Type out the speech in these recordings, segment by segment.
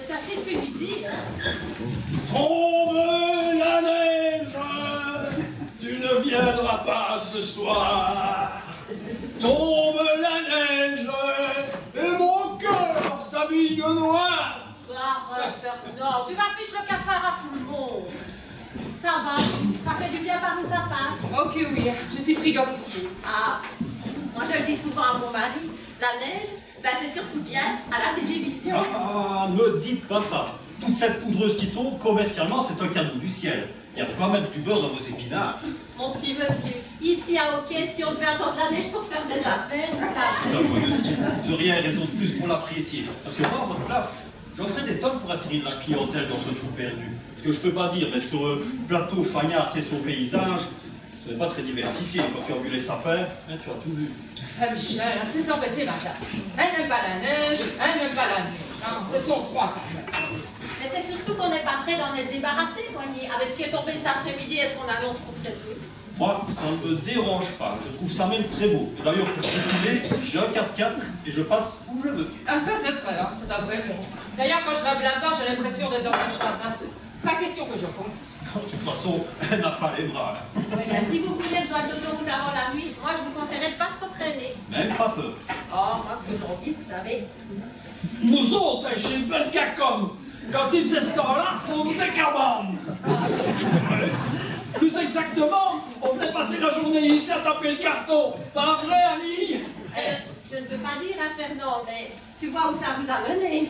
C'est assez de midi, hein. Tombe la neige, tu ne viendras pas ce soir. Tombe la neige, et mon cœur s'habille de noir. Arrête, Fernand, tu vas fiche le cafard à tout le monde. Ça va, ça fait du bien par où ça passe. Ok, oui, je suis frigorifiée. Ah, moi je le dis souvent à mon mari, la neige, ben c'est surtout bien à la télévision. Ah, ne dites pas ça. Toute cette poudreuse qui tombe, commercialement, c'est un cadeau du ciel. Il y a de quoi mettre du beurre dans vos épinards. Mon petit monsieur, ici à Hockey, si on devait attendre la neige pour faire des affaires, ça... C'est un bonus. Vous auriez raison de plus pour l'apprécier. Parce que moi, à votre place, j'en ferais des tonnes pour attirer de la clientèle dans ce trou perdu. Ce que je peux pas dire, mais sur le plateau Fagnard qui est son paysage, ce n'est pas très diversifié. Quand tu as vu les sapins, hein, tu as tout vu. Michel, c'est embêté, madame. Elle n'aime pas la neige, elle n'aime pas la neige. Hein. Ce sont trois quand même. Mais c'est surtout qu'on n'est pas prêt d'en être débarrassé, voyez. Avec ce qui est tombé cet après-midi, est-ce qu'on annonce pour cette nuit? Moi, ça ne me dérange pas. Je trouve ça même très beau. Et d'ailleurs, pour circuler, j'ai un 4x4 et je passe où je veux. Ah, ça, c'est vrai, hein. C'est un vrai monstre. D'ailleurs, quand je vais là-dedans, j'ai l'impression d'être dans un chemin passé. La question que je pose. De toute façon, elle n'a pas les bras. Là. Oui, ben, si vous voulez besoin de l'autoroute avant la nuit, moi je vous conseillerais de pas se retraîner. Même pas peur. Oh, moi ce que j'en dis, vous savez. Nous autres, chez Belgacom, quand ils faisaient ce temps-là, on faisait cabane. Ouais. Plus exactement, on venait passer la journée ici à taper le carton. Pas vrai, Annie? Je ne veux pas dire, hein, Fernand, mais tu vois où ça vous a mené.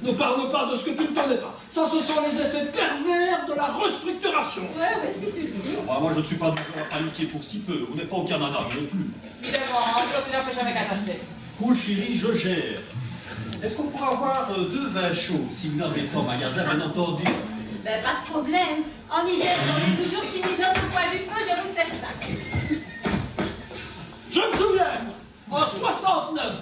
Ne parle pas de ce que tu ne connais pas. Ça, ce sont les effets pervers de la restructuration. Ouais, si tu le dis. Ah, moi, je ne suis pas du genre à paniquer pour si peu. On n'est pas au Canada non plus. Évidemment, tu n'as fait jamais qu'à ta tête. Cool, chérie, je gère. Est-ce qu'on pourra avoir 2 vins chauds, si vous avez ça au magasin, bien entendu? Ben, pas de problème. En hiver, j'en ai toujours qui mijotent au coin du feu, je vous sers ça. Je me souviens, en 69,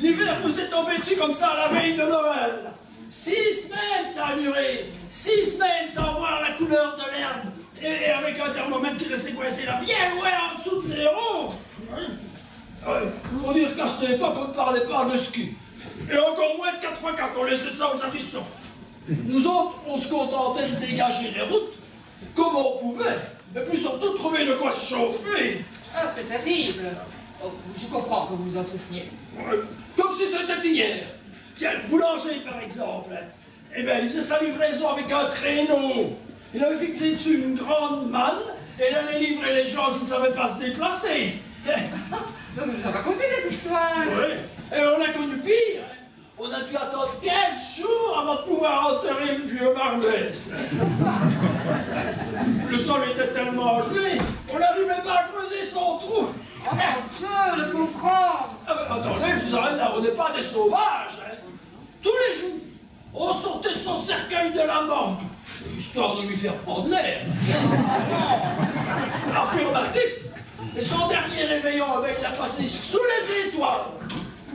l'hiver nous est tombé dessus comme ça à la veille de Noël. 6 semaines ça a duré. 6 semaines sans voir la couleur de l'herbe. Et avec un thermomètre qui restait coincé là, bien loin en dessous de 0. Faut dire qu'à cette époque, on ne parlait pas de ski. Et encore moins de 4x4, on laissait ça aux aristons. Nous autres, on se contentait de dégager les routes comme on pouvait. Et puis surtout trouver de quoi se chauffer. Ah, c'est terrible. Oh, je comprends que vous vous en souveniez. Comme si c'était hier. Tiens, le boulanger, par exemple. Eh bien, il faisait sa livraison avec un traîneau. Il avait fixé dessus une grande manne et il allait livrer les gens qui ne savaient pas se déplacer. Vous nous en racontez des histoires. Oui. Et on a connu pire. On a dû attendre 15 jours avant de pouvoir enterrer le vieux Barbès. Le sol était tellement gelé, on n'arrivait pas à creuser son trou. Oh mon Dieu, le pauvre homme. Ah ben, attendez, je vous arrête là, on n'est pas des sauvages. Hein. Tous les jours, on sortait son cercueil de la morgue, histoire de lui faire prendre l'air. Affirmatif. Et son dernier réveillon, il l'a passé sous les étoiles.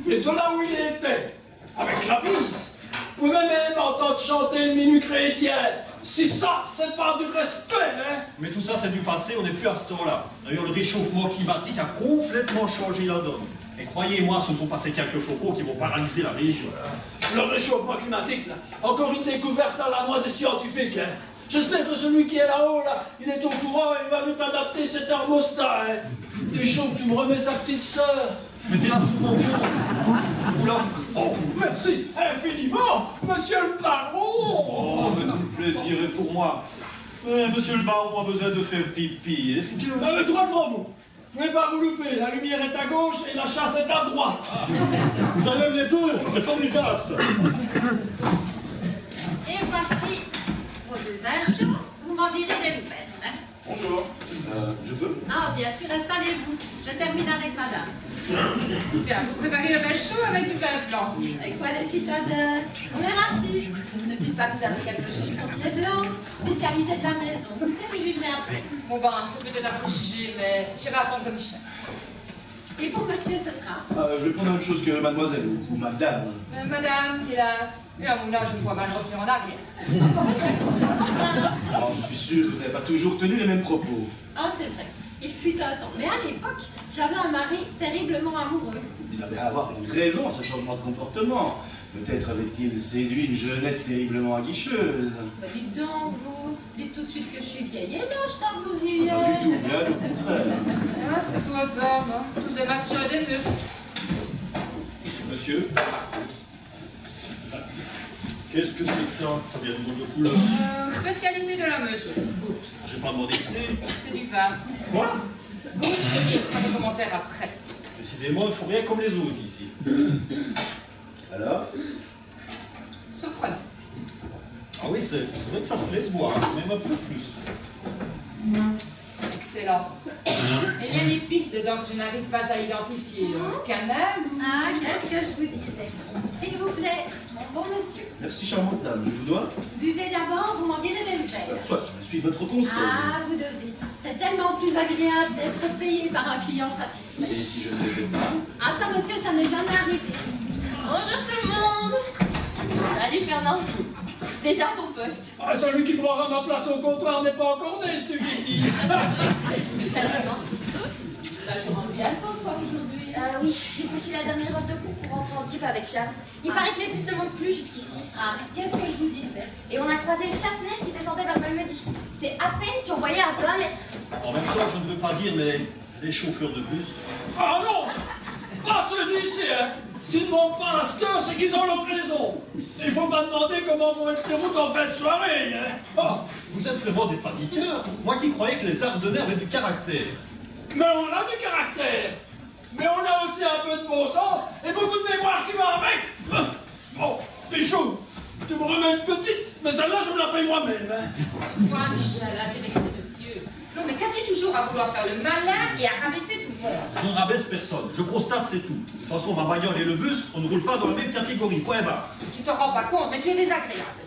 Et de là où il était, avec la bise, vous pouvez même entendre chanter le minuit chrétien. Si ça, c'est pas du respect, hein. Mais tout ça, c'est du passé, on n'est plus à ce temps-là. D'ailleurs, le réchauffement climatique a complètement changé la donne. Et croyez-moi, ce ne sont pas ces quelques flocons qui vont paralyser la région. Le réchauffement climatique, là, encore une découverte à la noix des scientifiques, hein. J'espère que celui qui est là-haut, là, il est au courant et il va vite adapter cet thermostat, hein. T'es chaud que tu me remets sa petite sœur. Mettez-la sous mon compte. Oula. Oh, merci infiniment, monsieur le baron. Oh, mais tout le plaisir est pour moi. Monsieur le baron a besoin de faire pipi. Est-ce que... Droit devant vous. Vous ne pouvez pas vous louper, la lumière est à gauche et la chasse est à droite. Vous avez même les deux. C'est formidable, ça. Et voici vos 2 vins chauds. Vous m'en direz des nouvelles. Hein. Bonjour. Je peux? Ah, bien sûr, installez-vous. Je termine avec madame. Bien, vous préparez le vin chaud avec du vin blanc. Et quoi les citadins? On est racistes. Ne dites pas que vous avez quelque chose contre les blancs. Spécialité de la maison. Goûtez, vous jugerez après. Bon ben, c'est peut-être un préjugé, mais je vais attendre Michel. Et pour monsieur, ce sera? Je vais prendre la même chose que mademoiselle, ou madame. Madame, hélas, et à mon âge, je me vois mal revenir en arrière. Alors, je suis sûr que vous n'avez pas toujours tenu les mêmes propos. Ah, c'est vrai. Il fut un temps. Mais à l'époque, j'avais un mari terriblement amoureux. Il avait à avoir une raison à ce changement de comportement. Peut-être avait-il séduit une jeunette terriblement aguicheuse. Bah, dites donc, vous. Dites tout de suite que je suis vieille et moche tant que vous y êtes. Pas du tout, bien au contraire. Ah, c'est toi ça, moi. Tous ces machos des muscles. Monsieur, qu'est-ce que c'est que ça? Ça vient du monde de couleur. Spécialité de la maison. Goûte. J'ai pas demandé qui c'est. C'est du vin. Quoi? Goûte, je te dis, pas de commentaires après. Décidément, il faut rien comme les autres ici. Alors? Surprenant. Ah oui, c'est vrai que ça se laisse boire, même un peu plus. Excellent. Il y a des pistes dedans que je n'arrive pas à identifier. Cannelle ou... Ah, qu'est-ce que je vous disais? S'il vous plaît, mon bon monsieur. Merci, charmante dame, je vous dois. Buvez d'abord, vous m'en direz des nouvelles. Soit, je suis votre conseil. Ah, vous devez. C'est tellement plus agréable d'être payé par un client satisfait. Et si je ne l'étais pas? Ah, ça, monsieur, ça n'est jamais arrivé. Bonjour tout le monde. Salut Fernand. Déjà à ton poste. Ah, celui qui prendra ma place au comptoir n'est pas encore né, stupide. Salut Fernand. Bah, tu rentres bientôt, toi, aujourd'hui. Oui, j'ai séché la dernière robe de coupe pour rentrer en jeep avec Charles. Il paraît que les bus ne montent plus jusqu'ici. Ah, qu'est-ce que je vous disais? Et on a croisé le chasse-neige qui descendait vers Malmedy. C'est à peine si on voyait à 20 mètres. En même temps, je ne veux pas dire, mais les chauffeurs de bus... Ah non, pas celui-ci, hein. S'ils ne montent pas à cette heure, c'est qu'ils ont leur raison. Il faut pas demander comment vont être les routes en fin de soirée, hein. Oh, Vous êtes vraiment des paniqueurs. Moi qui croyais que les Ardennais avaient du caractère. mais on a du caractère. Mais on a aussi un peu de bon sens et beaucoup de mémoire qui va avec. Bon, Bichou, tu me remets une petite, mais celle-là, je me la paye moi-même, hein. Toi, Michel, là, tu vexé monsieur. Non, mais qu'as-tu toujours à vouloir faire le malin et à rabaisser tout le monde? Je ne rabaisse personne. Je constate, c'est tout. De toute façon, ma bagnole et le bus, on ne roule pas dans la même catégorie. Point barre. Tu te rends pas compte, mais tu es désagréable.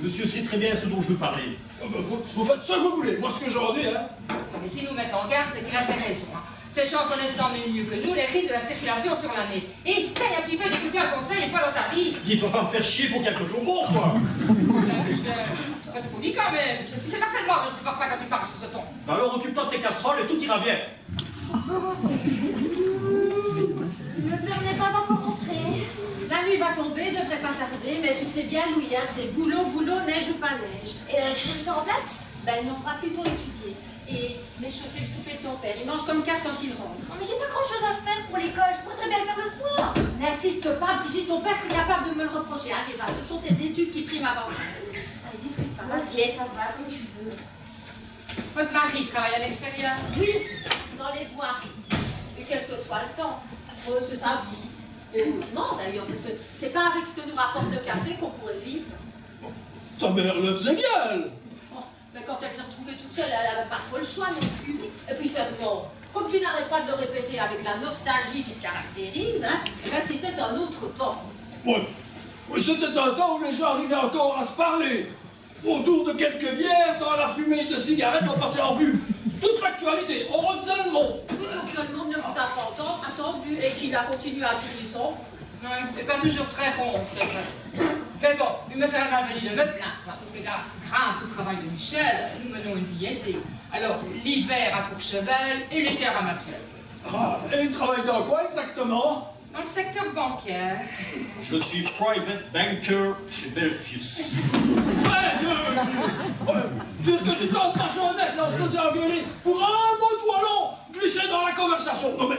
Monsieur sait très bien ce dont je veux parler. Vous faites ce que vous voulez. Moi, ce que j'en dis, hein. Mais s'ils nous mettent en garde, c'est qu'il a ses raisons. Hein. Ces gens connaissent tant mieux que nous les risques de la circulation sur l'année. Et essaye un petit peu d'écouter un conseil une fois dans ta vie. Dis-toi pas me faire chier pour quelques flocons, quoi. Je reste poli quand même. Tu sais parfaitement que je ne supporte pas quand tu parles sur ce ton. Bah alors occupe-toi de tes casseroles et tout ira bien. Le père n'est pas encore rentré. La nuit va tomber, devrait pas tarder, mais tu sais bien, Louis, hein, c'est boulot, boulot, neige ou pas neige. Et tu veux que je te remplace? Ben non, on va plutôt étudier. Et m'échauffer le souper de ton père. Il mange comme 4 quand il rentre. Oh, mais j'ai pas grand chose à faire pour l'école. Je pourrais très bien le faire le soir. N'insiste pas, Brigitte, ton père c'est capable de me le reprocher. Allez, va, ce sont tes études qui priment avant. Allez, discute pas. Ok, ça va, comme tu veux. Votre mari travaille à l'extérieur. Oui, dans les bois. Et quel que soit le temps. C'est sa vie. Et heureusement d'ailleurs, parce que c'est pas avec ce que nous rapporte le café qu'on pourrait vivre. Ta mère le faisait bien. Oh, mais quand elle s'est retrouvée toute seule, elle n'avait pas trop le choix non plus. Et puis Fernand, comme tu n'arrêtes pas de le répéter avec la nostalgie qui te caractérise, hein, eh ben, c'était un autre temps. Oui. Oui, c'était un temps où les gens arrivaient encore à se parler. Autour de quelques bières, dans la fumée de cigarettes, on passait en vue. Toute l'actualité, on refaisait le monde. Oui, sauf que le monde ne vous a pas attendu et qu'il a continué à tourner son. Ouais, c'est pas toujours très rond, c'est vrai. Mais bon, il me serait malvenu de votre plainte, parce que là, grâce au travail de Michel, nous menons une vie aisée. Alors, l'hiver à Courchevel et l'été à Ramatuel. Ah, et il travaille dans quoi exactement? Dans le secteur bancaire. Je suis private banker chez Belfius. Dire que tu tentes ta jeunesse en se faisant engueuler pour un mot de wallon glisser dans la conversation. Non mais,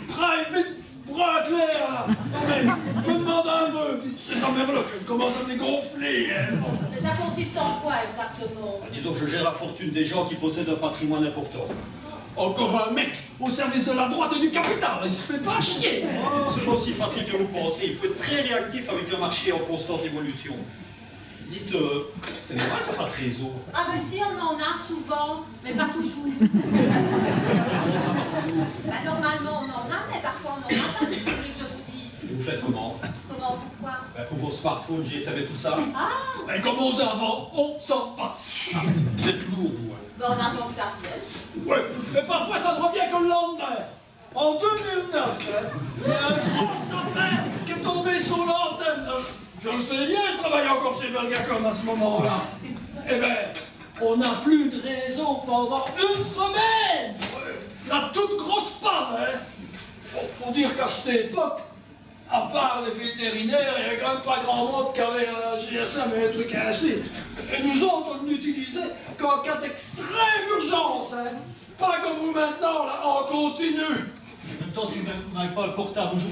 private, pour un clair là. Non mais, je me demande un peu, ces emmerdes-là, qu'elles commencent à me gonfler. Hein. Mais ça consiste en quoi exactement? Disons que je gère la fortune des gens qui possèdent un patrimoine important. Encore un mec au service de la droite et du capital, il se fait pas chier. Oh, c'est pas aussi facile que vous pensez. Il faut être très réactif avec un marché en constante évolution. Dites, c'est normal qu'il n'y a pas de réseau. Ah ben si, on en a souvent, mais pas toujours. Bah, normalement on en a, mais parfois on en a pas, vous voulez que je vous dise. Et vous faites comment? Comment, pourquoi? Ben, pour vos smartphones, GSM et tout ça. Ah, Et comme aux avant, on s'en passe. Vous êtes lourd, vous. Hein. ben on attend que ça revienne. Ouais, mais parfois ça ne revient que le lendemain. en 2009, hein, il y a un gros sapin qui est tombé sur l'antenne. Je le sais bien, je travaille encore chez Belgacom à ce moment-là. Eh bien, on n'a plus de réseau pendant une semaine. La toute grosse panne, hein. Faut dire qu'à cette époque, à part les vétérinaires, il n'y avait quand même pas grand monde qui avait un GSM et un truc ainsi. Et nous autres, on l'utilisait qu'en cas d'extrême urgence, hein. Pas comme vous maintenant, là, en continu. En même temps, si vous n'avez pas un portable au jour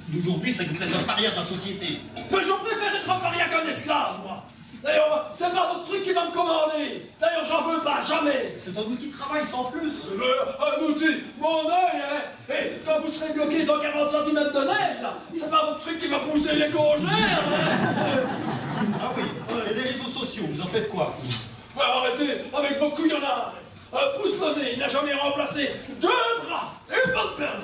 d'aujourd'hui, c'est que vous êtes un paria de la société. Mais je préfère être un paria qu'un esclave, moi. D'ailleurs, c'est pas votre truc qui va me commander. D'ailleurs, j'en veux pas, jamais. C'est un outil de travail sans plus. Un outil, mon œil, hein. Et quand vous serez bloqué dans 40 cm de neige, là, c'est pas votre truc qui va pousser les congères, hein. Ah oui, et les réseaux sociaux, vous en faites quoi? Ouais, arrêtez avec vos couillonnades. Un pouce levé, il n'a jamais remplacé 2 bras et pas de perles.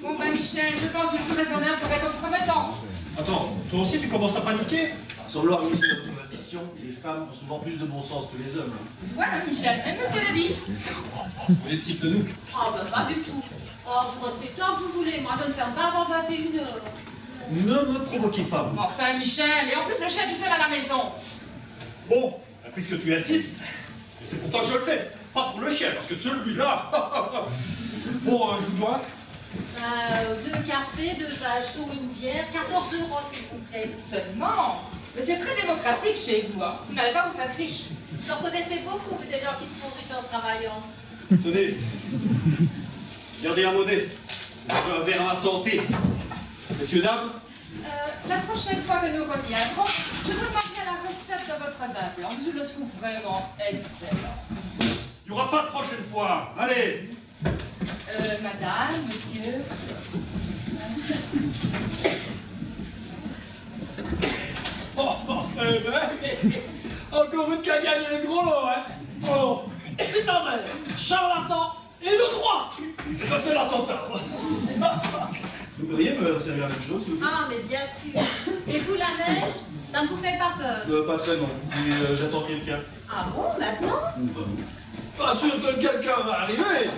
Bon ben Michel, je pense que le plus raisonnable serait qu'on se remette en route. Attends, toi aussi tu commences à paniquer? Sans vouloir initier notre conversation, les femmes ont souvent plus de bon sens que les hommes. Voilà Michel, même monsieur le dit. Les petits pneus. Ah ben pas du tout. Oh, vous restez tant que vous voulez, moi je ne ferme pas avant 21h. Ne me provoquez pas. Enfin Michel, et en plus le chien est tout seul à la maison. Bon, puisque tu insistes, et c'est pourtant que je le fais, pas pour le chien, parce que celui-là... Bon, je vous dois... 2 cafés, 2 vins chauds, une bière, 14 € s'il vous plaît. Seulement. Mais c'est très démocratique chez vous, hein. Vous n'allez pas vous faire riche. Vous en connaissez beaucoup, vous, des gens qui se font riches en travaillant. Tenez, gardez la monnaie. Vous avez un verre à ma santé. Messieurs, dames, La prochaine fois que nous reviendrons, je veux parler à la recette de votre vin blanc. Je le trouve vraiment excellent. il n'y aura pas de prochaine fois. Allez. Madame, monsieur. Encore une qui a gagné le gros lot, hein. Oh, citadelle, charlatan et de droite. Ben, c'est la totale. Vous pourriez me servir la même chose, s'il vous plaît? Ah, mais bien sûr. Et vous, la neige, ça ne vous fait pas peur? Pas très non, mais j'attends quelqu'un. Ah bon, maintenant? Pas sûr que quelqu'un va arriver.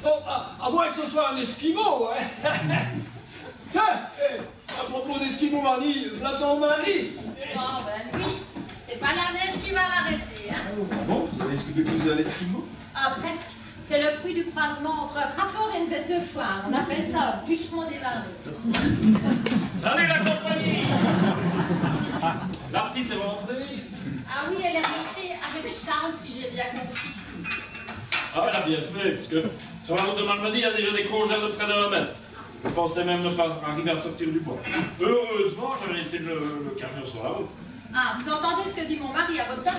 Oh, à moins que ce soit un esquimau, hein. À propos d'esquimomanie, voilà ton mari. Oh, ben lui, c'est pas la neige qui va l'arrêter, hein. Ah bon? Vous avez épousé un esquimau? Ah, presque. C'est le fruit du croisement entre un trappeur et une bête de foire. On appelle ça un bûcheron des vins. Salut la compagnie. La petite est rentrée. Ah oui, elle est rentrée avec Charles, si j'ai bien compris. Ah, elle a bien fait, parce que sur la route de Malmedy, il y a déjà des congères de près de 1 mètre. Je pensais même ne pas arriver à sortir du bois. Heureusement, j'avais laissé le camion sur la route. Ah, vous entendez ce que dit mon mari? À votre place,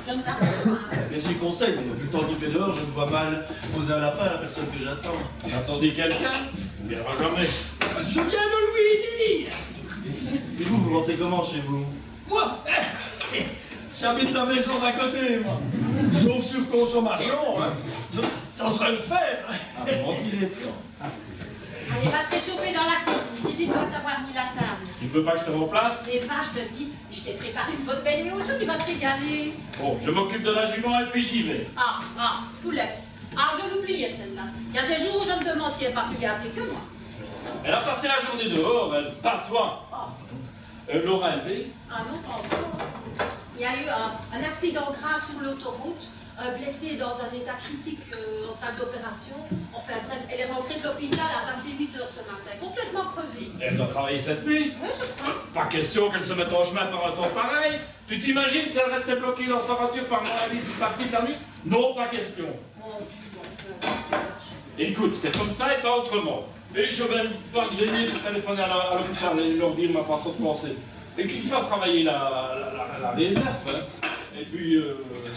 je ne tarde pas. Merci le conseil, mais vu le temps qu'il fait dehors, je me vois mal poser un lapin à la personne que j'attends. J'attendais quelqu'un, il ne viendra jamais. Je viens de lui dire. Et vous rentrez comment chez vous? Moi, j'habite la maison d'à côté, moi. Sauf sur consommation, hein. Ça serait le faire. Ah, vous rentrez. Allez, va te réchauffer dans la cuisine. Brigitte doit t'avoir mis la table. Tu ne veux pas que je te remplace? C'est pas, je te dis, je t'ai préparé une bonne belle et autre chose, tu vas te régaler. Bon, je m'occupe de la jument et puis j'y vais. Ah, poulette. Ah, je l'oubliais celle-là. Il y a des jours où je ne te mentis pas plus gâtée que moi. Elle a passé la journée dehors, elle patoie. Oh. Laura Hervé. Ah non, pas encore. Il y a eu un accident grave sur l'autoroute, un blessé dans un état critique en salle d'opération. Enfin bref, elle est rentrée de l'hôpital, elle a passé 8 heures ce matin, complètement crevée. Elle doit travailler cette nuit. Oui, je crois. Pas question qu'elle se mette en chemin par un temps pareil. Tu t'imagines si elle restait bloquée dans sa voiture par maladie partie la nuit? Non, pas question. Oh, bon, Écoute, c'est comme ça et pas autrement. Et je vais pas me gêner pour téléphoner à l'hôpital et leur dire ma façon de penser. Et qu'ils fassent travailler la réserve. Hein. Et puis,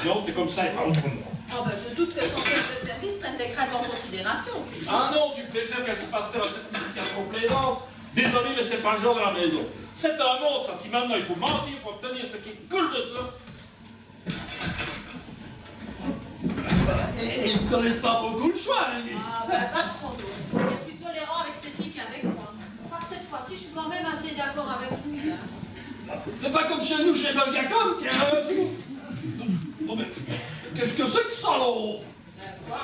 non, c'est comme ça et pas autrement. Ah ben, je doute que son chef de service prenne tes craintes en considération. Ah non, tu préfères qu'elle se fasse faire un certificat de complaisance? Désolé, mais c'est pas le genre de la maison. C'est un monde, ça. Si maintenant il faut mentir pour obtenir ce qui coule de source. Il ne te laisse pas beaucoup le choix, lui. Ah ben, pas trop. Il est plus tolérant avec ses filles qu'avec moi. Je crois que cette fois-ci, je suis quand même assez d'accord avec lui. Hein. C'est pas comme chez nous, chez Belgacom, tiens, un jour. Oh, mais qu'est-ce que c'est que ça, là? Quoi?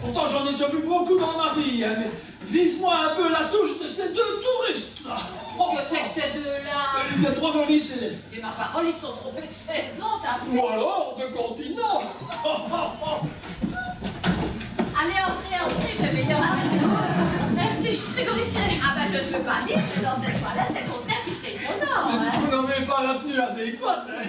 Pourtant, j'en ai déjà vu beaucoup dans ma vie, hein, mais vise-moi un peu la touche de ces deux touristes, là. Qu'est-ce que c'est que ces deux-là? Les trois au lycée. Et ma parole, ils sont trompés de 16 ans, t'as vu? Ou alors de continent. Allez, entrez, il fait meilleur. Merci, je suis frigorifiée. Ah ben, je ne peux pas dire que dans cette toilette, c'est le contraire qui serait étonnant, hein. Vous n'avez pas la tenue adéquate, hein.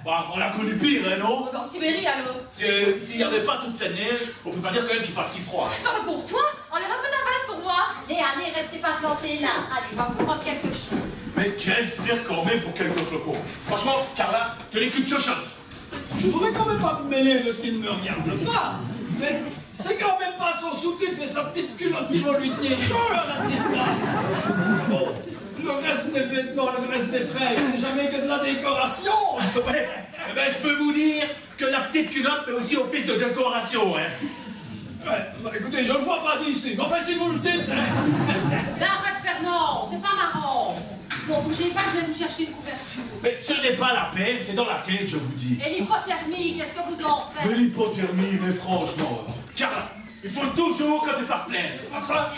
Bah, on a connu pire, hein, non? En Sibérie alors. S'il n'y avait pas toute cette neige, on peut pas dire quand même qu'il fasse si froid. Parle pour toi, enlève un peu ta veste pour voir. Allez, restez pas plantés là. Allez, va vous prendre quelque chose. Mais quel cirque quand même pour quelques flocons. Franchement, Carla, que les culs de chochotte. Je voudrais quand même pas me mêler de ce qui ne me regarde pas. Mais c'est quand même pas son soutif et sa petite culotte qui vont lui tenir chaud, là, la petite là. Bon, le reste des vêtements, le reste des frais, c'est jamais que de la décoration. Ouais, eh ben, je peux vous dire que la petite culotte fait aussi office de décoration, hein. Ouais, bah, écoutez, je ne le vois pas d'ici. Mais enfin, si vous le dites, hein. Ben, arrête, Fernand, c'est pas marrant. Bon, bougez pas, je vais vous chercher une couverture. Mais ce n'est pas la peine, c'est dans la tête, je vous dis. Et l'hypothermie, qu'est-ce que vous en faites? Mais l'hypothermie, mais franchement... Carla, il faut toujours que tu fasses plaire. C'est pas ça.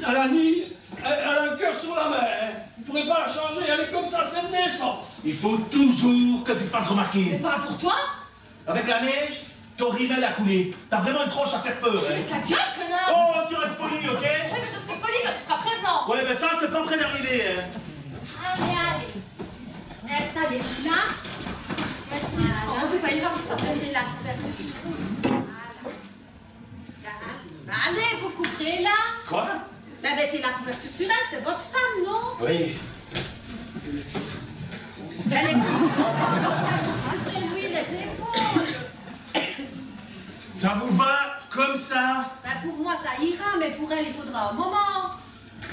Alani, elle a le cœur sur la main. Hein. Vous ne pourrez pas la changer, elle est comme ça, c'est de naissance. Il faut toujours que tu te fasses Mais remarquer. parle pour toi. Avec la neige, ton rimel a coulé. T'as vraiment une tronche à faire peur, Mais hein. ta gueule, connard. Oh, tu restes poli, ok? Oui, mais je serai poli quand tu seras prévenant. Ouais, mais ça, c'est pas près d'arriver, hein. Allez. Installez-vous là. Merci. On ne peut pas y voir, ça. Mettez la couverture. Voilà. Allez, vous couvrez là. Quoi? Ben, mettez la couverture sur elle, c'est votre femme, non? Oui. Elle est lui les épaules. Ça vous va comme ça? Ben, pour moi, ça ira, mais pour elle, il faudra un moment.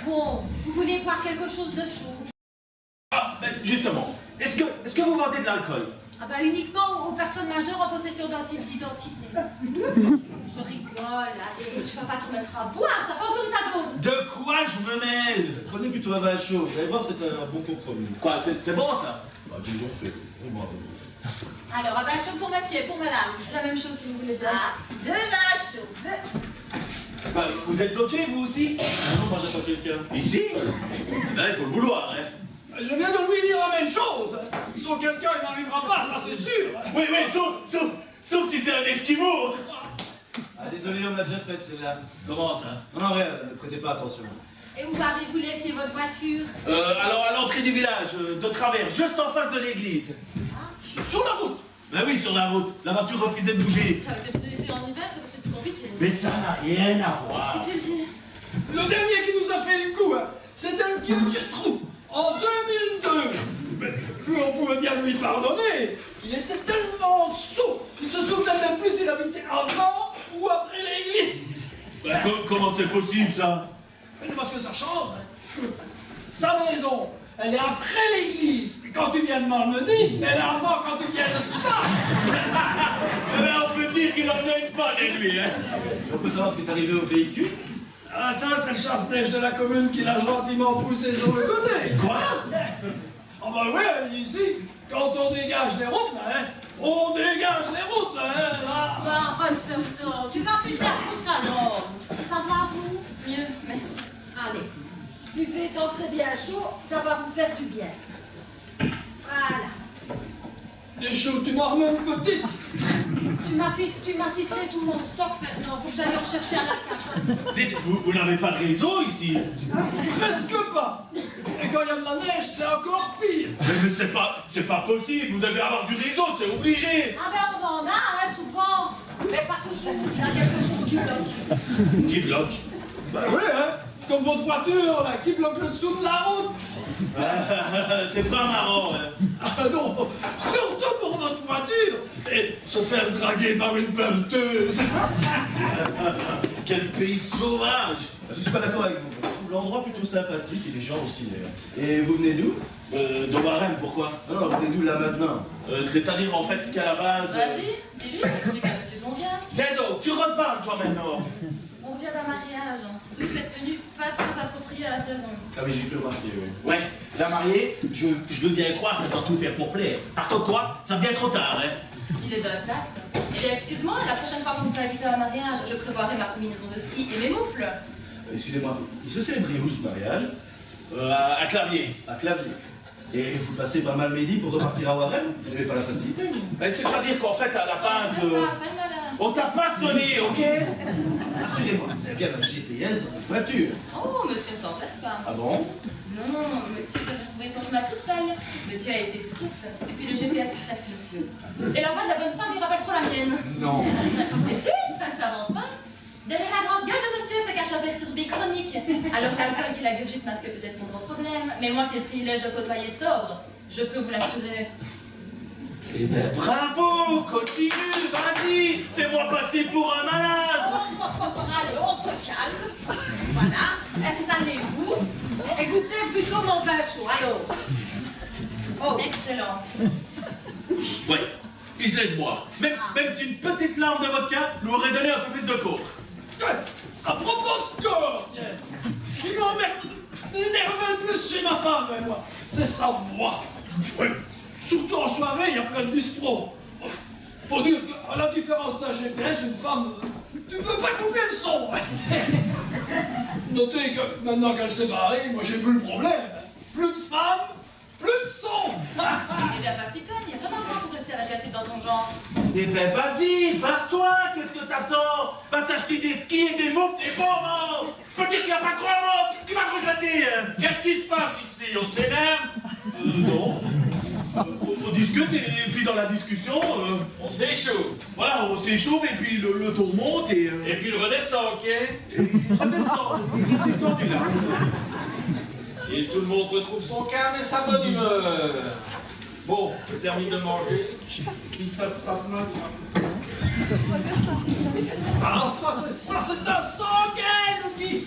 Bon, vous voulez boire quelque chose de chaud? Ah, ben, justement, est-ce que vous vendez de l'alcool? Ah ben, uniquement aux personnes majeures en possession d'identité. Je rigole, allez. Tu vas pas te remettre à boire, t'as pas encore eu ta dose. De quoi je me mêle? Prenez plutôt un vin chaud, vous allez voir, c'est un bon compromis. Quoi, c'est bon ça? Bah, disons que c'est bon. Alors, un vin chaud pour monsieur et pour madame. La même chose si vous voulez deux. Ah, deux vins chauds, deux. Bah, vous êtes bloqué vous aussi? Non, moi j'attends quelqu'un. Ici? Eh ben, il faut le vouloir, hein. Je viens de lui dire la même chose. Sans quelqu'un, il n'arrivera pas, ça c'est sûr. Oui, sauf si c'est un esquimau. Ah, désolé, on l'a déjà faite celle-là. Comment ça? Non, rien, ne prêtez pas attention. Et où avez-vous laissé votre voiture? Alors à l'entrée du village, de travers, juste en face de l'église. Sur la route. Ben oui, sur la route. La voiture refusait de bouger. Avec les pneus d'été en hiver, c'est plus compliqué. Mais ça n'a rien à voir. Si tu le dis. Le dernier qui nous a fait le coup, hein, c'était un vieux Jetrou, en 2002. Mais lui, on pouvait bien lui pardonner. Il était tellement sourd, il se souvenait même plus s'il habitait avant ou après l'église. Ben, comment c'est possible ça? Mais c'est parce que ça change. Hein. Sa maison, elle est après l'église, quand tu viens de Malmedy, mais elle est avant quand tu viens de Sida. Eh ben, on peut dire qu'il en a une bonne, lui, hein. On peut savoir ce qui est arrivé au véhicule? Ah, ça, c'est le chasse-neige de la commune qui l'a gentiment poussé sur le côté. Quoi? Ah bah oui, ici, quand on dégage les routes, hein, on dégage les routes, hein, là. Ben, enfin, Fernand, tu vas plus faire tout ça, alors. Ça va, vous? Mieux, merci. Allez, buvez tant que c'est bien chaud, ça va vous faire du bien. Voilà. Des choses, tu m'as remis une petite. Tu m'as sifflé tout mon stock, Fernand. Faut que j'aille en chercher à la cave. Dites, vous n'avez pas de réseau ici? Presque pas. Et quand il y a de la neige, c'est encore pire. Mais c'est pas possible, vous devez avoir du réseau, c'est obligé. Ah ben, on en a, hein, souvent. Mais pas toujours. Il y a quelque chose qui bloque. Qui bloque? Ben oui, hein, comme votre voiture, là, qui bloque le dessous de la route. C'est pas marrant, hein. Ah non, surtout pour notre voiture. Et se faire draguer par une pelleteuse. Quel pays de sauvage. Je suis pas d'accord avec vous. Je trouve l'endroit plutôt sympathique et les gens aussi d'ailleurs. Et vous venez d'où? De Warren, pourquoi? Non, vous venez d'où là maintenant? C'est-à-dire en fait qu'à la base... Vas-y, dis-lui, explique à monsieur d'où on vient. Tiens donc, tu reparles toi maintenant. On vient d'un mariage, d'où cette tenue pas très appropriée à la saison. Ah oui, j'ai pu remarquer, oui. Ouais, la mariée, je veux bien croire qu'elle doit tout faire pour plaire. Par contre, toi, ça devient trop tard, hein. Il est de tact. Eh bien, excuse-moi, la prochaine fois qu'on sera invité à un mariage, je prévoirai ma combinaison de ski et mes moufles. Excusez-moi, il se célébrait où ce mariage? À Clavier. À Clavier. Et vous passez pas mal midi pour repartir à Warren? Vous n'avez pas la facilité, vous? C'est-à-dire qu'en fait, à la base... C'est ça, fais-le là. On t'a pas sonné, ok? Rassurez-moi, vous avez bien un GPS dans votre voiture. Oh, monsieur ne s'en sert pas. Ah bon? Non, monsieur peut retrouver son chemin tout seul. Monsieur a été script. Et puis le GPS stresse monsieur. Et la voix de la bonne femme lui rappelle trop la mienne. Non. Mais si, ça ne s'invente pas. Derrière la grande gueule de monsieur se cache un perturbé chronique. Alors l'alcool qu'il agurgite masque peut-être son gros problème. Mais moi qui ai le privilège de côtoyer sobre, je peux vous l'assurer. Eh ben bravo, continue, vas-y, fais-moi passer pour un malade. Allez, on se calme. Voilà, installez-vous. Et goûtez plutôt mon vin chaud, alors. Oh, excellent. Ouais, il se laisse boire. Même si une petite larme de vodka lui aurait donné un peu plus de coke. À propos de coke, ce qui m'énerve le plus chez ma femme, moi, c'est sa voix. Oui. Surtout en soirée, il y a plein de bistrots. Faut dire qu'à la différence d'un GPS, une femme, tu peux pas couper le son. Notez que maintenant qu'elle s'est barrée, moi j'ai plus le problème. Plus de femmes, plus de son. Eh bien, pas si conne, il y a vraiment pas pour rester avec la tête dans ton genre. Eh ben vas-y, barre-toi, qu'est-ce que t'attends? Va t'acheter des skis et des moufles et bon, non. Je peux dire qu'il n'y a pas grand monde qui va te rejeter. Qu'est-ce qui se passe ici? On s'énerve? Non. On discute et puis dans la discussion, On s'échauffe. voilà, on s'échauffe et puis le ton monte et... Et puis il redescend, ok? il redescend du là. Et tout le monde retrouve son calme et sa bonne humeur. Bon, je termine de manger. Si ça se passe mal, Ah, ça c'est un sanguin, oublie.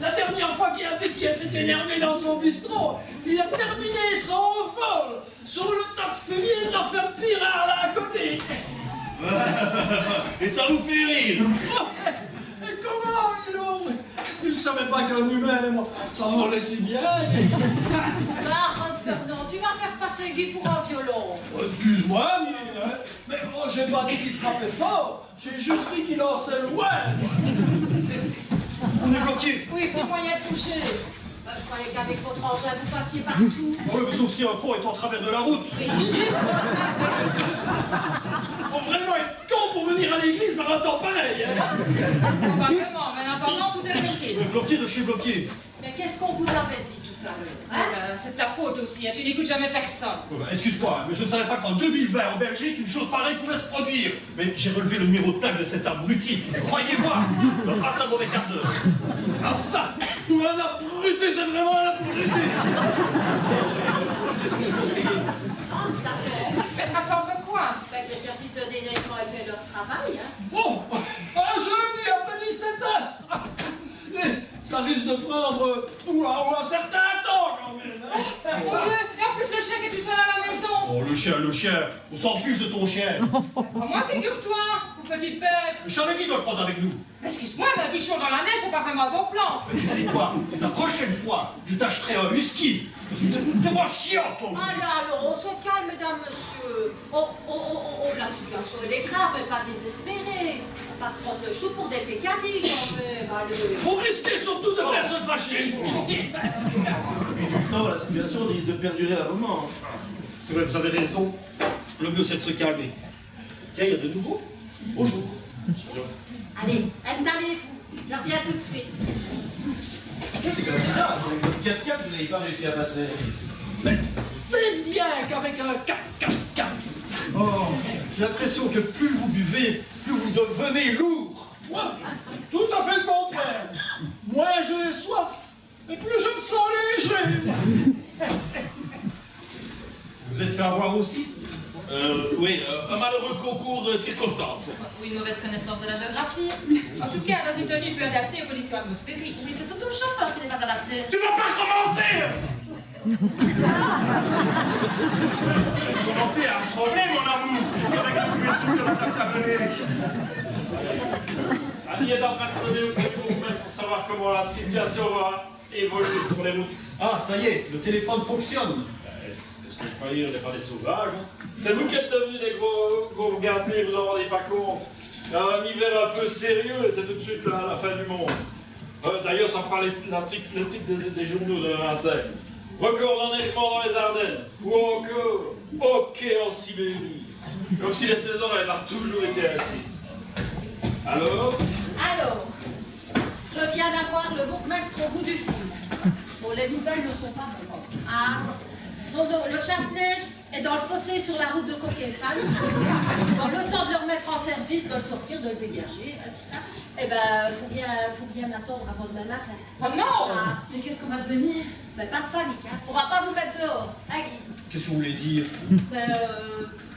La dernière fois qu'il y a un type qui s'est énervé dans son bistrot, il a terminé son vol sur le tas de fumier de la ferme Pirard là à côté. Et ça nous fait rire. Et comment, dis donc? Il ne savait pas qu'un humain, moi, ça volait si bien. Arrête, Fernand, tu vas faire passer Guy pour un violon. Excuse-moi, mais moi, j'ai pas dit qu'il frappait fort. J'ai juste dit qu'il lançait loin. On est bloqué. Oui, pas moyen de toucher. Je croyais qu'avec votre engin, vous passiez partout. Oui, mais sauf si un con est en travers de la route. Oui, juste. Faut vraiment être con pour venir à l'église par un temps pareil. Probablement, mais en attendant, tout est bloqué. Bloqué de chez bloqué. Mais qu'est-ce qu'on vous avait dit tout à l'heure, hein? C'est ta faute aussi, hein, tu n'écoutes jamais personne. Excuse-moi, mais je ne savais pas qu'en 2020 en Belgique, une chose pareille pouvait se produire. Mais j'ai relevé le numéro de plaque de cet abruti. Croyez-moi, il va passer un mauvais quart d'heure. Ah ça, tout un abruti, c'est vraiment un abruti. Qu'est-ce que je conseillais? Ah, d'accord. Mais attendre quoi? Fait que les services de déneigement aient fait leur travail, hein? Bon, un jeudi après 17h. Ça risque de prendre un certain temps quand même. Mon Dieu, et en plus le chien qui est tout seul à la maison. Oh, le chien, on s'en fiche de ton chien. Moi, figure-toi, mon petit bête. Je t'avais dit de le prendre avec nous. Excuse-moi, mais un bichon dans la neige, c'est pas vraiment un bon plan. Mais tu sais quoi? La prochaine fois, je t'achèterai un husky. T'es moins chiant, ton. Alors, on se calme, mesdames, monsieur. La situation, elle est grave, mais pas désespérée. On va se prendre le chou pour des pécadilles, quand même. Allez. Vous risquez surtout de faire se fâcher. Non, la situation risque de perdurer un moment. C'est vrai, vous avez raison. Le mieux, c'est de se calmer. Tiens, il y a de nouveau. Bonjour. Allez, installez-vous. Je reviens tout de suite. C'est quand même bizarre, avec votre 4x4, vous n'avez pas réussi à passer. Mais c'est bien qu'avec un 4x4. Oh, j'ai l'impression que plus vous buvez, plus vous devenez lourd. Moi, tout à fait le contraire. Moins j'ai soif, et plus je me sens léger. Vous êtes fait avoir aussi? Oui, un malheureux concours de circonstances. Ou une mauvaise connaissance de la géographie. En tout cas, dans une tenue peu adaptée aux conditions atmosphériques. Oui, c'est surtout le chauffeur qui n'est pas adapté. Tu vas pas commencer! Commencer à un problème, mon amour, avec la couverture que la table t'a donnée. Annie est en train de sonner au téléphone pour savoir comment la situation va évoluer sur les routes. Ah, ça y est, le téléphone fonctionne. Est-ce que je croyais qu'on n'est pas des sauvages? C'est vous qui êtes devenus des gros gâtés, vous n'en rendez pas compte. Un hiver un peu sérieux et c'est tout de suite la fin du monde. D'ailleurs, ça fera le titre des journaux de la matin. Record d'enneigement dans les Ardennes. Ou encore, hockey en Sibérie. Comme si les saisons n'avaient pas toujours été ainsi. Alors, je viens d'avoir le bourgmestre au bout du fil. Bon, les nouvelles ne sont pas bonnes. Ah, donc, le chasse-neige est dans le fossé sur la route de Coquet-Fan. Dans le temps de le remettre en service, de le sortir, de le dégager, tout ça, eh ben, faut bien attendre avant demain matin. Oh non! Ah, Mais qu'est-ce qu'on va devenir? ben, pas de panique, hein. On va pas vous mettre dehors, hein, Guy? Qu'est-ce que vous voulez dire? Ben,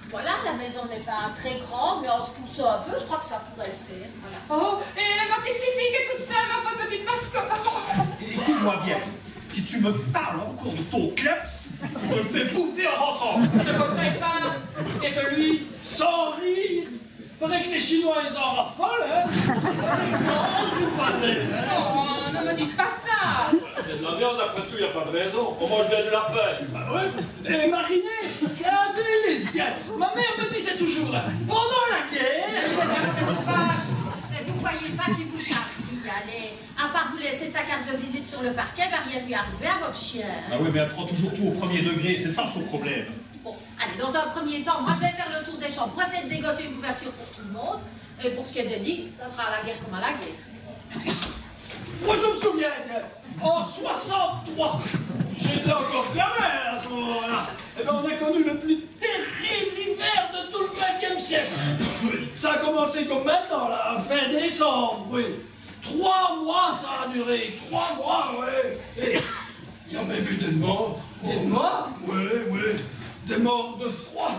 voilà, la maison n'est pas très grande, mais en se poussant un peu, je crois que ça pourrait le faire. Voilà. Oh, et ma petite Fifi qui est toute seule, ma petite mascotte. Écoute-moi bien. Si tu me parles encore de ton kleps, je te le fais bouffer en rentrant. Je te conseille pas. Et de lui. Sans rire. Paraît que les Chinois, ils en raffolent, hein. Non, ne me dites pas ça. c'est de la viande, après tout, il n'y a pas de raison. On mange bien du lapin. Bah ouais. Et mariné, c'est un délice. Ma mère me disait toujours, pendant la guerre. Mais vous voyez pas qu'il vous charrie, allez. À part vous laisser sa carte de visite sur le parquet, va rien lui arriver à votre chien. Ah oui, mais elle prend toujours tout au premier degré, c'est ça son problème. Bon, allez, dans un premier temps, moi je vais faire le tour des chambres, pour essayer de dégoter une couverture pour tout le monde. Et pour ce qui est des lits, ça sera à la guerre comme à la guerre. Moi, je me souviens qu'en 63, j'étais encore gamin à ce moment-là. Eh ben, on a connu le plus terrible hiver de tout le XXe siècle. Oui, ça a commencé comme maintenant, là, fin décembre, oui. 3 mois ça a duré, 3 mois, oui. Et il y a même eu des morts. Des morts? Oui, oui. Des morts de froid.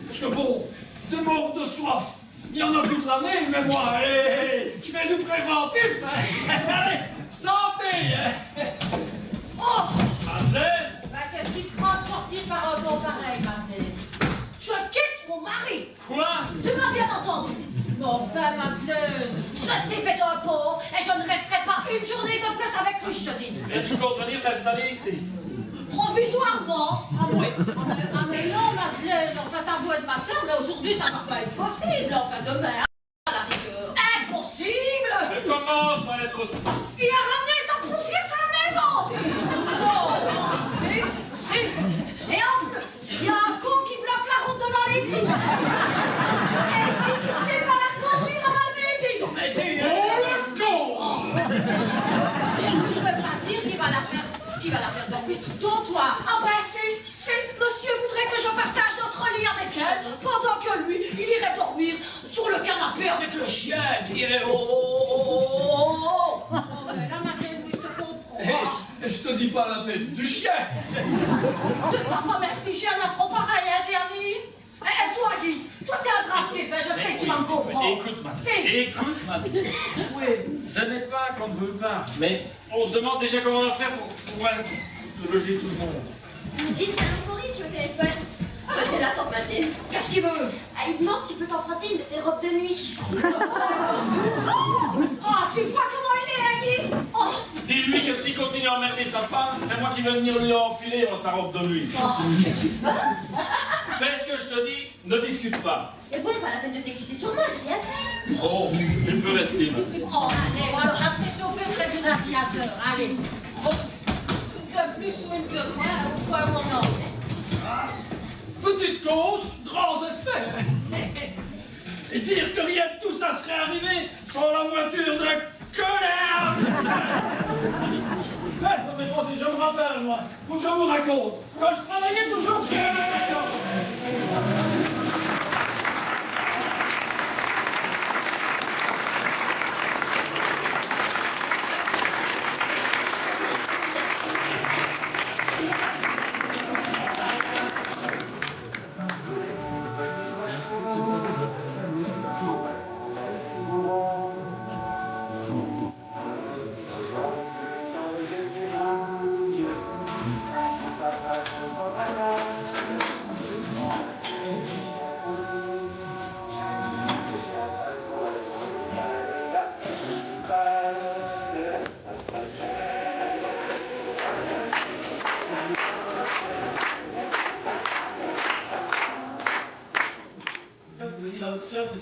Parce que bon, des morts de soif. Il y en a toute l'année, mais moi, je fais du préventif. Hein. Allez, santé. Hein. Oh! Madeleine! Bah, qu'est-ce qui te prend de sortir par un ton pareil, Madeleine? Je quitte mon mari. Quoi? Tu m'as bien entendu. Mais enfin, Madeleine! Ce type est un pauvre et je ne resterai pas une journée de plus avec lui, je te dis. Et tu comptes venir t'installer ici? Provisoirement. Ah oui, ah mais non, Madeleine, enfin t'as beau être ma soeur, mais aujourd'hui ça va pas être possible, enfin demain, à la rigueur. Impossible. Mais comment ça va être possible? Il a ramené sa professe à la maison. Non, Si. Et en plus, il y a un con qui bloque la route devant l'église. Et il dit qu'il ne sait pas la conduire avant le midi. Non mais dis. Oh, le con! tu peux pas dire qu'il va la faire dormir sous ton toit. Ah ben si, monsieur voudrait que je partage notre lit avec elle, pendant que lui, il irait dormir sur le canapé avec le chien. Dis oh. Non, mais là, Madeleine, oui, je te comprends. Je te dis pas la tête du chien. Tu ne vas pas m'infliger un affront pareil, hein, Diani? Et toi, Guy, toi t'es un grave type, hein, je sais que tu vas me comprendre. Écoute, Madeleine. Si. Écoute, Madeleine. Oui. Ce n'est pas qu'on ne veut pas, mais on se demande déjà comment on va faire pour pouvoir loger tout le monde. Dites, il y a un touriste au téléphone. Ah bah t'es là, tante Madeleine. Qu'est-ce qu'il veut? Ah, il demande s'il peut t'emprunter une de tes robes de nuit. Oh, tu vois comment il est, hein, Guy? Oh, Dis-lui que s'il continue à emmerder sa femme, c'est moi qui vais venir lui enfiler dans sa robe de nuit. qu'est-ce que tu fais? Fais ce que je te dis, ne discute pas. C'est bon, pas la peine de t'exciter sur moi, j'ai rien fait. Oh, il peut rester, Madeleine. Oh, allez, alors, restez chauffé près du radiateur, allez. Bon, une que plus ou une que moins, au point où on en est. Petite cause, grands effets. Et dire que rien de tout ça serait arrivé sans la voiture de connard. Mais moi, si je me rappelle, moi, faut que je vous raconte. Quand je travaillais toujours chez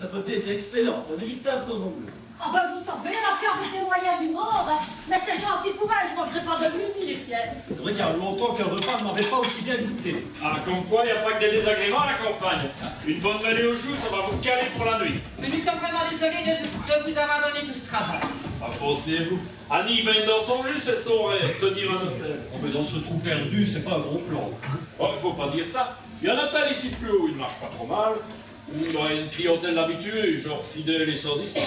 sapoter était excellente, un véritable cordon bleu. Ah ben vous savez, la ferme des moyens du monde, hein. Mais c'est gentil pour elle, je manquerai pas de lui dire, tiens. C'est vrai qu'il y a longtemps qu'un repas ne m'avait pas aussi bien goûté. Ah, comme quoi, il n'y a pas que des désagréments à la campagne. Une bonne mêlée aux joues, ça va vous caler pour la nuit. Mais nous sommes vraiment désolés de vous avoir donné tout ce travail. Ah, pensez-vous. Annie baigne dans son jus, c'est son rêve, tenir un hôtel. Oh, mais dans ce trou perdu, c'est pas un gros plan. Oh, il faut pas dire ça. Il y a un hôtel ici plus haut, il marche pas trop mal. Où il y aurait une clientèle habituée, genre fidèle et sans histoire.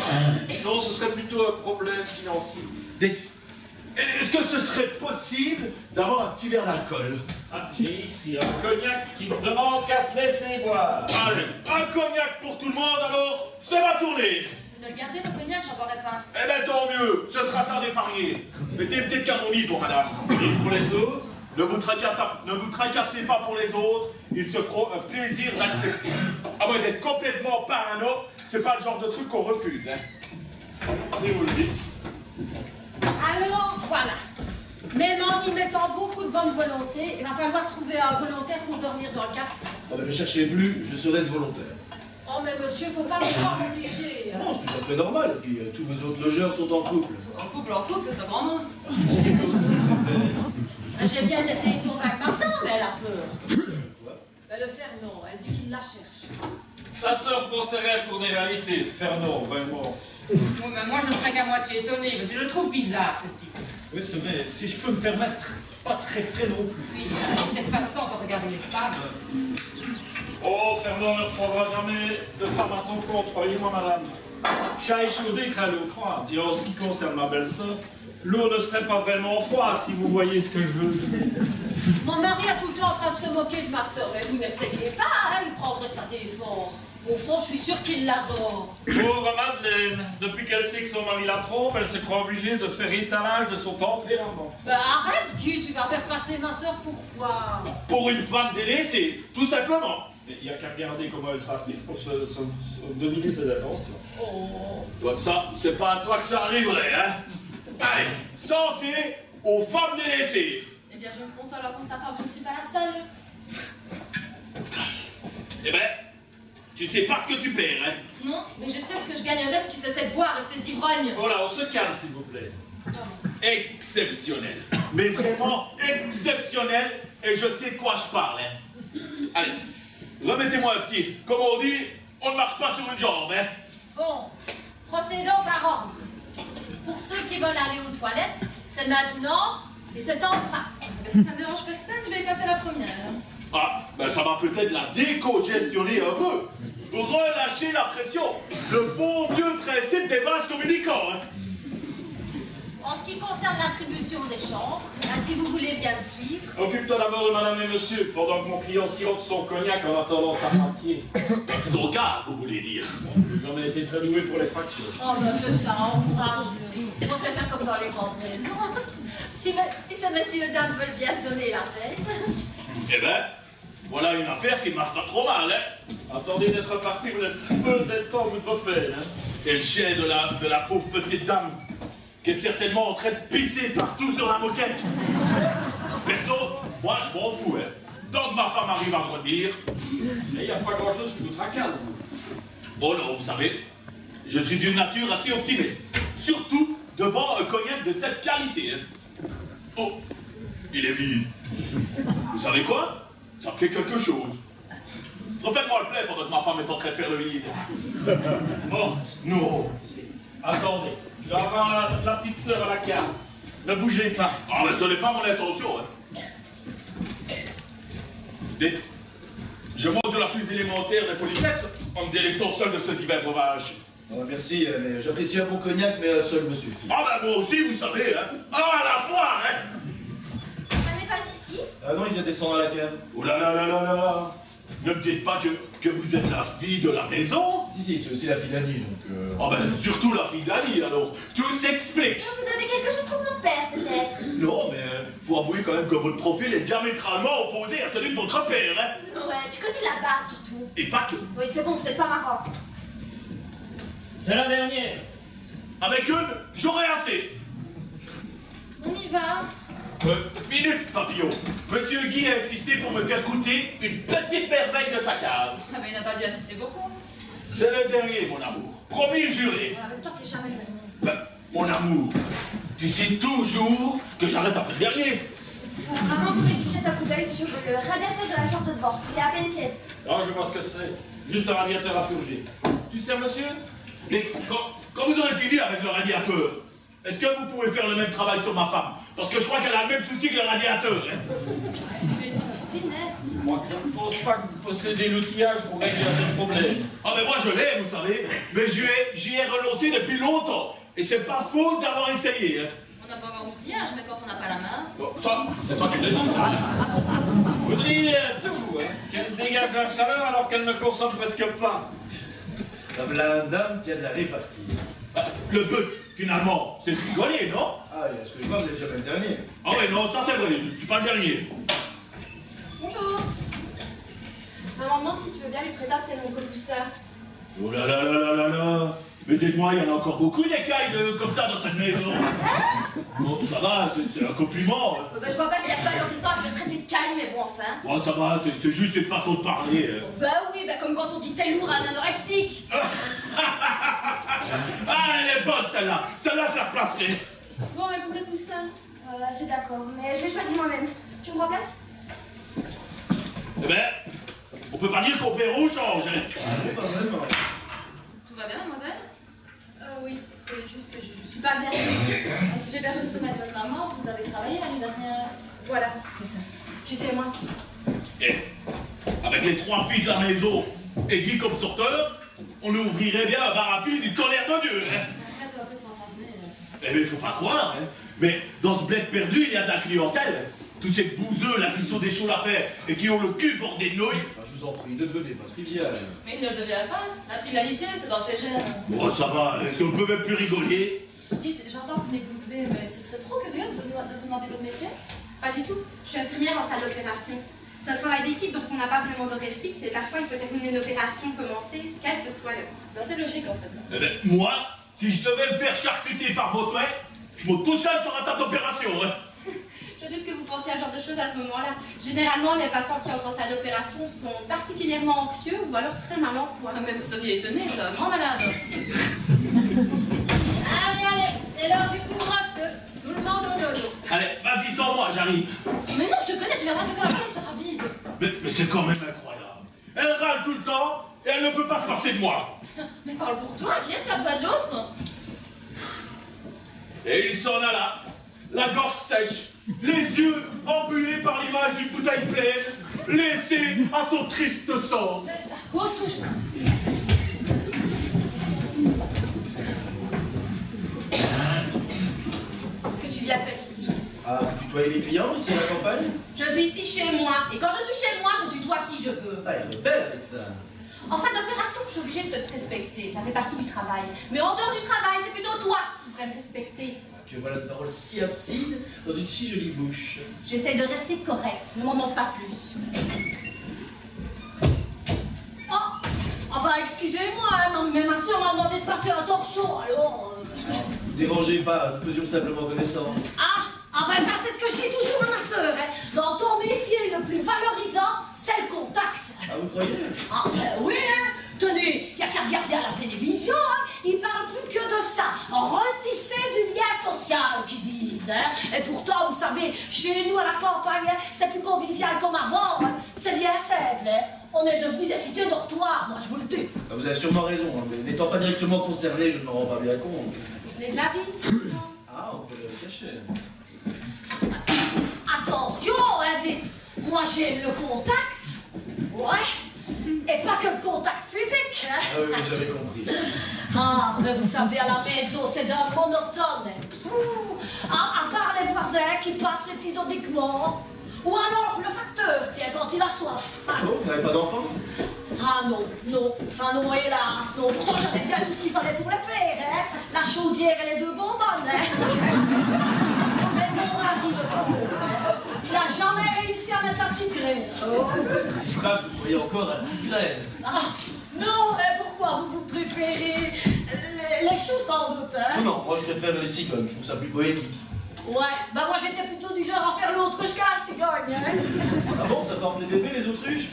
Non, ce serait plutôt un problème financier. Est-ce que ce serait possible d'avoir un petit verre d'alcool? Ah, j'ai ici un cognac qui ne demande qu'à se laisser boire. Allez, un cognac pour tout le monde alors, c'est ma tournée. Vous le gardez, votre cognac, j'en boirai pas. Eh ben tant mieux, ce sera ça d'épargner. Mettez une petite camomille pour madame. Et pour les autres? Ne vous tracassez pas pour les autres, ils se feront un plaisir d'accepter. À moins d'être complètement parano, c'est pas le genre de truc qu'on refuse. Hein. Si vous le dites. Alors, voilà. Même en y mettant beaucoup de bonne volonté, il va falloir trouver un volontaire pour dormir dans le café. Ah ben ne cherchez plus, je serai ce volontaire. Oh, mais monsieur, faut pas me croire obligé. Non, c'est tout à fait normal, et puis tous vos autres logeurs sont en couple. En couple, c'est grand mot. J'ai bien essayé de convaincre ma soeur, mais elle a peur. Ben, le Fernand, elle dit qu'il la cherche. Ta sœur penserait pour des réalités. Fernand, vraiment. Bon, ben, moi, je ne serais qu'à moitié étonné, parce que je le trouve bizarre, ce type. Oui, c'est vrai, si je peux me permettre, pas très frais non plus. Oui, et cette façon de regarder les femmes. Oh, Fernand ne reprendra jamais de femme à son compte, croyez-moi, madame. Chat échaudé craint l'eau froide. Et en ce qui concerne ma belle-sœur, l'eau ne serait pas vraiment froide, si vous voyez ce que je veux. Mon mari est tout le temps en train de se moquer de ma soeur, mais vous n'essayez pas, hein, il prendrait sa défense. Au fond, je suis sûre qu'il l'adore. Pauvre Madeleine, depuis qu'elle sait que son mari la trompe, elle se croit obligée de faire étalage de son tempérament. Ben arrête, Guy, tu vas faire passer ma soeur pourquoi? Pour une femme délaissée, tout simplement. Mais il n'y a qu'à regarder comment elle s'active pour deviner ses intentions. Oh. Donc ça, c'est pas à toi que ça arriverait, hein. Allez, santé aux femmes délaissées. Eh bien, je me console en constatant que je ne suis pas la seule. Eh ben, tu sais pas ce que tu perds, hein. Non, mais je sais ce que je gagnerais si tu cessais de boire, espèce d'ivrogne. Voilà, on se calme, s'il vous plaît. Exceptionnel. Mais vraiment exceptionnel, et je sais de quoi je parle, hein. Allez, remettez-moi un petit. Comme on dit, on ne marche pas sur une jambe, hein. Bon, procédons par ordre. Pour ceux qui veulent aller aux toilettes, c'est maintenant et c'est en face. Ben, si ça ne dérange personne, je vais y passer la première. Ah, ben ça va peut-être la décongestionner un peu. Relâchez la pression. Le bon vieux principe des vases communicants, hein. En ce qui concerne l'attribution des chambres, si vous voulez bien me suivre. Occupe-toi d'abord de madame et monsieur, pendant que mon client sirote son cognac en attendant sa moitié. Son gars, vous voulez dire. J'ai jamais été très doué pour les fractions. Oh ben c'est ça, encourage-le. On devrait faire comme dans les grandes maisons. Si ces messieurs et dames veulent bien se donner la peine. Eh ben, voilà une affaire qui marche pas trop mal, hein. Attendez d'être parti, vous n'êtes peut-être pas au bout de votre peine, hein. Et le chien de la pauvre petite dame, qui est certainement en train de pisser partout sur la moquette. Perso, moi je m'en fous, hein. Tant que ma femme arrive à me retenir. Mais il n'y a pas grand-chose qui vous tracasse, vous. Oh non, vous savez, je suis d'une nature assez optimiste. Surtout devant un cognac de cette qualité, hein. Oh, il est vide. Vous savez quoi? Ça me fait quelque chose. Refaites-moi le plaid pendant que ma femme est en train de faire le vide. Oh, Non. attendez. Je vais avoir la petite sœur à la cave. Ne bougez pas. Ah mais ce n'est pas mon intention, hein. Dites, je manque de la plus élémentaire des politesses en me délectant seul de ce divin breuvage. Ah, merci, mais j'apprécie un bon cognac, mais un seul me suffit. Ah ben moi aussi, vous savez, hein. Ah, à la fois, hein. Ça n'est pas ici. Ah non, ils étaient descendus à la cave. Oh là là là là là. Ne me dites pas que vous êtes la fille de la maison. Si, c'est aussi la fille d'Annie, donc... Ah ben surtout la fille d'Annie, alors. Tout s'explique. Vous avez quelque chose contre mon père, peut-être. Non, mais faut avouer quand même que votre profil est diamétralement opposé à celui de votre père, hein. Ouais, du côté de la barbe, surtout. Et pas que. Oui, c'est bon, vous n'êtes pas marrant. C'est la dernière. Avec une, j'aurai assez. On y va. Minute, papillon. Monsieur Guy a insisté pour me faire goûter une petite merveille de sa cave. Ah, mais il n'a pas dû assister beaucoup. C'est le dernier, mon amour. Promis, juré. Avec toi, c'est jamais le dernier. Ben, mon amour, tu sais toujours que j'arrête après le dernier. Maman voudrait que tu jettes un coup d'œil sur le radiateur de la chambre de devant. Il est à peine tiède. Ah, je vois ce que c'est. Juste un radiateur à purger. Tu sais, monsieur? Mais quand vous aurez fini avec le radiateur, est-ce que vous pouvez faire le même travail sur ma femme? Parce que je crois qu'elle a le même souci que le radiateur. Hein. Tu es d'une finesse. Moi, je ne pense pas que vous possédez l'outillage pour régler un problème. Ah mais moi je l'ai, vous savez, mais j'y ai renoncé depuis longtemps. Et c'est pas faute d'avoir essayé. Hein. On n'a pas avoir l'outillage, mais quand on n'a pas la main... Bon, ça, c'est toi qui l'as dit, ça. Vous diriez tout, hein, qu'elle dégage la chaleur alors qu'elle ne consomme presque pas. Ça voilà un homme qui a de la répartie. Le but, finalement, c'est de rigoler, non? Ah, et à ce que je vois, vous êtes jamais le dernier. Ah ouais, non, ça c'est vrai, je ne suis pas le dernier. Bonjour. Maman demande si tu veux bien lui prêter un tel mon copoussin. Oh là là là là là là. Mais dites-moi, il y en a encore beaucoup d'écailles comme ça dans cette maison. Bon, ça va, c'est un compliment. Hein. Bah, je vois pas s'il y a pas l'horizon à faire traiter de caille, mais bon, enfin. Bon, ça va, c'est juste une façon de parler. Hein. Bah oui, bah comme quand on dit t'es lourd à un anorexique. Ah, elle est bonne celle-là. Celle-là, je la replacerai. Bon, mais pour le coussin, c'est d'accord, mais je l'ai choisi moi-même. Tu me remplaces? Eh ben, on peut pas dire qu'on perd au change. Hein. Ah, pas vraiment. Tout va bien, mademoiselle? Oui, c'est juste que je suis pas bien. Si j'ai bien retenu ce matin de votre maman, vous avez travaillé la nuit dernière. Voilà, c'est ça. Excusez-moi. Et avec les 3 filles de la maison et Guy comme sorteur, on ouvrirait bien un bar à filles du tonnerre de Dieu. Hein. Arrête un peu de fantasmer. Eh bien, faut pas croire. Hein. Mais dans ce bled perdu, il y a de la clientèle. Tous ces bouseux là qui sont des chauds à faire et qui ont le cul bordé de nouilles. Ah, je vous en prie, ne devenez pas trivial. Mais il ne le devient pas. La trivialité, c'est dans ses gènes. Oh, ça va, hein, si on peut même plus rigoler. Dites, j'entends que vous venez de vous lever, mais ce serait trop curieux de vous demander votre métier. Pas du tout. Je suis infirmière en salle d'opération. C'est un travail d'équipe, donc on n'a pas vraiment d'horaire fixe et parfois il faut terminer une opération commencée, quel que soit le. C'est assez logique en fait. Eh ben, moi, si je devais me faire charcuter par vos souhaits, je monte tout seul sur la table d'opération. Hein. Je doute que vous pensiez à ce genre de choses à ce moment-là. Généralement, les patients qui entrent en salle d'opération sont particulièrement anxieux ou alors très mal en point. Ah, mais vous seriez étonné, c'est un grand malade. Allez, allez, c'est l'heure du couvre-feu. Tout le monde au dodo. Allez, vas-y, sans moi, j'arrive. Mais non, je te connais, tu viendras te faire la elle sera vide. Mais c'est quand même incroyable. Elle râle tout le temps et elle ne peut pas se passer de moi. Mais parle pour toi, qui est-ce qui a besoin de l'autre? Et il s'en alla, la gorge sèche, les yeux embués par l'image d'une bouteille pleine, laissé à son triste sort. C'est ça, cause toujours. Qu'est-ce que tu viens faire ici? Ah, vous tutoyez les clients ici à la campagne? Je suis ici chez moi. Et quand je suis chez moi, je tutoie qui je veux. Ah, elle est belle avec ça. En salle d'opération, je suis obligée de te respecter. Ça fait partie du travail. Mais en dehors du travail, c'est plutôt toi qui devrais me respecter. Que voilà de paroles si acides dans une si jolie bouche. J'essaie de rester correcte. Ne m'en demande pas plus. Oh, ah bah excusez-moi, hein, mais ma soeur m'a demandé de passer un torchon, alors... Vous dérangez pas, nous faisions simplement connaissance. Ah bah ça c'est ce que je dis toujours à ma soeur, hein. Dans ton métier le plus valorisant, c'est le contact. Ah, vous croyez? Ah ben oui, hein. Tenez, il n'y a qu'à regarder à la télévision, hein. Ils parlent plus que de ça. Retisser du lien social, qu'ils disent, hein. Et pourtant, vous savez, chez nous à la campagne, hein, c'est plus convivial comme avant, hein. C'est bien simple, hein. On est devenus des cités dortoirs, moi je vous le dis. Ah, vous avez sûrement raison, hein, mais n'étant pas directement concerné, je ne m'en rends pas bien compte. Vous venez de la ville. Ah, on peut le cacher. Attention, hein, dites. Moi j'aime le contact. Ouais. Et pas que le contact physique, hein. Ah oui, j'avais compris. Ah, mais vous savez, à la maison, c'est d'un monotone. À part les voisins qui passent épisodiquement. Ou alors le facteur, tiens, quand il a soif. Oh, vous n'avez pas d'enfant? Ah non, non, enfin non, hélas, non. Pourtant, j'avais bien tout ce qu'il fallait pour le faire, hein. La chaudière et les 2 bonbonnes, hein. Mais mon mari, le pauvre, hein, il n'a jamais réussi à mettre la petite graine. Oh. Ah, vous croyez encore à petite graine? Ah, non, mais pourquoi vous préférez les choux sans doute, hein? Non, moi je préfère les cigognes, je trouve ça plus poétique. Ouais, bah moi j'étais plutôt du genre à faire l'autruche qu'à la cigogne, hein? Ah bon, ça porte les bébés, les autruches?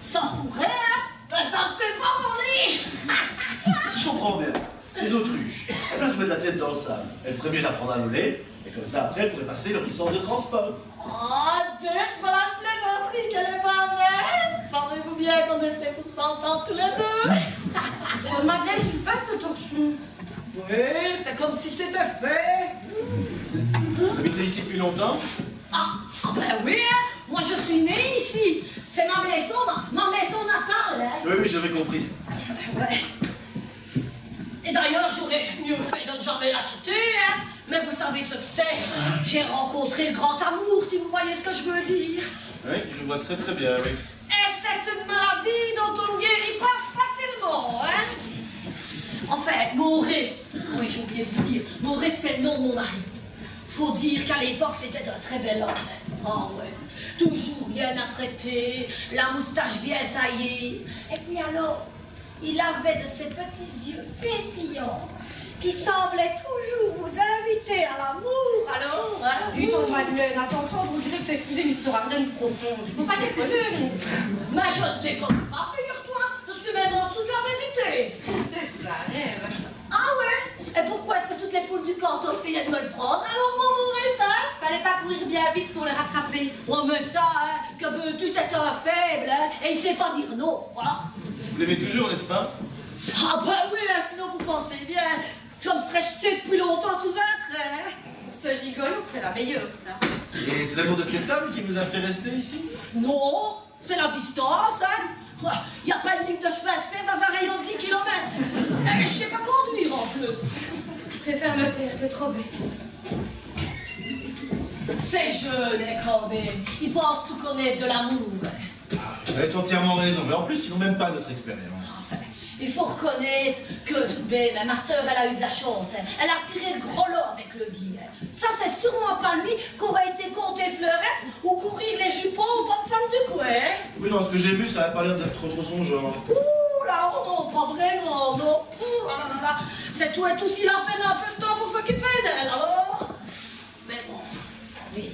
Ça pourrait, hein? Ben ça ne fait pas mon lit! Je comprends bien. Les autruches, elles peuvent se mettre la tête dans le sable. Elles feraient mieux d'apprendre à voler, et comme ça, après, elles pourraient passer leur licence de transport. Oh, Dick, voilà une plaisanterie qu'elle est pas vraie. Savez-vous bien qu'on est fait pour s'entendre tous les deux? Madeleine, tu le passes ce torchon? Oui, c'est comme si c'était fait. Vous habitez ici depuis longtemps? Ah ben oui, hein. Moi je suis née ici. C'est ma maison natale, hein. Oui, j'avais compris. Ouais. Et d'ailleurs, j'aurais mieux fait de ne jamais la quitter, hein. Mais vous savez ce que c'est. J'ai rencontré le grand amour, si vous voyez ce que je veux dire. Oui, je vois très très bien, oui. Et c'est une maladie dont on ne guérit pas facilement, hein. Enfin, Maurice. Oui, j'ai oublié de vous dire. Maurice, c'est le nom de mon mari. Faut dire qu'à l'époque, c'était un très bel homme. Hein. Oh ouais. Toujours bien apprêté, la moustache bien taillée. Et puis alors, il avait de ces petits yeux pétillants qui semblaient toujours vous inviter à l'amour. Alors, hein? Dis donc, Madeleine, à t'entendre, on dirait que t'as épousé Mr. Arden profond. Il faut pas déconner, non? Mais je ne déconne pas, figure-toi. Je suis même en dessous de la vérité. C'est ça, hein? Ah ouais? Et pourquoi est-ce que toutes les poules du canton essayaient de me le prendre? Alors, mon Maurice, hein? Fallait pas courir bien vite pour le rattraper. Oh, mais ça, hein, que veux-tu, c'est un faible, hein? Et il sait pas dire non, voilà. Vous l'aimez toujours, n'est-ce pas? Ah ben oui, hein, sinon vous pensez bien, je me serais jeté depuis longtemps sous un train. Ce gigolo, c'est la meilleure, ça. Et c'est l'amour de cet homme qui vous a fait rester ici? Non, c'est la distance, hein. Il n'y a pas une ligne de chemin de fer dans un rayon de 10 km. Et je sais pas conduire en plus. Je préfère me taire, t'es trop bête. C'est jeune, hein, quand même. Ils pensent tout connaître de l'amour. Vous avez entièrement raison, mais en plus, ils n'ont même pas notre expérience. Il faut reconnaître que tout de même, ma sœur, elle a eu de la chance. Hein. Elle a tiré le gros lot avec le Guy. Hein. Ça, c'est sûrement pas lui qu'aurait été compter fleurette ou courir les jupons aux bonnes femmes de coin. Hein. Oui, non, ce que j'ai vu, ça n'a pas l'air d'être trop son genre. Ouh là, oh non, pas vraiment, non. Ouh là là là. C'est tout et tout s'il en peine un peu de temps pour s'occuper d'elle, alors. Mais bon, vous savez,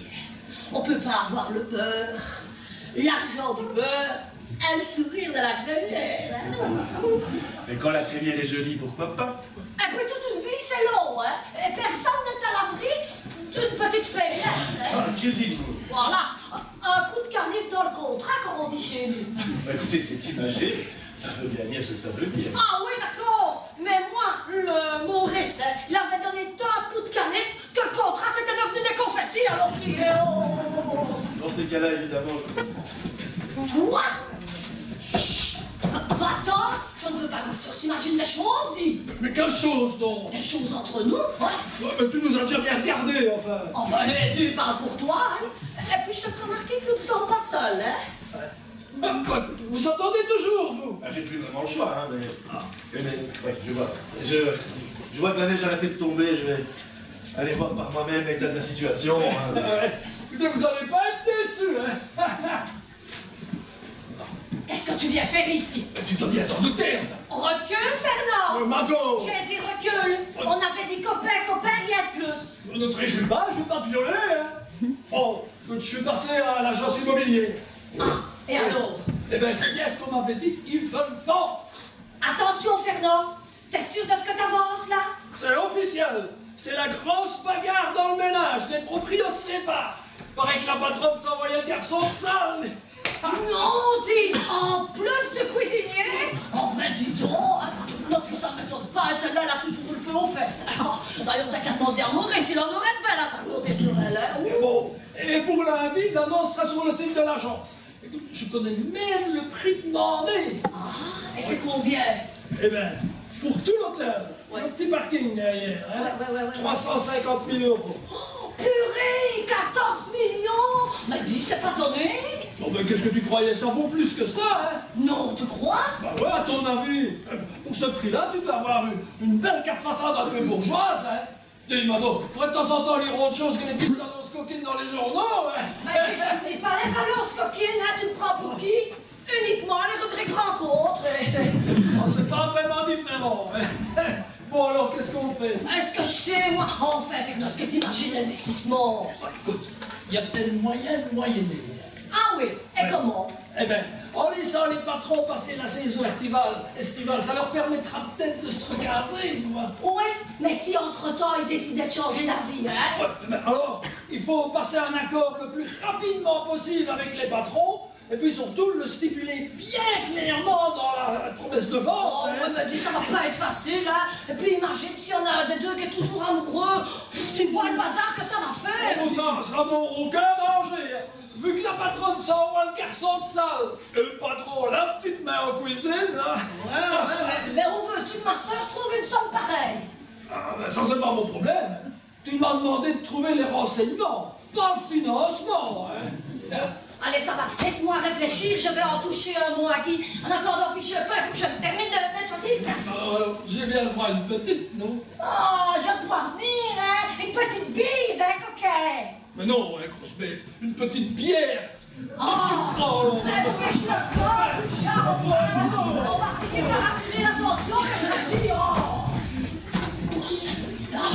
on peut pas avoir le beurre, l'argent du beurre, et le sourire de la crémière. Hein. Mais quand la crémière est jolie, pourquoi pas? Et puis toute une vie, c'est long, hein. Et personne n'est à l'abri d'une petite faiblesse. Hein. Ah, que dites-vous? Voilà, un coup de canif dans le contrat, comme on dit chez nous. Bah, écoutez, c'est imagé, ça veut bien dire ce que ça veut dire. Ah oui, d'accord. Mais moi, le Maurice, il avait donné tant de coups de canif que le contrat s'était devenu des confettis, alors Dans ces cas-là, évidemment, Toi? Chut! Va-t'en! Je ne veux pas que ma soeur s'imagine des choses, dis! Mais quelle chose, donc? Des choses entre nous, hein? Ouais, mais tu nous as déjà bien regardé, enfin. Oh ben, tu parles pour toi, hein? Et puis je te fais remarquer que nous ne sommes pas seuls, hein? Vous entendez toujours, vous? Ah, j'ai plus vraiment le choix, hein, mais... ouais, je vois. Je vois que la neige a arrêté de tomber, je vais aller voir par moi-même l'état de la situation. Hein. Écoutez, vous n'allez pas être déçus, hein? Qu'est-ce que tu viens faire ici? Tu dois bien t'en douter, enfin. Recule, Fernand! Margot! J'ai dit recule! On avait dit copain, rien de plus! Ne te réjouis pas, je vais pas te violer, hein? Bon, je suis passé à l'agence immobilière. Ah, et alors? Eh ben, c'est bien ce qu'on m'avait dit, ils veulent vendre. Attention, Fernand! T'es sûr de ce que t'avances, là? C'est officiel. C'est la grosse bagarre dans le ménage. Les proprios se séparent. Paraît que la patronne s'envoyait le garçon sale. Non, dis, en plus de cuisinier? Oh, ben dis donc, hein. Non, puis ça ne m'étonne pas, celle-là, elle a toujours le feu aux fesses. D'ailleurs, t'as qu'à demander à Maurice, il en aurait de belles à raconter sur elle. Hein. Et bon, et pour lundi, l'annonce sera sur le site de l'agence. Écoute, je connais même le prix demandé. Ah, et c'est combien? Eh ben, pour tout l'hôtel, un petit parking derrière, hein, Ouais. 350 000 euros. Oh, purée, 14 millions! Mais dis, c'est pas donné? Bon, ben, qu'est-ce que tu croyais? Ça vaut plus que ça, hein? Non, tu crois? Bah ouais, à ton avis. Pour ce prix-là, tu peux avoir une belle carte façade un peu bourgeoise, hein? Et Mano, faudrait de temps en temps lire autre chose que les petites annonces coquines dans les journaux, hein? Mais je ne dis pas les annonces coquines, hein, tu me prends pour qui? Uniquement les rubriques rencontres. Oh, c'est pas vraiment différent, hein? Bon, alors, qu'est-ce qu'on fait? Est-ce que je sais, moi? Enfin, Fernand, est-ce que t'imagines l'investissement? Écoute, il y a peut-être moyen de moyenner. Ah oui, et comment? Eh bien, en laissant les patrons passer la saison estivale, ça leur permettra peut-être de se recaser, tu vois. Oui, mais si entre-temps ils décidaient de changer d'avis, hein? Ouais, mais alors, il faut passer un accord le plus rapidement possible avec les patrons, et puis surtout le stipuler bien clairement dans la promesse de vente. Oh, ouais, mais dis, ça va pas être facile, hein? Et puis imagine s'il y en a un des deux qui est toujours amoureux, tu vois le bazar que ça va faire. Tout ça sera dans aucun danger. Vu que la patronne s'envoie le garçon de salle, et le patron la petite main en cuisine, là. Ouais, mais où veux-tu, ma soeur, trouver une somme pareille? Ah, ben ça, c'est pas mon problème. Tu m'as demandé de trouver les renseignements, pas le financement, hein. Allez, ça va, laisse-moi réfléchir, je vais en toucher un mot à Guy. En attendant, fichu, il faut que je termine de mettre aussi, ça. J'ai bien le droit à une petite, non? Oh, je dois venir, hein? Une petite bise, hein, coquet? Mais non, hein, grosse bête, une petite bière. Oh, Qu'est-ce que tu prends, là? réfléchis le corps, on va finir par attirer l'attention que je te dis, oh. Pour celui-là.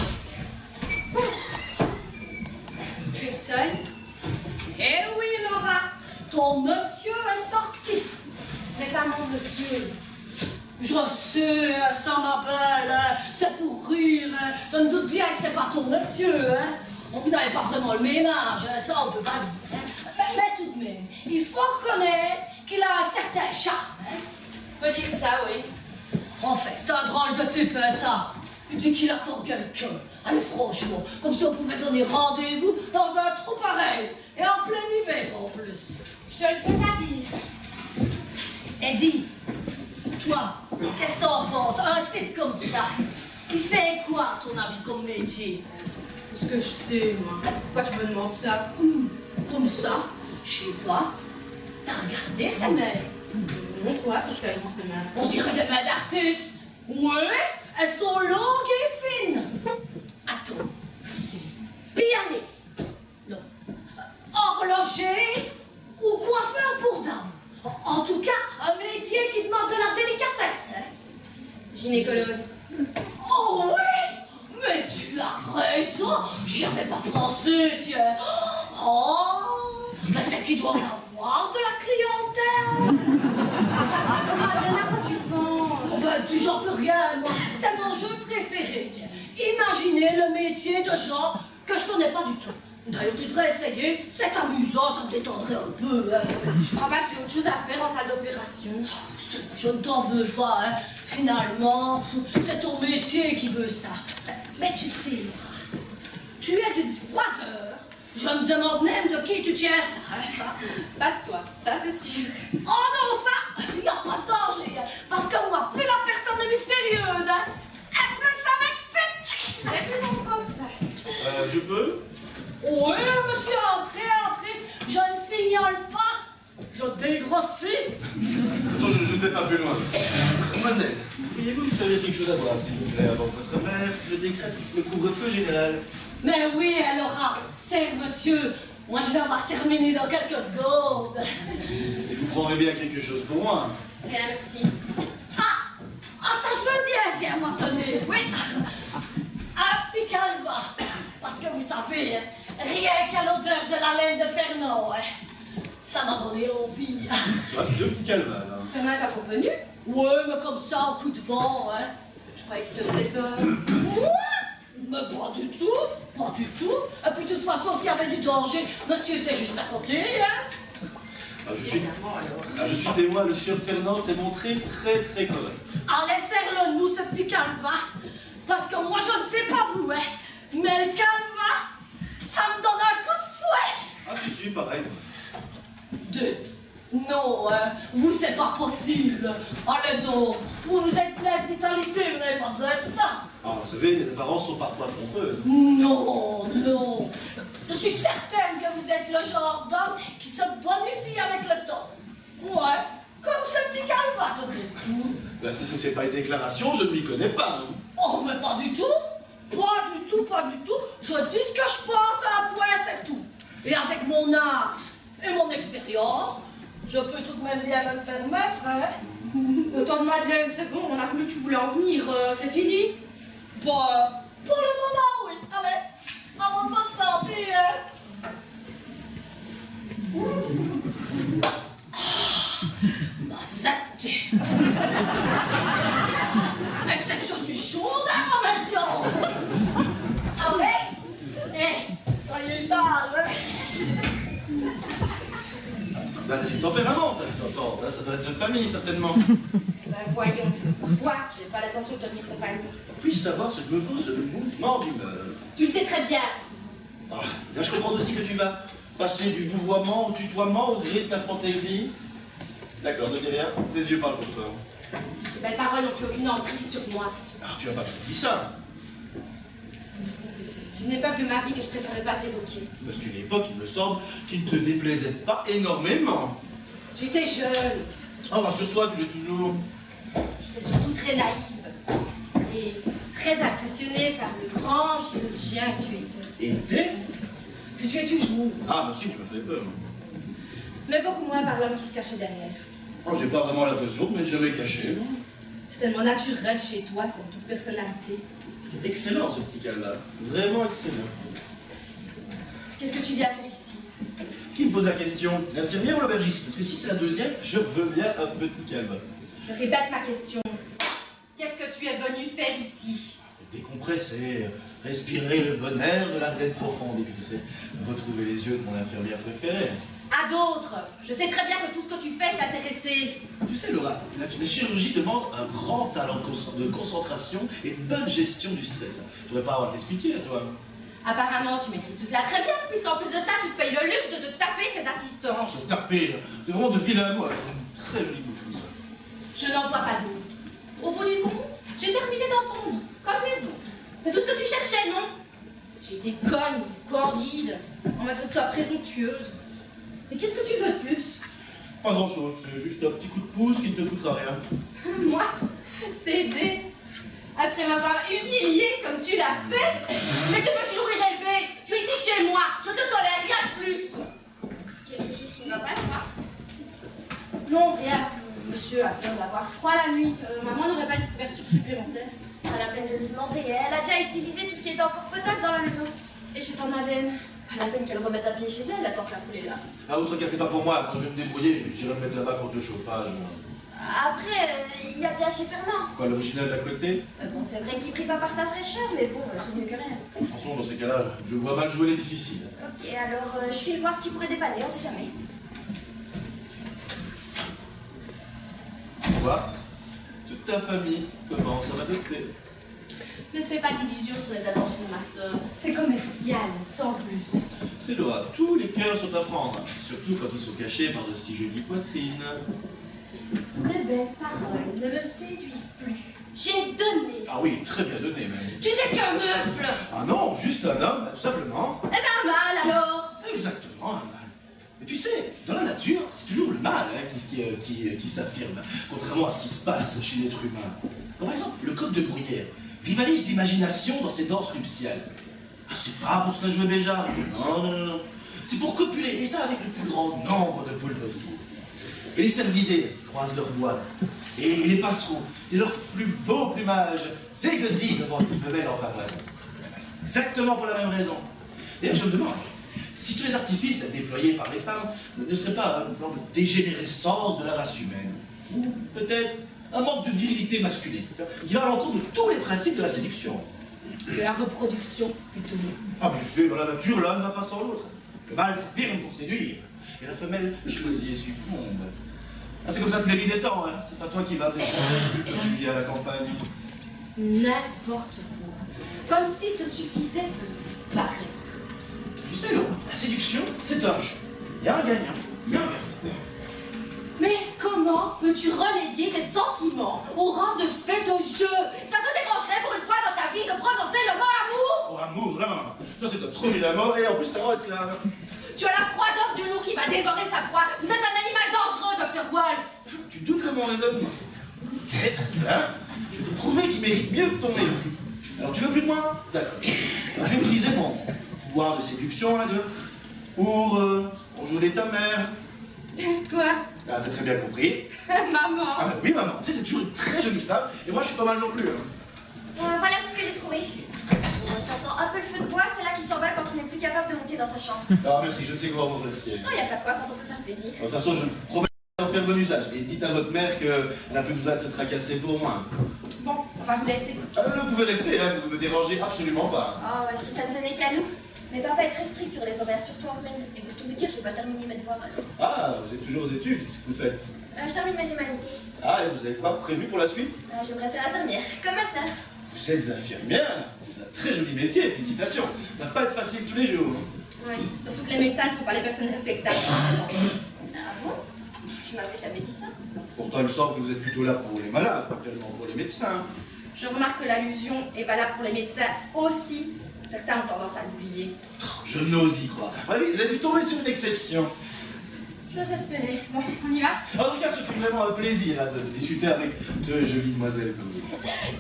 Tu es seule? Eh oui, Laura, ton monsieur est sorti. Ce n'est pas mon monsieur. Je sais, ça ma belle, c'est pour rire. Je me doute bien que c'est pas ton monsieur, hein. Vous n'avez pas vraiment le même âge, ça on peut pas dire. Hein. Mais tout de même, il faut reconnaître qu'il a un certain charme. Hein. On peut dire ça, oui. En fait, c'est un drôle de type, hein, ça. Il dit qu'il attend quelqu'un. Allez, franchement, comme si on pouvait donner rendez-vous dans un trou pareil. Et en plein hiver, en plus. Je te le fais pas dire. Eddie, toi, qu'est-ce que t'en penses? Un type comme ça, il fait quoi, à ton avis, comme métier? Qu'est-ce que je sais, moi? Pourquoi tu me demandes ça? Comme ça? Je sais pas. T'as regardé ses mains? Non, quoi? Qu'est-ce qu'elles ont ces mains? On dirait des mains d'artiste. Ouais, elles sont longues et fines. Attends. Pianiste? Non. Horloger ou coiffeur pour dames? En tout cas, un métier qui demande de la délicatesse. Hein? Gynécologue. Oh oui! Mais tu as raison, j'y avais pas pensé, tiens. Oh, mais c'est qu'il doit en avoir de la clientèle. À quoi tu penses? Oh ben, tu j'en peux rien, moi. C'est mon jeu préféré, tiens. Imaginez le métier de gens que je connais pas du tout. D'ailleurs, tu devrais essayer, c'est amusant, ça me détendrait un peu. Hein. Je crois pas que j'ai autre chose à faire en salle d'opération. Je ne t'en veux pas, hein. Finalement, c'est ton métier qui veut ça. Mais tu sais, Laura, tu es d'une froideur. Je me demande même de qui tu tiens ça. Hein. Pas de toi, ça c'est sûr. Oh non, ça, il n'y a pas de danger. Hein. Parce que moi, plus la personne est mystérieuse, hein, et plus ça m'excite. J'ai plus comprendre ça. Je peux? Oui, monsieur, entrez. Je ne fignole pas. Je dégrossis. De toute façon, je ne vais pas plus loin. Mademoiselle, pourriez-vous me servir quelque chose à boire, s'il vous plaît, avant que votre mère ne décrète le couvre-feu général? Mais oui, Laura, serre, monsieur. Moi, je vais avoir terminé dans quelques secondes. Et vous prendrez bien quelque chose pour moi? Rien, merci. Ah, ça, je veux bien, tiens, moi, tenez. Oui. Un petit calva. Parce que vous savez, rien qu'à l'odeur de la laine de Fernand, ça m'a donné envie. Tu vois, deux petits calvas, là. Fernand est encore venu? Ouais, mais comme ça, un coup de vent, hein. Je croyais qu'il te faisait peur. Ouais, mais pas du tout, pas du tout. Et puis, de toute façon, s'il y avait du danger, monsieur était juste à côté, hein. Je suis témoin, le sieur Fernand s'est montré très très correct. Allez, serre-le nous, ce petit calva. Parce que moi, je ne sais pas vous, hein. Mais le calva, ça me donne un coup de fouet. Ah, si, pareil. Non, hein, vous, c'est pas possible. Allez donc, vous êtes plein de vitalité, vous n'avez pas besoin de ça. Ah, vous savez, les apparences sont parfois trompeuses. Non. Je suis certaine que vous êtes le genre d'homme qui se bonifie avec le temps. Ouais, comme ce petit calva, tenez. Ben, si c'est pas une déclaration, je ne m'y connais pas. Hein. Oh, mais pas du tout. Pas du tout. Je dis ce que je pense à un point, c'est tout. Et avec mon âge et mon expérience, je peux tout de même bien me le permettre, hein. Autant de Madeleine, c'est bon, on a voulu que tu voulais en venir, c'est fini? Bah, pour le moment, oui. Allez, à votre bonne santé, hein. tempérament, t'entends, ça doit être de famille, certainement. Ben voyons, pourquoi j'ai pas l'intention de te tenir compagnie? Puis-je savoir ce que me vaut ce mouvement d'humeur? Tu le sais très bien. Ah, là, je comprends aussi que tu vas passer du vouvoiement au tutoiement au gré de ta fantaisie. D'accord, ne dis rien, tes yeux parlent pour toi. Tes belles paroles n'ont plus aucune emprise sur moi. Ah, tu n'as pas tout dit ça. C'est une époque de ma vie que je préférais pas évoquer. Mais c'est une époque, il me semble, qui ne te déplaisait pas énormément. J'étais jeune. Oh, rassure-toi, tu l'es toujours. J'étais surtout très naïve. Et très impressionnée par le grand chirurgien que tu étais. Était? Que tu es toujours. Ah, mais si, tu me fais peur. Mais beaucoup moins par l'homme qui se cachait derrière. Oh, j'ai pas vraiment l'impression de m'être jamais caché. Non. C'est tellement naturel chez toi, cette toute personnalité. Excellent, ce petit calva. Vraiment excellent. Qu'est-ce que tu viens faire ici? Qui me pose la question? L'infirmière ou l'aubergiste? Parce que si c'est la deuxième, je veux bien un petit calva. Je répète ma question. Qu'est-ce que tu es venu faire ici? Décompresser, respirer le bon air de l'Ardenne profonde. Et puis, tu sais, retrouver les yeux de mon infirmière préférée. À d'autres. Je sais très bien que tout ce que tu fais t'intéressait. Tu sais, Laura, la chirurgie demande un grand talent de concentration et une bonne gestion du stress. Tu devrais pas avoir à t'expliquer, toi. Apparemment, tu maîtrises tout cela très bien, puisqu'en plus de ça, tu te payes le luxe de te taper tes assistants. Se taper, c'est vraiment de vilain mot. C'est une très jolie bouche, ça. Je n'en vois pas d'autres. Au bout du compte, j'ai terminé dans ton lit, comme les autres. C'est tout ce que tu cherchais, non? J'ai été conne, candide, en matière de soi présomptueuse. Mais qu'est-ce que tu veux de plus? Pas grand-chose, c'est juste un petit coup de pouce qui ne te coûtera rien. Moi? T'aider? Après m'avoir humilié comme tu l'as fait? Mais tu peux toujours y rêver. Tu es ici chez moi, je te tolère, rien de plus. Quelque chose qui ne va pas, toi? Non, rien. Monsieur a peur d'avoir froid la nuit. Maman n'aurait pas une couverture supplémentaire. Pas la peine de lui demander. Elle a déjà utilisé tout ce qui était encore potable dans la maison. Et chez ton Madeleine? Pas la peine qu'elle remette à pied chez elle, tant que la poule est là. Ah, autre cas, c'est pas pour moi. Moi, je vais me débrouiller. J'irai me mettre là-bas contre le chauffage. Après, il y a bien chez Fernand. Quoi, l'original d'à côté? Bon, c'est vrai qu'il brille pas par sa fraîcheur, mais bon, c'est mieux que rien. De toute façon, dans ces cas-là, je vois mal jouer les difficiles. Ok, alors je file voir ce qui pourrait dépanner, on sait jamais. Tu vois, toute ta famille commence à m'adopter. Ne te fais pas d'illusions sur les attentions de ma sœur. C'est commercial, sans plus. C'est Laura, tous les cœurs sont à prendre, surtout quand ils sont cachés par de si jolies poitrines. Tes belles paroles ne me séduisent plus. J'ai donné. Ah oui, très bien donné même. Tu n'es qu'un meufle. Ah non, juste un homme, tout simplement. Eh ben mal alors. Exactement, un mâle. Mais tu sais, dans la nature, c'est toujours le mâle qui s'affirme, contrairement à ce qui se passe chez l'être humain. Par exemple, le coq de bruyère rivalise d'imagination dans ses danses nuptiales. Ah, c'est pas pour se la jouer béjart. Non, non, non, non. C'est pour copuler, et ça avec le plus grand nombre de poules possible. Et les cervidés croisent leurs doigts, et les passereaux, et leur plus beau plumage, s'égosillent devant une femelle en pavoisine. C'est exactement pour la même raison. D'ailleurs, je me demande, si tous les artifices déployés par les femmes ne seraient pas un plan de dégénérescence de la race humaine, ou peut-être un manque de virilité masculine, qui va à l'encontre de tous les principes de la séduction. De la reproduction, plutôt. Ah, mais tu sais, dans la nature, l'un ne va pas sans l'autre. Le mâle s'affirme pour séduire, et la femelle choisit et succombe. Ah, c'est comme ça que la nuit des temps, hein. C'est pas toi qui vas défendre quand tu vis à la campagne. N'importe quoi. Comme s'il te suffisait de paraître. Tu sais, Laura, la séduction, c'est un jeu. Il y a un gagnant, il y a un perdant. Mais comment peux-tu reléguer tes sentiments au rang de fait au jeu? Ça te dérangerait pour une fois dans ta vie de prononcer le mot amour? Oh, amour, non. Toi, c'est un trop vilain mot, et en plus, ça rend esclave. Tu as la froideur du loup qui va dévorer sa proie. Vous êtes un animal dangereux, Dr. Wolf. Tu doutes de mon raisonnement. Peut-être, hein? Je vais te prouver qu'il mérite mieux que ton mépris. Alors, tu veux plus de moi? D'accord. Alors, je vais utiliser mon pouvoir de séduction, là, pour enjôler ta mère. Quoi? Ah, t'as très bien compris. Maman. Ah, bah oui, maman. Tu sais, c'est toujours une très jolie femme, et moi, je suis pas mal non plus. Hein. Voilà tout ce que j'ai trouvé. Ça sent un peu le feu de bois, c'est là qui s'emballe quand il n'est plus capable de monter dans sa chambre. Ah, merci, je ne sais comment m'ouvrir le ciel. Non, il n'y a pas de quoi quand on peut faire plaisir. De toute façon, je vous promets d'en faire bon usage. Et dites à votre mère qu'elle n'a plus besoin de se tracasser pour moi. Bon, on va vous laisser. Vous pouvez rester, hein, vous ne me dérangez absolument pas. Oh, si ça ne tenait qu'à nous. Mais papa est très strict sur les horaires, surtout en semaine. Et pour tout vous dire, j'ai pas terminé mes devoirs alors. Ah, vous êtes toujours aux études, qu'est-ce que vous faites? Je termine mes humanités. Ah, et vous avez quoi prévu pour la suite? J'aimerais faire infirmière, comme ma sœur. Vous êtes infirmière? C'est un très joli métier, félicitations. Ça va pas être facile tous les jours. Oui, surtout que les médecins ne sont pas les personnes respectables. Ah bon? Tu m'avais jamais dit ça? Pourtant, il me semble que vous êtes plutôt là pour les malades, pas tellement pour les médecins. Je remarque que l'allusion est valable pour les médecins aussi. Certains ont tendance à l'oublier. Je n'ose y croire. Ah oui, vous avez dû tomber sur une exception. J'ose espérer. Bon, on y va? En tout cas, ce fut vraiment un plaisir de discuter avec deux jolies demoiselles comme vous.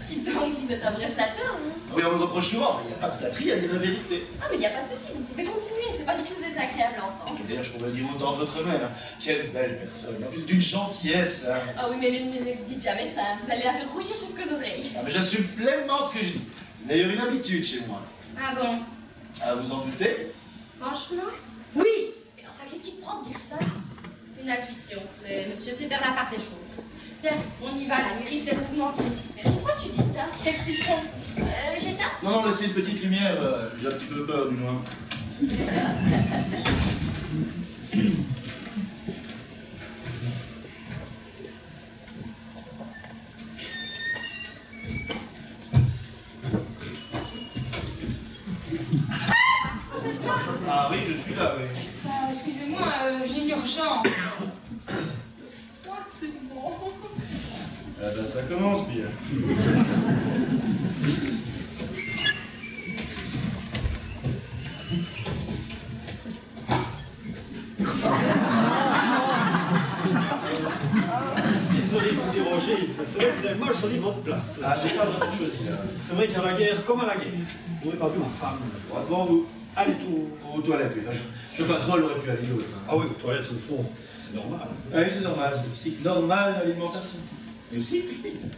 Dis donc, vous êtes un vrai flatteur, vous. Oui, on me le reproche souvent, mais il n'y a pas de flatterie, il y a de la vérité. Ah, mais il n'y a pas de souci, vous pouvez continuer, c'est pas du tout désagréable à entendre. D'ailleurs, je pourrais dire autant de votre mère. Quelle belle personne, d'une gentillesse. Hein. Ah oui, mais ne dites jamais ça, vous allez la faire rougir jusqu'aux oreilles. Ah, mais j'assume pleinement ce que je dis. D'ailleurs, une habitude chez moi. Ah bon? Ah, vous en doutez? Franchement? Oui. Mais enfin, qu'est-ce qui te prend de dire ça? Une intuition. Mais monsieur sait faire la part des choses. Bien, on y va, la nuit risque d'être mouvementée. Mais pourquoi tu dis ça? Je t'expliquerai. J'éteins? Non, laissez une petite lumière, j'ai un petit peu peur du noir. Ah oui, je suis là, oui. Excusez-moi, j'ai une urgence. Oh, c'est bon. Ah ben, ça commence bien. Désolé de vous déranger, mais c'est vrai que vous avez mal choisi votre place. Ah, j'ai pas vraiment choisi, là. C'est vrai qu'à la guerre, comme à la guerre, vous n'avez pas vu ma femme. Droit devant vous. Allez, tout. Aux toilettes, oui. Le patron aurait pu aller l'autre. Hein. Ah oui, aux toilettes, au fond, c'est normal. Ah oui, c'est normal, c'est le cycle normal d'alimentation. Et le cycle?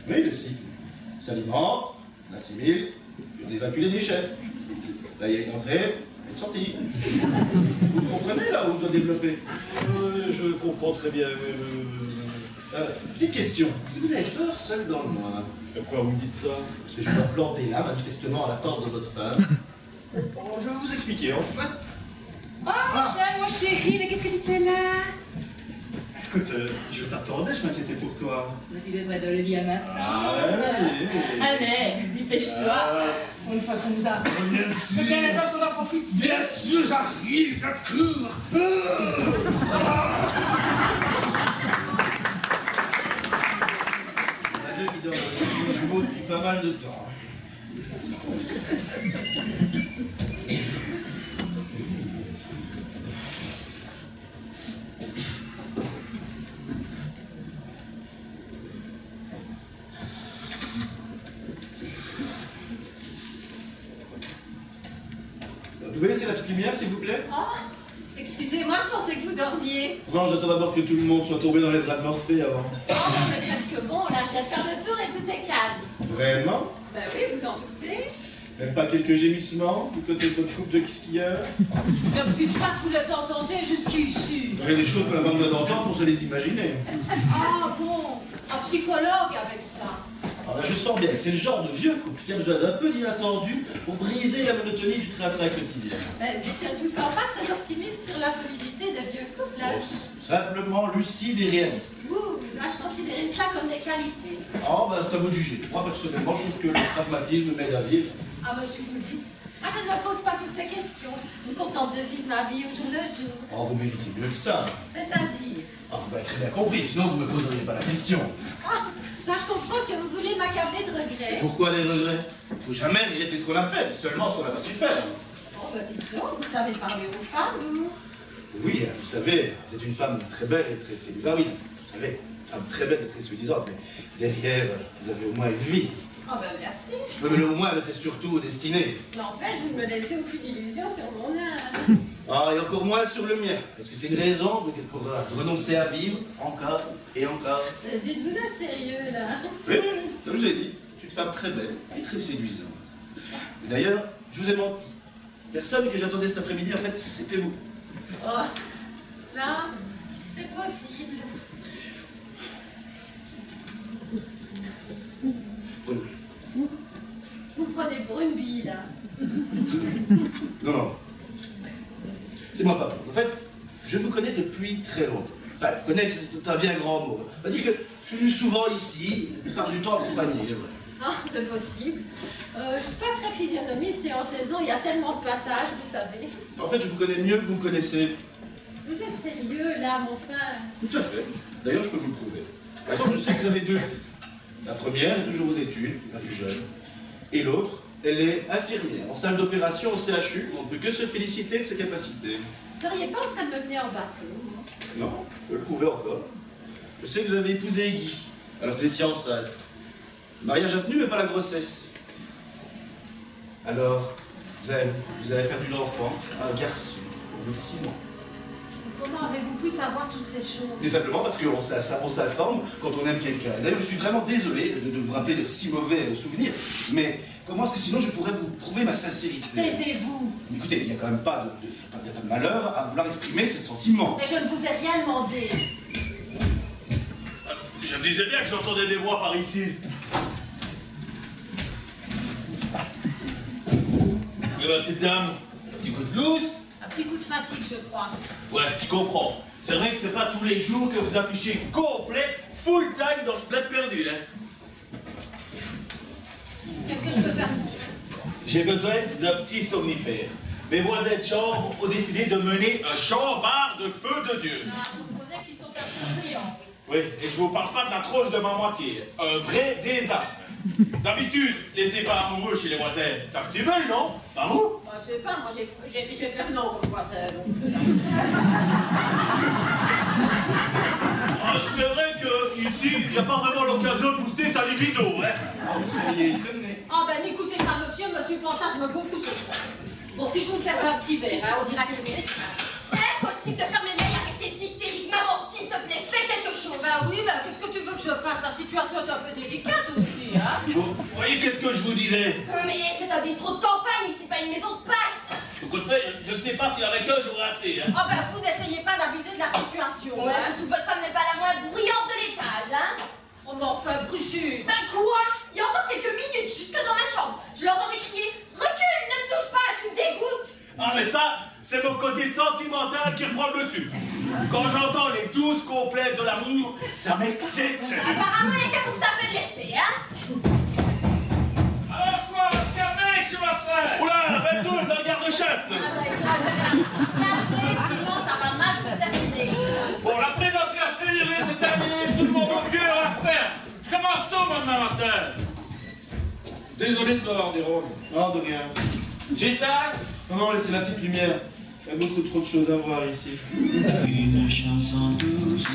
Oui, le cycle. On s'alimente, on assimile, puis on évacue les déchets. Là, il y a une entrée, une sortie. Vous comprenez là où on doit développer? Je comprends très bien. Petite question, est-ce que vous avez peur seul dans le noir? Pourquoi vous me dites ça? Parce que je dois planter là, manifestement, à la tente de votre femme. Oh, je vais vous expliquer, en fait. Oh, Michel, mon chéri, mais qu'est-ce que tu fais là? Écoute, je t'attendais, je m'inquiétais pour toi. Tu devrais te lever un matin. Ah, oui. Allez, dépêche-toi. Une fois que ça nous arrive. Bien C'est bien la place, on en profite. Bien sûr, j'arrive, je cours. On a deux qui dorment avec des jumeaux depuis pas mal de temps. Vous pouvez laisser la petite lumière, s'il vous plaît? Oh, excusez-moi, je pensais que vous dormiez. Non, j'attends d'abord que tout le monde soit tombé dans les bras de Morphée avant. Oh, on est presque bon, là, je viens de faire le tour et tout est calme. Vraiment? Ben oui, vous en doutez. Même pas quelques gémissements du côté de votre couple de skieurs? Ne me dites pas que vous les entendez jusqu'ici. Il y a des choses qu'on n'a pas besoin d'entendre pour se les imaginer. Ah bon, un psychologue avec ça. Alors là, je sens bien que c'est le genre de vieux couple qui a besoin d'un peu d'inattendu pour briser la monotonie du train-train quotidien. Dites, je ne vous sens pas très optimiste sur la solidité des vieux couples, là. Simplement lucide et réaliste. Ouh, là, je considère cela comme des qualités. Ah, ben c'est à vous de juger. Moi, personnellement, je trouve que le pragmatisme m'aide à vivre. Ah, ben, si vous le dites. Ah, je ne me pose pas toutes ces questions. Je me contente de vivre ma vie au jour le jour. Oh, vous méritez mieux que ça. C'est-à-dire. Ah, vous m'avez très bien compris, sinon vous ne me poseriez pas la question. Ah, là, je comprends que vous voulez m'accabler de regrets. Pourquoi les regrets? Il ne faut jamais regretter ce qu'on a fait, mais seulement ce qu'on n'a pas su faire. Oh, ben, dites donc, vous savez parler aux femmes, vous. Oui, vous savez, vous êtes une femme très belle et très séduisante. Ah oui, vous savez, une femme très belle et très séduisante, mais derrière, vous avez au moins une vie. Oh, ben, merci. Oui, mais le au moins, elle était surtout destinée. N'empêche, vous ne me laissez aucune illusion sur mon âge. Ah, et encore moins sur le mien. Est-ce que c'est une raison pour renoncer à vivre encore et encore? Dites, vous êtes sérieux, là? Oui, comme je vous ai dit, c'est une femme très belle et très séduisante. Et d'ailleurs, je vous ai menti. Personne que j'attendais cet après-midi, en fait, c'était vous. Oh, là, c'est possible. Prenez. Vous prenez pour une bille, là. Non, non. Faites-moi pas peur. En fait, je vous connais depuis très longtemps. Enfin, connaître, c'est un bien grand mot. On va dire que je suis venu souvent ici, la plupart du temps accompagné, il est vrai. Ah, c'est possible. Je suis pas très physionomiste et en saison, il y a tellement de passages, vous savez. En fait, je vous connais mieux que vous me connaissez. Vous êtes sérieux, là, mon frère? Tout à fait. D'ailleurs, je peux vous le prouver. Par exemple, je sais que vous avez 2 filles. La première est toujours aux études, la plus jeune. Et l'autre, elle est infirmière, en salle d'opération au CHU. On ne peut que se féliciter de ses capacités. Vous seriez pas en train de me mener en bateau? Non, je peux le prouver encore. Je sais que vous avez épousé Guy, alors que vous étiez enceinte. Le mariage a tenu, mais pas la grossesse. Alors, vous avez perdu l'enfant, un garçon, au bout de 6 mois. Comment avez-vous pu savoir toutes ces choses? Mais simplement parce qu'on s'informe quand on aime quelqu'un. D'ailleurs, je suis vraiment désolé de vous rappeler de si mauvais souvenirs, mais comment est-ce que sinon je pourrais vous prouver ma sincérité? Taisez-vous! Écoutez, il n'y a quand même pas de malheur à vouloir exprimer ses sentiments. Mais je ne vous ai rien demandé. Je me disais bien que j'entendais des voix par ici. Oui, ma petite dame, un petit coup de blues? Un petit coup de fatigue, je crois. Ouais, je comprends. C'est vrai que c'est pas tous les jours que vous affichez complet, full time dans ce bled perdu, hein. Qu'est-ce que je peux faire pour vous? J'ai besoin d'un petit somnifère. Mes voisins de chambre ont décidé de mener un chambard de feu de Dieu. Ah, vous connaissez qu'ils sont un peu bruyants. Oui, et je vous parle pas de la troche de ma moitié. Un vrai désastre. D'habitude, les ébats amoureux chez les voisins, ça stimule, non? Pas vous? Moi, je sais pas, moi j'ai fait non aux voisins. C'est vrai qu'ici, il n'y a pas vraiment l'occasion de booster sa libido, hein? Vous seriez étonné. Ah ben n'écoutez pas monsieur fantasme beaucoup ce soir. Bon, si je vous sers un petit verre, hein, on dira que c'est mérité. Impossible de fermer l'œil avec ces hystériques. Maman, s'il te plaît, fais quelque chose. Bah oui, bah qu'est-ce que tu veux que je fasse? La situation est un peu délicate aussi, hein. Vous voyez, qu'est-ce que je vous disais? Mais c'est un bistrot de campagne ici, pas une maison de passe. Écoutez, je ne sais pas si avec eux j'aurai assez, hein. Ah ben vous n'essayez pas d'abuser de la situation. Ouais, hein. surtout votre femme n'est pas la moins bruyante de l'étage, hein. Oh mais enfin, Brigitte. Ben quoi? Il y a encore quelques minutes, jusque dans ma chambre. Je l'entendais crier « Recule, ne me touche pas, tu me dégoûtes !» Ah mais ça, c'est mon côté sentimental qui reprend le dessus. Quand j'entends les 12 complètes de l'amour, ça m'excite. Apparemment, il n'y a qu'à vous que ça fait de l'effet, hein. Alors quoi, on va se calmer sur la frère? Oula, belle double, la garde-chasse. Ah ben, calmez, sinon ça va mal se terminer. Bon, la plaisanterie à célébrer, c'est terminé, tout le monde au pied à la faire. Je commence tôt demain matin. Désolé de vous avoir des rôles. Non, de rien. J'éteins. Non, non, laissez la petite lumière. Il y a beaucoup trop de choses à voir ici. Une chanson douce.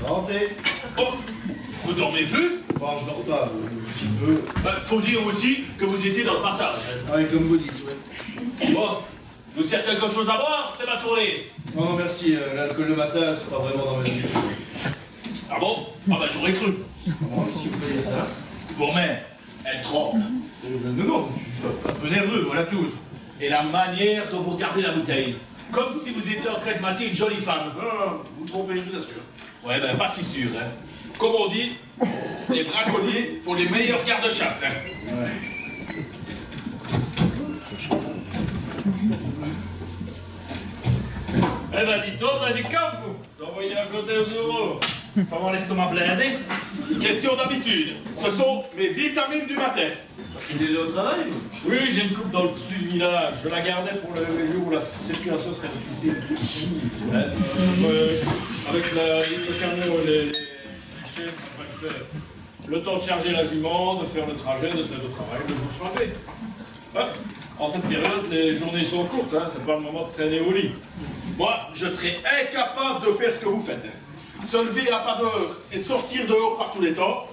Rentrez. Oh, vous dormez plus? Bon, je dors pas, un petit peu. Faut dire aussi que vous étiez dans le passage. Ouais, comme vous dites, ouais. Bon, je vous sers quelque chose à boire, c'est ma tournée. Non, non, merci. L'alcool le matin, c'est pas vraiment dans ma vie. Ah bon? Ah ben j'aurais cru. Comment est-ce que vous faisiez ça? Vos mains, elles tremblent. Non, non, je suis juste un peu nerveux, voilà tous. Et la manière dont vous regardez la bouteille. Comme si vous étiez en train de mater une jolie femme. Non, non, vous vous trompez, je vous assure. Ouais, ben pas si sûr, hein. Comme on dit, les braconniers font les meilleurs gardes-chasse, hein. Ouais. Eh ben, dites donc, vous avez du camp, vous. D'envoyer un côté aux euros. Pas avoir l'estomac blindé. Question d'habitude. Ce sont mes vitamines du matin. Tu es déjà au travail? Oui, j'ai une coupe dans le dessus du village. Je la gardais pour les jours où la circulation serait difficile. Avec le camion et les chaînes, ça pourrait faire le temps de charger la jument, de faire le trajet, de se mettre au travail, de vous frapper. Ouais. En cette période, les journées sont courtes, hein. C'est pas le moment de traîner au lit. Moi, je serais incapable de faire ce que vous faites. Se lever à pas d'heure et sortir dehors par tous les temps.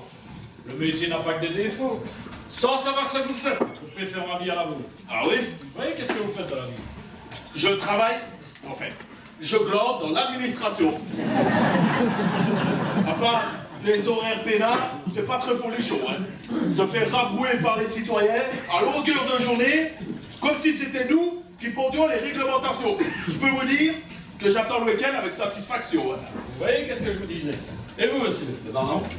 Le métier n'a pas que des défauts. Sans savoir ce que vous faites, vous pouvez faire ma vie à la vôtre. Ah oui? Oui, qu'est-ce que vous faites dans la vie? Je travaille, enfin, je glande dans l'administration. À part les horaires pénals, c'est pas très folichon, hein. Se faire rabrouer par les citoyens à longueur de journée, comme si c'était nous qui pondions les réglementations. Je peux vous dire que j'attends le week-end avec satisfaction. Hein. Vous voyez, qu'est-ce que je vous disais? Et vous aussi,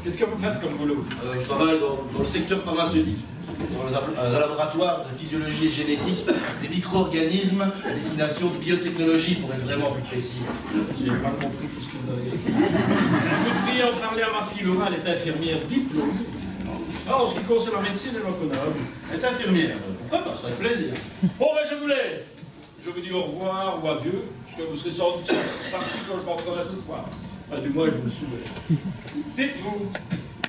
qu'est-ce que vous faites comme boulot? Je travaille dans le secteur pharmaceutique, dans un laboratoire de physiologie et génétique des micro-organismes à destination de biotechnologie, pour être vraiment plus précis. J'ai pas compris tout ce que vous avez dit. Vous devriez en parler à ma fille Laura, elle est infirmière diplômée. Ah, en ce qui concerne la médecine, elle en connaît. Elle est infirmière, pourquoi pas, ça fait plaisir. Bon, ben je vous laisse. Je vous dis au revoir ou adieu, parce que vous serez sans doute parti quand je rentrerai ce soir. Enfin, du moins, je vous le souhaite. Dites-vous,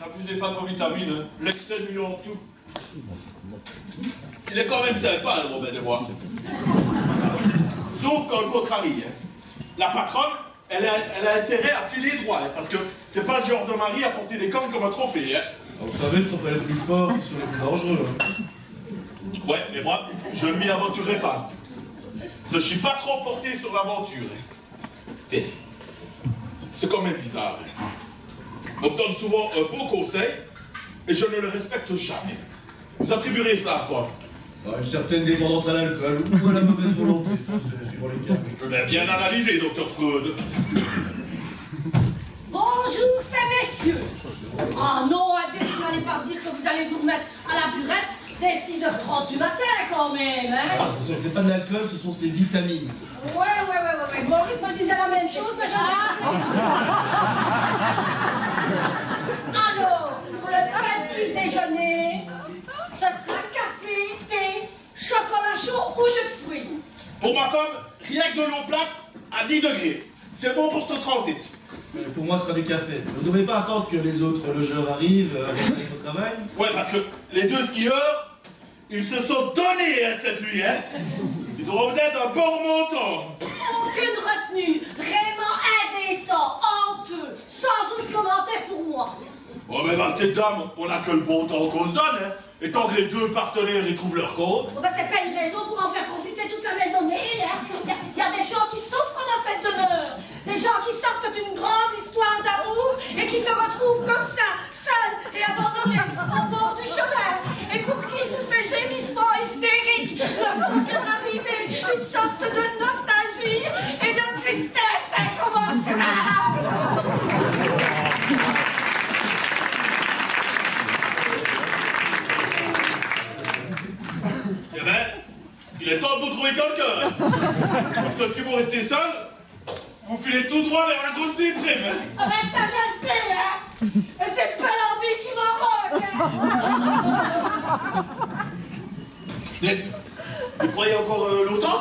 n'abusez pas de vos vitamines, hein. L'excès lui en tout. Il est quand même sympa, le Robin des Bois. Sauf quand le contrarie. Hein. La patronne, elle a intérêt à filer droit, hein, parce que c'est pas le genre de mari à porter des cornes comme un trophée. Hein. Vous savez, ce sont pas les plus forts qui sont les plus dangereux. Hein. Ouais, mais moi, je ne m'y aventurerai pas. Je suis pas trop porté sur l'aventure. Hein. C'est quand même bizarre. Hein. On me donne souvent un beau conseil, et je ne le respecte jamais. Vous attribuerez ça à quoi? Une certaine dépendance à l'alcool ou à la mauvaise volonté, ça c'est suivant les cas. Bien analysé, docteur Freud. Bonjour, ces messieurs. Ah non, vous n'allez pas dire que vous allez vous remettre à la burette dès 6h30 du matin quand même, hein? Ah, c'est pas de l'alcool, ce sont ces vitamines. Ouais. Maurice me disait la même chose, mais j'en ai Alors, pour le petit déjeuner, ce sera café, thé, chocolat chaud ou jus de fruits. Pour ma femme, rien que de l'eau plate à 10 degrés. C'est bon pour ce transit. Pour moi, ce sera du café. Vous ne devez pas attendre que les autres logeurs arrivent avant d'aller au travail. Ouais, parce que les deux skieurs, ils se sont donnés hein, cette nuit, hein. Ils auront peut-être un bon montant. Aucune retenue, vraiment indécent, honteux, sans aucun commentaire pour moi. Oh, mais ma tête dame, on n'a que le bon temps qu'on se donne, hein. Et tant que les deux partenaires y trouvent leur compte. Bon, c'est pas une raison pour en faire profiter toute la maisonnée, hein. Il y a des gens qui souffrent dans cette demeure. Des gens qui sortent d'une grande histoire d'amour et qui se retrouvent comme ça, seuls et abandonnés au bord du chemin. Et pour qui tous ces gémissements hystériques ne font que raviver une sorte de nostalgie et de tristesse incommensurable. Eh ben, il est temps de vous trouver quelqu'un. Parce que si vous restez seul, vous filez tout droit vers la grosse déprime. Hein. Ah ben ça je le sais, hein. Et c'est pas l'envie qui m'en manque, hein. Vous croyez encore longtemps?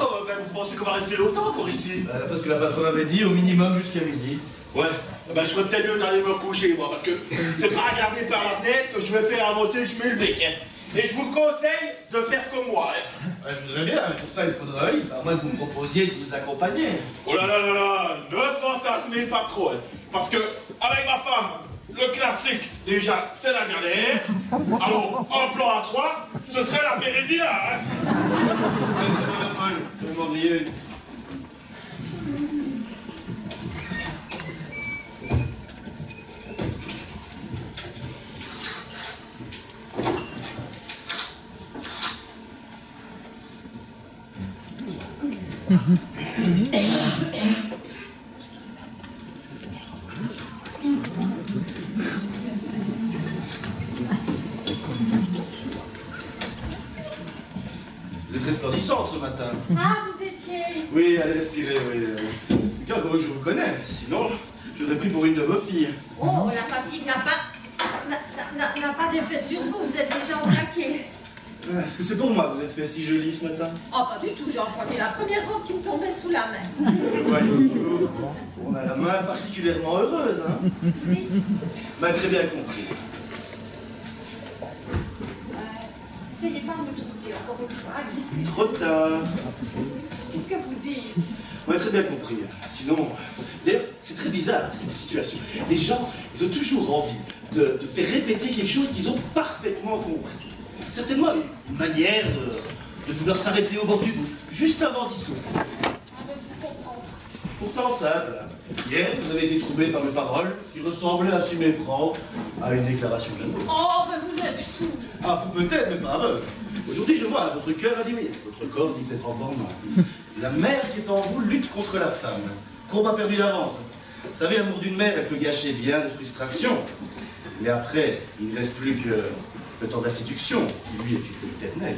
Vous pensez qu'on va rester longtemps encore ici? Parce que la patronne avait dit au minimum jusqu'à midi. Ouais, ben, je ferais peut-être mieux d'aller me coucher, moi, parce que c'est pas à regarder par la fenêtre que je vais faire avancer le chemin le bec. Hein. Et je vous conseille de faire comme moi. Hein. Ouais, je voudrais bien, mais pour ça il faudrait un livre. À moins que vous me proposiez de vous accompagner. Oh là là là là, ne fantasmez pas trop. Hein. Parce que, avec ma femme, le classique, déjà, c'est la galère. Alors, un plan à 3, ce serait la pérédia. Hein. Ouais, c'est pas mal, je vais m'ennuyer. Vous êtes resplendissante ce matin. Ah, vous étiez... Oui, allez respirer, oui. Car comment je vous connais, sinon je vous ai pris pour une de vos filles. Oh, la fatigue n'a pas d'effet sur vous, vous êtes déjà au craqué. Est-ce que c'est pour moi que vous êtes fait si joli ce matin? Oh, pas du tout, j'ai emprunté la première robe qui me tombait sous la main. Voyons, on a la main particulièrement heureuse, hein? Bah, très bien compris. Essayez pas de me troubler encore une fois. Trop tard. Qu'est-ce que vous dites? Ouais, très bien compris. Sinon, d'ailleurs, c'est très bizarre cette situation. Les gens, ils ont toujours envie de faire répéter quelque chose qu'ils ont parfaitement compris. Certainement une manière de vouloir s'arrêter au bord du gouffre, juste avant d'y sauter. Pourtant simple. Hier, vous avez été troublé par mes paroles qui ressemblaient à s'y méprendre à une déclaration d'amour. Oh, mais vous êtes fou. Ah, fou peut-être, mais pas aveugle. Aujourd'hui, je vois, votre cœur a dit oui. Votre corps dit peut-être encore non. La mère qui est en vous lutte contre la femme. Combat perdu d'avance. Vous savez, l'amour d'une mère, elle peut gâcher bien de frustration. Mais après, il ne reste plus que le temps de la séduction, qui lui est éternel.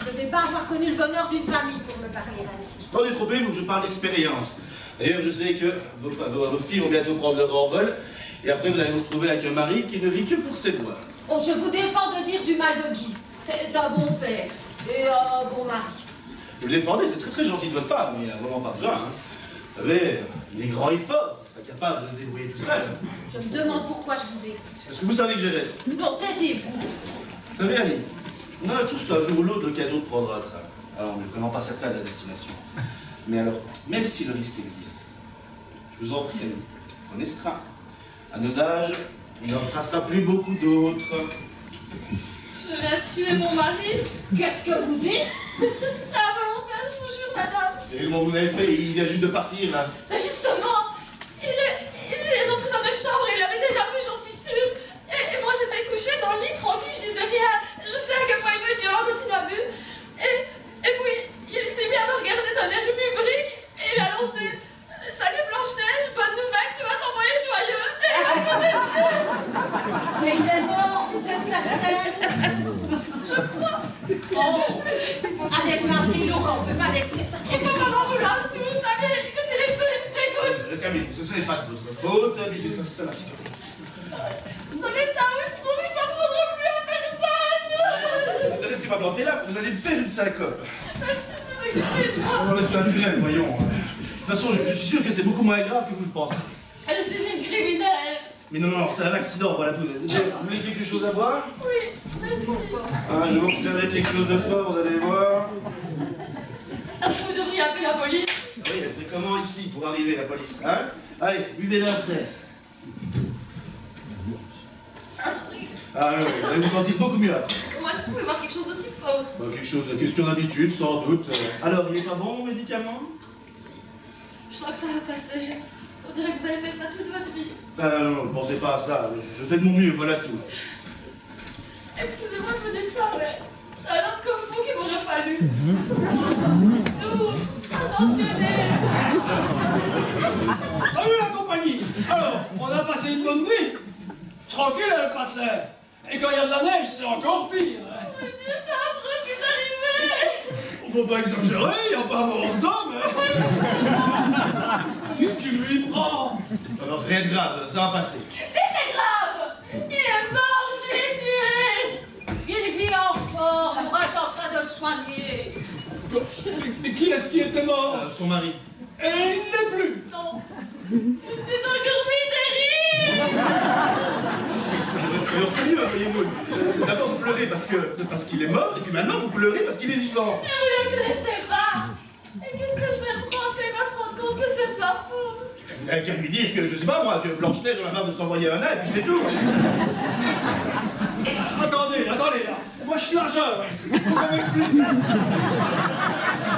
Je ne vais pas avoir connu le bonheur d'une famille pour me parler ainsi. Tant détrompez-vous, je parle d'expérience. D'ailleurs, je sais que vos filles vont bientôt prendre leur envol, et après vous allez vous retrouver avec un mari qui ne vit que pour ses doigts. Oh, je vous défends de dire du mal de Guy. C'est un bon père et un bon mari. Vous le défendez, c'est très très gentil de votre part, mais il n'a vraiment pas besoin. Hein. Vous savez, il est grand et fort, il serait capable de se débrouiller tout seul. Je me demande pourquoi je vous écoute. Est-ce que vous savez que j'ai raison? Non, taisez-vous. Vous savez, Annie, on a tous un jour ou l'autre l'occasion de prendre un train. Alors, on n'est vraiment pas certain de la destination. Mais alors, même si le risque existe, je vous en prie, Annie, prenez ce train. À nos âges, il n'en passera plus beaucoup d'autres. Je vais tuer mon mari. Qu'est-ce que vous dites? C'est involontaire, je vous jure, madame. Et comment vous l'avez fait? Il vient juste de partir, là. Mais justement, il est rentré dans notre chambre, il avait déjà vu, j'en suis sûre. Et moi, j'étais couchée dans le lit, tranquille, je disais rien. Je sais à quel point il veut être violent quand il a bu. Et puis, il s'est mis à me regarder d'un air lubrique et il a lancé « Salut Blanche-Neige, bonne nouvelle, tu vas t'envoyer joyeux !» Et il m'a sauté dessus. Mais il est mort, vous êtes certaine? Je crois. Oh. Allez, je m'appelle Laurent, on ne peut pas laisser ça. Il faut pas m'en vouloir, si vous savez, quand il est sous, il me dégoûte. Calmez-vous, ce n'est pas de votre faute, Bibi, ça c'est un accident. Dans l'état où il se trouve, il s'en prendra plus à personne. Ne restez pas planté là, vous allez me faire une syncope. Merci de vous écouter. On reste naturel, voyons. De toute façon, je suis sûr que c'est beaucoup moins grave que vous le pensez. Je suis une criminelle. Mais non, c'est un accident, voilà. Vous voulez quelque chose à boire? Oui, merci. Ah, je vais vous servir quelque chose de fort, vous allez voir. Vous devriez appeler la police. Oui, elle fait comment ici pour arriver, la police, hein? Allez, buvez d'un trait. Ah oui, vous allez vous sentir beaucoup mieux après. Comment est-ce que vous pouvez voir quelque chose d'aussi fort? Bah, quelque chose de question d'habitude, sans doute. Alors, il est pas bon, le médicament? Je sens que ça va passer. On dirait que vous avez fait ça toute votre vie. Non, ne pensez pas à ça. Je fais de mon mieux, voilà tout. Excusez-moi de vous dire ça, mais c'est un homme comme vous qu'il m'aurait fallu. Doux, attentionné. Salut la compagnie! Alors, on a passé une bonne nuit? Tranquille, le patelin. Et quand il y a de la neige, c'est encore pire. Hein? Mon Dieu, c'est affreux ce qui est arrivé. Faut pas exagérer, il n'y a pas mort d'homme. Hein? Qu'est-ce qui lui prend? Alors, rien de grave, ça va passer. C'était grave. Il est mort, je l'ai tué. Il vit encore, Laurent est en train de le soigner. Et qui est-ce qui était mort? Son mari. Et il ne l'est plus. Non. C'est encore plus terrible. Soyons sérieux, voyez-vous. D'abord, vous pleurez parce qu'il est mort, et puis maintenant, vous pleurez parce qu'il est vivant. Mais vous ne le connaissez pas. Et qu'est-ce que je vais me prendre quand il va se rendre compte que c'est de ma faute? Vous n'avez qu'à lui dire que, je sais pas moi, que Blanche-Neige en a marre de s'envoyer un nain, et puis c'est tout. Attendez, là. Moi, je suis largeur, ici. Faut qu'on m'explique.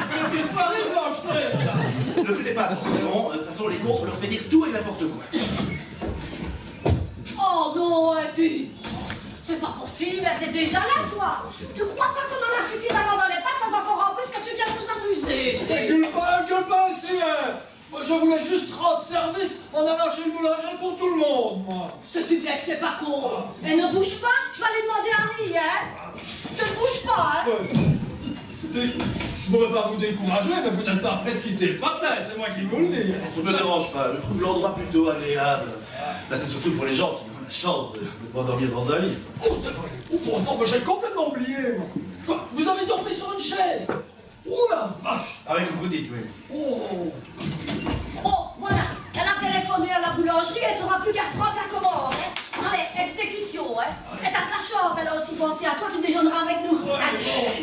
C'est disparu, Blanche-Neige, là. Ne faites pas attention, de toute façon, les cons, on leur fait dire tout et n'importe quoi. Oh non, Eddie! C'est pas possible, t'es déjà là, toi! Tu crois pas qu'on en a suffisamment dans les pattes, sans encore en plus que tu viens de nous amuser? Gueule pas ici, hein! Moi, je voulais juste rendre service en allant chez le boulanger pour tout le monde, moi! Sais-tu bien que c'est pas con? Et ne bouge pas, je vais aller demander à Harry, hein? Tu ne bouges pas, hein? Je ne voudrais pas vous décourager, mais vous n'êtes pas prêt de quitter le patelin, c'est moi qui vous le dis. Ça ne me dérange pas, je trouve l'endroit plutôt agréable. Là, c'est surtout pour les gens qui ont la chance de pouvoir dormir dans un lit. Oh, c'est vrai! Oh, bon sang, mais j'ai complètement oublié, moi! Quoi? Vous avez dormi sur une chaise? Oh la vache! Avec vous dites, oui. Oh! Bon, voilà, elle a téléphoné à la boulangerie et tu n'auras plus qu'à reprendre ta commande. Hein. Allez, exécution. Hein. Et t'as de la chance, elle a aussi pensé à toi, tu déjeuneras avec nous.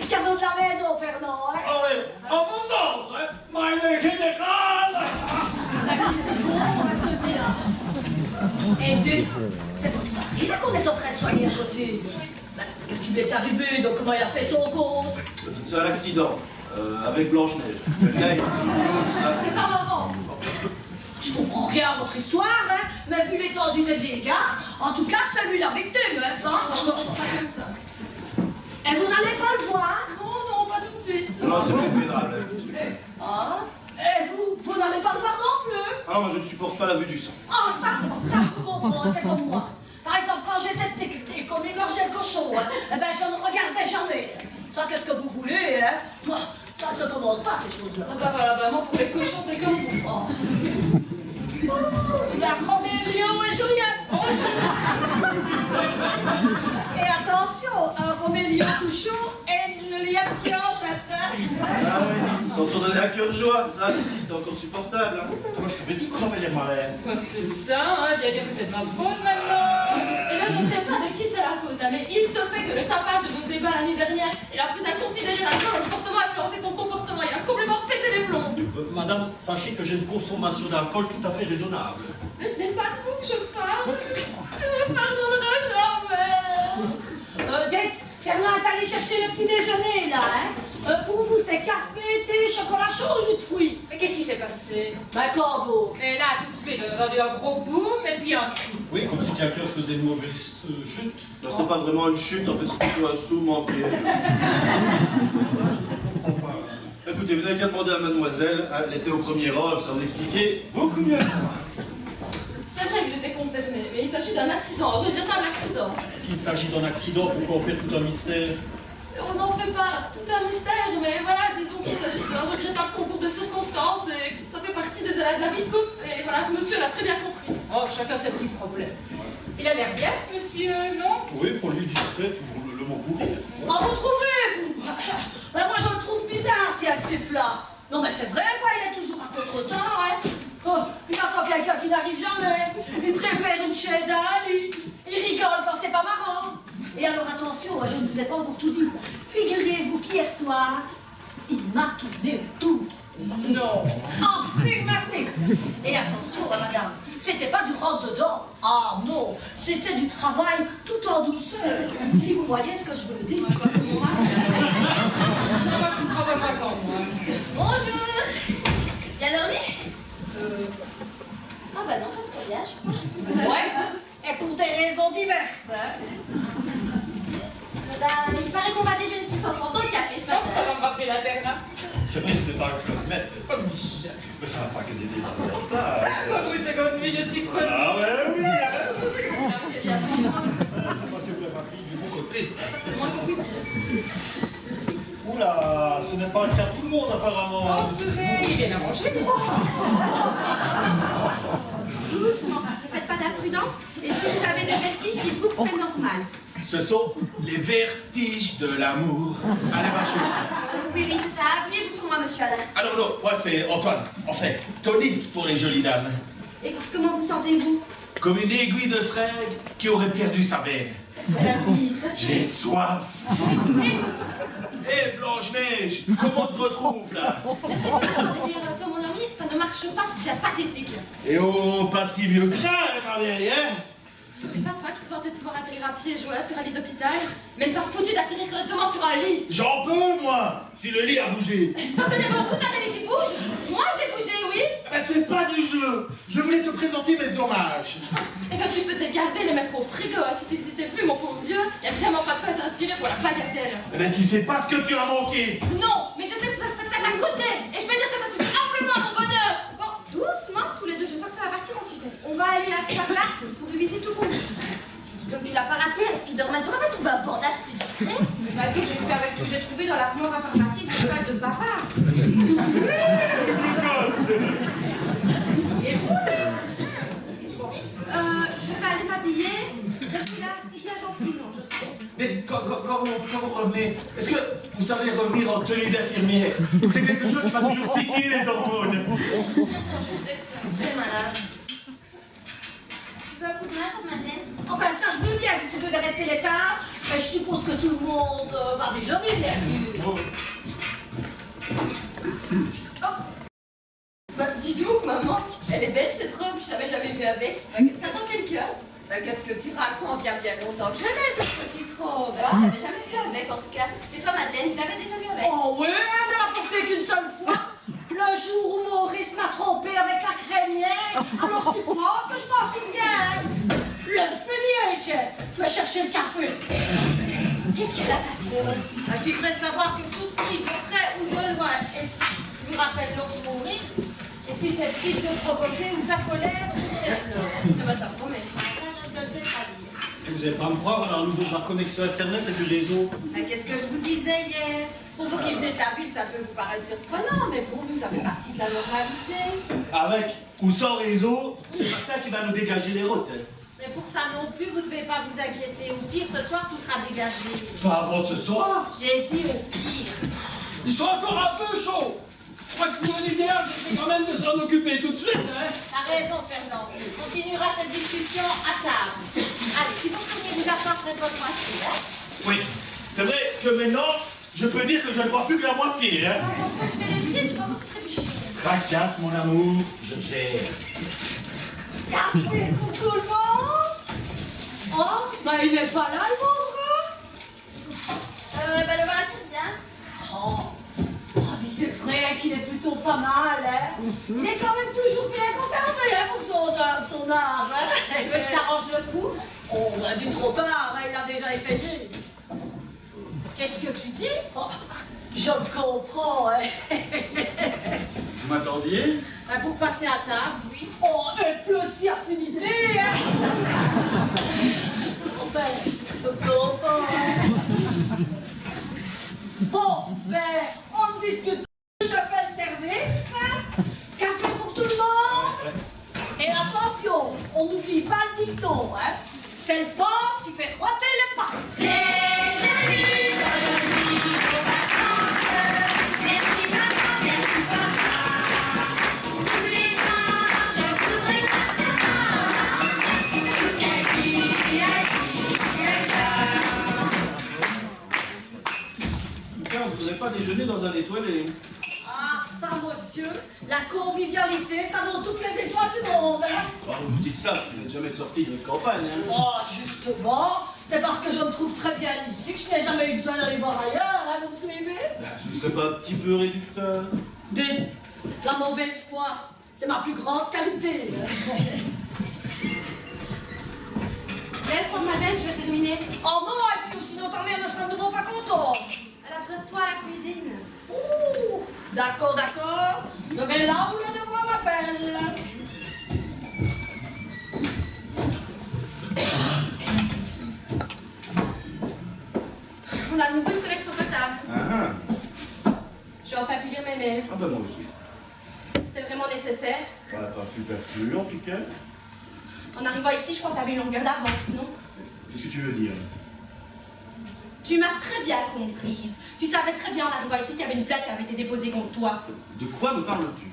Cadeau de la maison, Fernand. Hein. Ah ouais, en vous ordre, hein, meine générale! Et dites, c'est votre mari là qu'on est en train de soigner à côté. Ben, qu'est-ce qu'il est arrivé, donc comment il a fait son compte? C'est un accident, avec Blanche-Neige. Le gars, il a fait du boulot, tout ça. C'est pas marrant. Je comprends rien à votre histoire, hein, mais vu l'étendue des dégâts, en tout cas, c'est lui la victime, hein, ça. Pas comme ça. Et vous n'allez pas le voir? Non, pas tout de suite. Non, c'est plus vénérable. Ah? Et vous n'allez pas le voir non plus? Ah, moi, je ne supporte pas la vue du sang. Ah, ça je comprends, c'est comme moi. Par exemple, quand j'étais petite et qu'on égorgeait le cochon, hein, eh ben, je ne regardais jamais. Ça, qu'est-ce que vous voulez, hein? Moi, ça ne se commande pas, ces choses-là. Ah bah voilà, bah moi pour les cochons c'est comme vous. Oh. La Roméo et Juliette. Et attention, un Roméo tout chaud et une Juliette qui en fait. Ah oui, ils s'en sont donnés à cœur joie. Ça, ici, c'était encore supportable. Hein. Moi, je t'avais dit qu'on avait les malaises. C'est ça, hein, bien dire que c'est de ma faute maintenant. Et là je ne sais pas de qui c'est la faute, hein, mais il se fait que le tapage de nos ébats la nuit dernière, il a pris à considérer l'alcool et le fortement influencé son comportement. Il a complètement pété les plombs. Madame, sachez que j'ai une consommation d'alcool tout à fait raisonnable. Mais ce n'est pas de vous que je parle. Je ne pardonnerai jamais. Dites, Fernand est allé chercher le petit déjeuner, là, hein. Pour vous, c'est café, thé, chocolat chaud ou jus de fruits? Mais qu'est-ce qui s'est passé? Ben, Congo. Et là, tout de suite, on a entendu un gros boom et puis un cri. Oui, comme si quelqu'un faisait une mauvaise chute. Non, c'est pas vraiment une chute, en fait, c'est plutôt un saut manqué. Écoutez, vous n'avez qu'à demander à mademoiselle, elle était au premier rang, elle s'en expliquait beaucoup mieux. C'est vrai que j'étais concernée, mais il s'agit d'un accident, un regrettable accident. S'il s'agit d'un accident, pourquoi on fait tout un mystère? On n'en fait pas tout un mystère, mais voilà, disons qu'il s'agit d'un regrettable concours de circonstances et que ça fait partie des aléas de la vie de couple. Et voilà, ce monsieur l'a très bien compris. Oh, chacun ses petits problèmes. Il a l'air bien, ce monsieur, non? Oui, pour lui, discret, toujours le mot pourri. Ah, vous trouvez, vous? Ben, moi, je le trouve bizarre, tiens, ce type-là. Non, mais c'est vrai, quoi, il est toujours à contre-temps, hein. Oh, il attend quelqu'un qui n'arrive jamais. Il préfère une chaise à lui. Il rigole quand c'est pas marrant. Et alors, attention, je ne vous ai pas encore tout dit. Figurez-vous qu'hier soir, il m'a tourné le dos. Non. Affirmatif. Et attention, madame, c'était pas du rentre-dedans. Ah non, c'était du travail tout en douceur. Si vous voyez ce que je veux dire. Moi, je ne comprends pas ça, moi. Bonjour. Bien dormi? Ah bah non, pas trop bien, je crois. Ouais, et pour des raisons diverses. Hein. Bah, il paraît qu'on va déjeuner tous ensemble dans le café ce matin. On va me rappeler la terre, là. C'est vrai, ce n'est pas un club maître. Oh, Michel. Mais ça n'a pas que des désavantages. Oh, oui, c'est comme lui, je suis preneur. Ah ouais, oui. C'est bien. C'est parce que vous l'avez pas pris du bon côté. C'est moins compris. Oula, ce n'est pas le cas de tout le monde apparemment. Oh, purée, il vient à manger, moi. Doucement, ne faites pas d'imprudence. Et si vous avez des vertiges, dites-vous que c'est normal. Ce sont les vertiges de l'amour. Allez, Bachot. Oui, c'est ça. Appuyez-vous sur moi, monsieur Alain. Alors non, moi c'est Antoine. En fait, Tony pour les jolies dames. Et comment vous sentez-vous? Comme une aiguille de seringue qui aurait perdu sa veine. J'ai soif. Hé, Blanche-Neige, comment on se retrouve là? Mais c'est pas grave de dire, toi mon ami, ça ne marche pas, tu deviens pathétique. Et oh, pas si vieux que ça, hein, Marie, hein? C'est pas toi qui te vantais de pouvoir atterrir à pied et jouer sur un lit d'hôpital, même pas foutu d'atterrir correctement sur un lit. J'en peux, moi, si le lit a bougé. T'en connais beaucoup, t'as des lits qui bougent? Moi j'ai bougé, oui. Mais c'est pas du jeu. Je voulais te présenter mes hommages. Et ben tu peux te garder, les mettre au frigo, hein. Si tu t'es vu, mon pauvre vieux, y a vraiment pas de quoi être inspiré pour la bagatelle. Eh ben, tu sais pas ce que tu as manqué. Non, mais je sais que ça t'a coûté, et je peux dire que ça suffit amplement à mon bonheur. Bon, doucement, tous les deux, je sens que ça va partir en sucette. On va aller asseoir là pour éviter tout conflit. Donc tu l'as pas raté, Spiderman, t'aurais pas trouvé un bordage plus discret? Bah écoute, j'ai fait avec ce que j'ai trouvé dans la Flora pharmacie du cheval de papa. Et vous, je vais aller m'habiller. Restez là, si bien gentil, non, je sais. Mais quand vous revenez, est-ce que vous savez, revenir en tenue d'infirmière. C'est quelque chose qui m'a toujours titillé les hormones. Quand je vous sais que c'est très malade. Tu veux un coup de main pour Madeleine? Oh ben ça, je veux bien si tu veux dresser les tables. Mais je suppose que tout le monde va déjeuner, bien sûr. Bah, dis donc, maman, elle est belle cette robe, je t'avais jamais vue avec. Bah, qu'est-ce qu'attend quelqu'un? Bah, qu'est-ce que tu racontes? Il y a bien longtemps que je l'ai, cette petite robe. Bah, je t'avais jamais vue avec, en tout cas. Et toi, Madeleine, tu l'avais déjà vue avec? Oh oui, elle ne l'a porté qu'une seule fois. Le jour où Maurice m'a trompé avec la crémière. Alors tu penses que je m'en souviens? Le fumier, je vais chercher le café. Qu'est-ce qu'elle a, ta soeur? Bah, tu devrais savoir que tout ce qui, de près ou de loin, lui rappelle l'autre Maurice, est susceptible de provoquer ou sa colère ou ses pleurs. Ah bah, ça promet. Ça, je ne te le fais pas dire. Et vous n'allez pas me croire, on a un nouveau de la connexion Internet et du réseau. Bah, qu'est-ce que je vous disais hier? Pour vous qui venez de la ville, ça peut vous paraître surprenant, mais pour nous, ça fait partie de la normalité. Avec ou sans réseau, c'est pas ça qui va nous dégager les routes. Mais pour ça non plus, vous ne devez pas vous inquiéter. Au pire, ce soir, tout sera dégagé. Pas avant ce soir. J'ai dit au pire. Ils sont encore un peu chauds. Je crois que pour l'idéal, c'est quand même de s'en occuper tout de suite, hein. T'as raison, Fernand. On continuera cette discussion à table. Allez, si vous pourriez vous asseoir près de votre moitié, hein. Oui, c'est vrai que maintenant, je peux dire que je ne vois plus que la moitié, hein. Attention, je vais les pieds, tu vas encore trébucher. Tracasse, mon amour, je gère. Café pour tout le monde? Oh, ben il n'est pas là, le pauvre. Bah, le voilà très bien. Oh, dis c'est vrai qu'il est plutôt pas mal, hein. Il est quand même toujours bien conservé, hein, pour son âge, hein. Tu veux que je t'arrange le coup? Oh, on a dû trop tard, hein, il a déjà essayé. Qu'est-ce que tu dis? Oh, je me comprends, hein. Vous m'attendiez? Bah, pour passer à table, oui. Oh, et plus si affinité, hein. Enfin, je me comprends, hein. Bon, ben, on discute. Je fais le service. Café pour tout le monde. Et attention, on n'oublie pas le dicton, hein. C'est le boss qui fait frotter les pattes. C'est joli, aujourd'hui, vos vacances. Merci maman, merci papa. Tous les ans, je voudrais Tiens, vous n'aurez pas déjeuné dans un étoilé? Ah, ça, monsieur, la convivialité, ça vaut toutes les étoiles du monde, hein. Oh, vous dites ça, vous n'êtes jamais sorti de votre campagne, hein. Oh, justement, c'est parce que je me trouve très bien ici que je n'ai jamais eu besoin d'aller voir ailleurs, hein, vous me suivez? Ce ne serait pas un petit peu réducteur? Dites, la mauvaise foi, c'est ma plus grande qualité. Laisse ton Madeleine, je vais terminer. Oh non, Aïtou, sinon ta mère ne sera de nouveau pas contente. Elle a besoin de toi à la cuisine. Ouh, d'accord, d'accord. Je vais là où le devoir m'appelle. On a à nouveau une collection potable. Ah ah. J'ai enfin pu lire mes mails. Ah ben moi aussi. C'était vraiment nécessaire. Pas superflu en tout cas. En arrivant ici, je crois que tu avais une longueur d'avance, non? Qu'est-ce que tu veux dire? Tu m'as très bien comprise. Tu savais très bien en arrivant ici qu'il y avait une plainte qui avait été déposée contre toi. De quoi me parles-tu?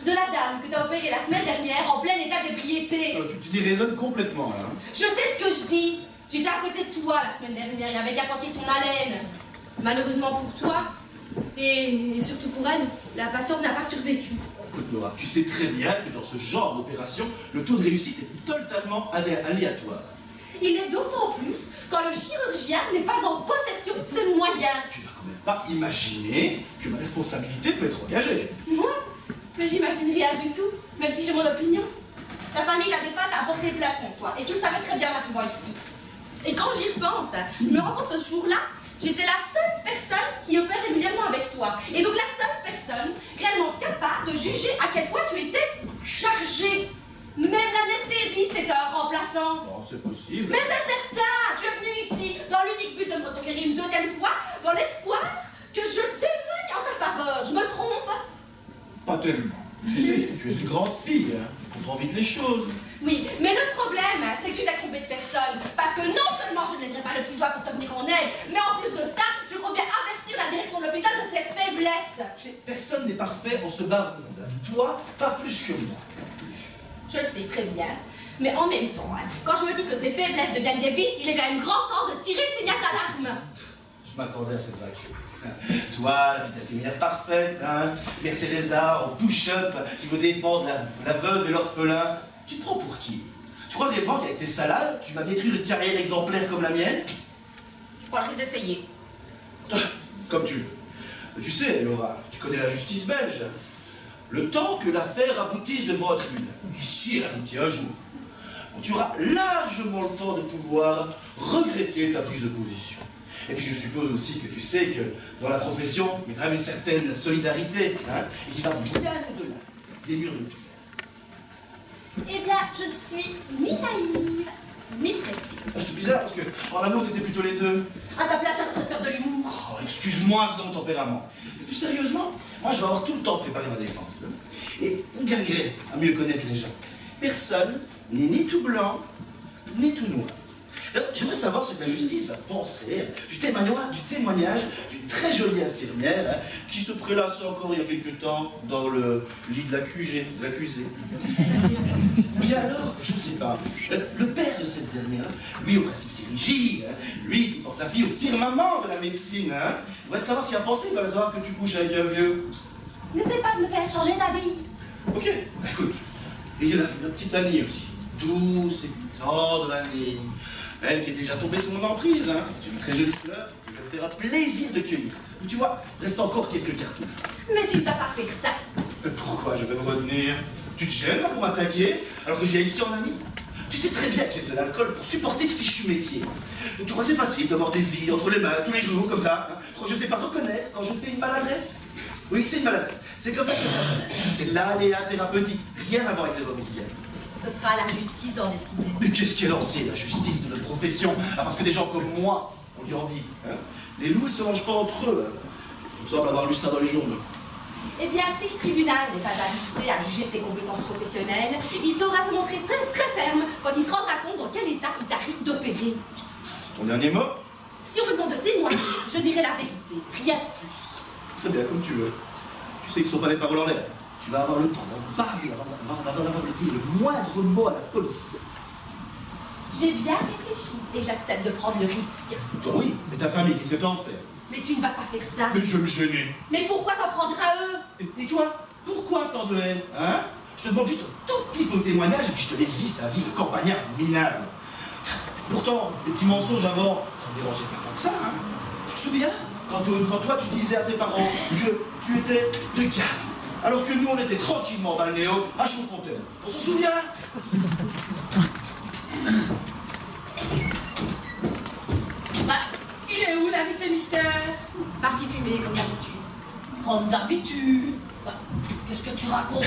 De la dame que tu as opérée la semaine dernière en plein état d'ébriété. Tu déraisonnes complètement là. Hein. Je sais ce que je dis. J'étais à côté de toi la semaine dernière. Il n'y avait qu'à sentir ton haleine. Malheureusement pour toi, et surtout pour elle, la patiente n'a pas survécu. Écoute Nora, tu sais très bien que dans ce genre d'opération, le taux de réussite est totalement aléatoire. Il est d'autant plus quand le chirurgien n'est pas en possession de ses moyens. Tu vas quand même pas imaginer que ma responsabilité peut être engagée. Moi? Mais j'imagine rien du tout, même si j'ai mon opinion. La famille la défunte a porté plainte contre toi, et tu le savais très bien en arrivant ici. Et quand j'y repense, je me rends compte que ce jour-là, j'étais la seule personne qui opère régulièrement avec toi. Et donc la seule personne réellement capable de juger à quel point tu étais chargé. Même l'anesthésie, c'était un remplaçant. Bon, c'est possible. Mais c'est certain. Tu es venu ici dans l'unique but de me reconquérir une deuxième fois, dans l'espoir que je témoigne en ta faveur. Je me trompe? Pas tellement. Tu sais, tu es une grande fille, hein. Tu comprends vite les choses. Oui, mais le problème, c'est que tu t'es trompé de personne. Parce que non seulement je ne lèverai pas le petit doigt pour te venir en aide, mais en plus de ça, je compte bien avertir la direction de l'hôpital de ses faiblesses. Personne n'est parfait, on se bat au monde. Toi, pas plus que moi. Je le sais très bien. Mais en même temps, hein, quand je me dis que ses faiblesses deviennent des vices, il est quand même grand temps de tirer le signal d'alarme. Je m'attendais à cette réaction. Toi, la petite infirmière parfaite, hein, Mère Teresa en push-up, qui veut défendre la veuve et l'orphelin. Tu te prends pour qui? Tu crois réellement qu'avec tes salades, tu vas détruire une carrière exemplaire comme la mienne? Je prends le risque d'essayer. Comme tu veux. Mais tu sais, Laura, tu connais la justice belge. Le temps que l'affaire aboutisse devant un tribunal, et si elle aboutit un jour, tu auras largement le temps de pouvoir regretter ta prise de position. Et puis je suppose aussi que tu sais que dans la profession, il y a quand même une certaine solidarité, hein, et qui va bien au-delà des murs de l'hôpital. Eh bien, je ne suis ni naïve, ni pressée. C'est bizarre parce que en amour, t'étais plutôt les deux. À ta place, j'arrête de faire de l'humour. Oh, excuse-moi, c'est ton tempérament. Et plus sérieusement, moi je vais avoir tout le temps de préparer ma défense. Et on gagnerait à mieux connaître les gens. Personne n'est ni tout blanc, ni tout noir. Alors, j'aimerais savoir ce que la justice va penser du témoignage d'une très jolie infirmière, hein, qui se prélassait encore il y a quelque temps dans le lit de l'accusé. Bien alors, je ne sais pas, le père de cette dernière, lui au principe c'est rigide, hein, lui qui porte sa fille au firmament de la médecine, hein, je voudrais te savoir ce qu'il a pensé, il va savoir que tu couches avec un vieux. N'essaie pas de me faire changer d'avis. Ok, écoute, et il y a la petite Annie aussi, douce et tendre Annie. Elle qui est déjà tombée sous mon emprise, hein. C'est une très jolie fleur que je me ferai plaisir de cueillir. Mais tu vois, reste encore quelques cartouches. Mais tu ne vas pas faire ça. Mais pourquoi je vais me retenir? Tu te gênes là pour m'attaquer alors que je viens ici en ami? Tu sais très bien que j'ai besoin d'alcool pour supporter ce fichu métier. Donc, tu crois que c'est facile d'avoir des vies entre les mains tous les jours comme ça, hein? Je crois que je sais pas reconnaître quand je fais une maladresse? Oui, c'est une maladresse. C'est comme ça que ça s'appelle. C'est l'aléa thérapeutique. Rien à voir avec les hommes médicales. Ce sera à la justice d'en décider. Mais qu'est-ce qu'elle en sait, la justice de notre profession? Ah, parce que des gens comme moi, on lui en dit. Hein? Les loups, ils se mangent pas entre eux. Hein? Il me semble avoir lu ça dans les journaux. Eh bien, si le tribunal n'est pas habilité à juger de tes compétences professionnelles, il saura se montrer très, très ferme quand il se rendra compte dans quel état il t'arrive d'opérer. C'est ton dernier mot? Si on me demande de témoigner, je dirai la vérité, rien de plus. C'est bien, comme tu veux. Tu sais que ce ne sont pas des paroles en l'air. Tu vas avoir le temps d'en baver avant d'avoir dit le moindre mot à la police. J'ai bien réfléchi et j'accepte de prendre le risque. Toi, oui, mais ta famille, qu'est-ce que t'en fais? Mais tu ne vas pas faire ça. Mais je me gêner. Mais pourquoi t'en prendre à eux? Et toi, pourquoi tant de haine, hein? Je te demande juste un tout petit faux témoignage et puis je te laisse vivre ta vie de campagnard minable. Pourtant, les petits mensonges avant, ça ne dérangeait pas tant que ça, hein? Tu te souviens quand toi, tu disais à tes parents que tu étais de garde, alors que nous, on était tranquillement dans le néo à Chaudfontaine. On s'en souvient? Bah, il est où l'invité mystère? Parti fumer, comme d'habitude. Comme d'habitude. Bah, qu'est-ce que tu racontes?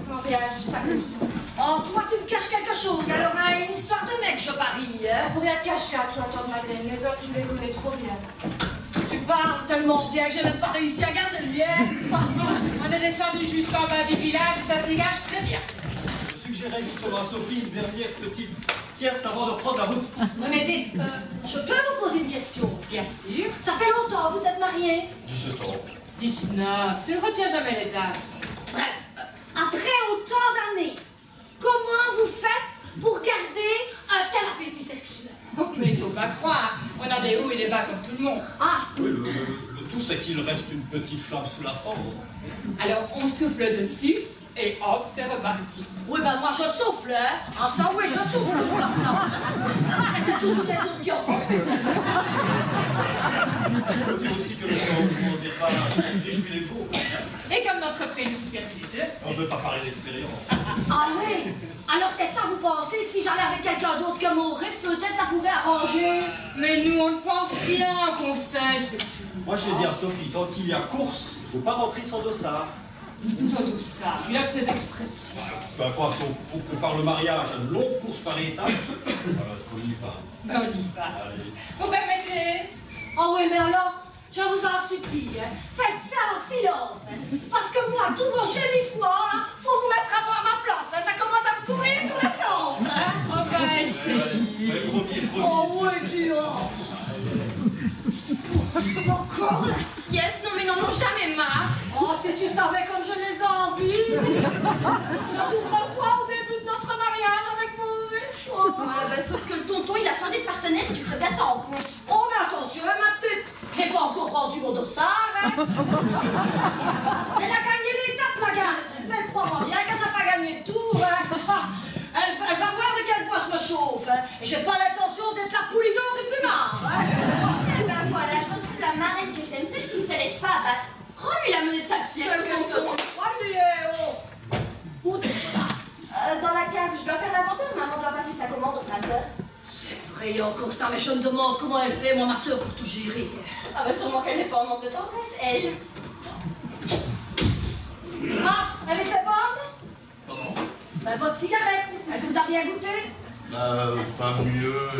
Non, rien, je dis ça comme ça. Oh, toi, tu me caches quelque chose. Alors, hein, une histoire de mec, je parie, hein? Pour rien te cacher à toi, tante Madeleine, les hommes, tu les connais trop bien. Tu parles tellement bien que j'ai même pas réussi à garder le lien. On est descendu jusqu'en bas du village et ça se dégage très bien. Je suggérais justement à Sophie une dernière petite sieste avant de reprendre la route. Non, mais dites, je peux vous poser une question? Bien sûr. Ça fait longtemps, vous êtes mariés? 17 ans. 19. Tu ne retiens jamais les dates. Bref, après autant d'années, comment vous faites pour garder un tel appétit sexuel? Mais il ne faut pas croire. On a des hauts et des bas comme tout le monde. Ah, Oui, le tout, c'est qu'il reste une petite flamme sous la cendre. Alors on souffle dessus et hop, c'est reparti. oui, ben moi je souffle, hein? Ah ça, oui, je souffle sur la flamme. Mais c'est toujours les autres qui en profitent. Je peux dire aussi que le changement n'est pas réjouit les faux. Et comme notre principe les deux, On ne peut pas parler d'expérience. Ah oui? Alors c'est ça, vous pensez que si j'allais avec quelqu'un d'autre que Maurice, peut-être ça pourrait arranger? mais nous on ne pense rien au conseil, c'est tout. Moi, j'ai dit à Sophie, tant qu'il y a course, il ne faut pas rentrer son dossard. Sans tout ça, il a ses expressions. Ben quoi, si on compare le mariage à une longue course par étapes, voilà ce qu'on y va. On y va. Allez. Vous permettez? Ah oui, mais alors, je vous en supplie, hein, faites ça en silence. Hein, parce que moi, tous vos gémissements, là, faut vous mettre à ma place. Hein, ça commence à me courir sur la sens. Hein. On va essayer. Promis. Oh oui, Dieu. Encore la savez comme je les envie. Je vous revois au début de notre mariage avec mauvais soin. Ouais, bah, sauf que le tonton, il a changé de partenaire et tu ferais bien t'en compte. Oh, mais attention, hein, ma petite. J'ai pas encore rendu mon dossard, hein. Elle a gagné l'étape, ma gasse. Mais crois-moi bien qu'elle n'a pas gagné le tour, hein. Elle va voir de quel bois je me chauffe, hein. Et j'ai pas l'intention d'être la poulie d'or du plumard, hein. Et ben voilà, je retrouve la marraine que j'aime, celle qui ne se laisse pas abattre. Rends-lui la monnaie de sa pièce, Qu'est-ce que tonton. tu crois, lui, oh? Où tu vas? Dans la cave, je dois faire l'inventaire, maman doit passer sa commande à ma soeur. C'est vrai, il y a encore ça, mais je me demande comment elle fait, moi, ma soeur, pour tout gérer. Ah bah sûrement qu'elle n'est pas en manque de tendresse, elle. Ah, elle était bonne? Pardon? Ben, votre cigarette, elle vous a bien goûté? Pas mieux.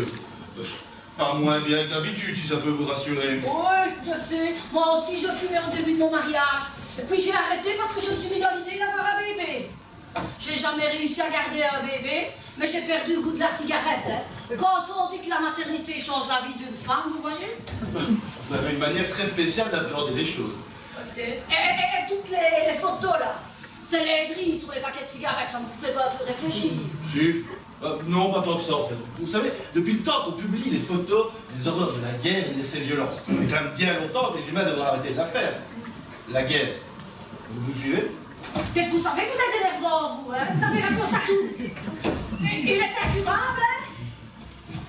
Pas moins bien que d'habitude, si ça peut vous rassurer. Oui, je sais. Moi aussi, je fumais au début de mon mariage. Et puis j'ai arrêté parce que je me suis mis dans l'idée d'avoir un bébé. J'ai jamais réussi à garder un bébé, mais j'ai perdu le goût de la cigarette. Hein. Quand on dit que la maternité change la vie d'une femme, vous voyez? Vous avez une manière très spéciale d'appréhender les choses. Et toutes les photos, là, c'est les grilles sur les paquets de cigarettes, ça me fait pas un peu réfléchir. Si. Non, pas tant que ça en fait. Vous savez, depuis le temps qu'on publie les photos des horreurs de la guerre et de ses violences, ça fait quand même bien longtemps que les humains devraient arrêter de la faire. La guerre. Vous me suivez? Peut-être vous savez que vous êtes énervant, vous, hein? Vous savez raconter ça tout. Il est incurable, hein?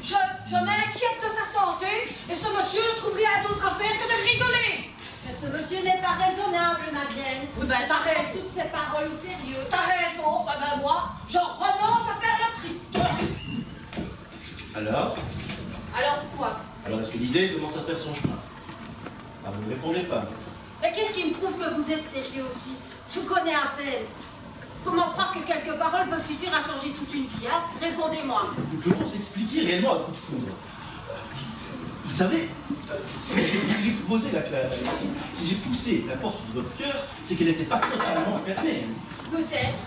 Je m'inquiète de sa santé, et ce monsieur ne trouve rien d'autre à faire que de rigoler. Mais ce monsieur n'est pas raisonnable, Madeleine. Oui, ben, t'as Prends raison. toutes ces paroles au sérieux. T'as raison, ben, moi, je renonce à faire le tri. Alors? Alors quoi? Alors est-ce que l'idée commence à faire son chemin? Ah, vous ne répondez pas. Mais qu'est-ce qui me prouve que vous êtes sérieux aussi? Je vous connais à peine. Comment croire que quelques paroles peuvent suffire à changer toute une vie, hein? Répondez-moi. Peut-on s'expliquer réellement à coup de foudre? Vous savez, si j'ai posé si j'ai poussé la porte de votre cœur, c'est qu'elle n'était pas totalement fermée. Peut-être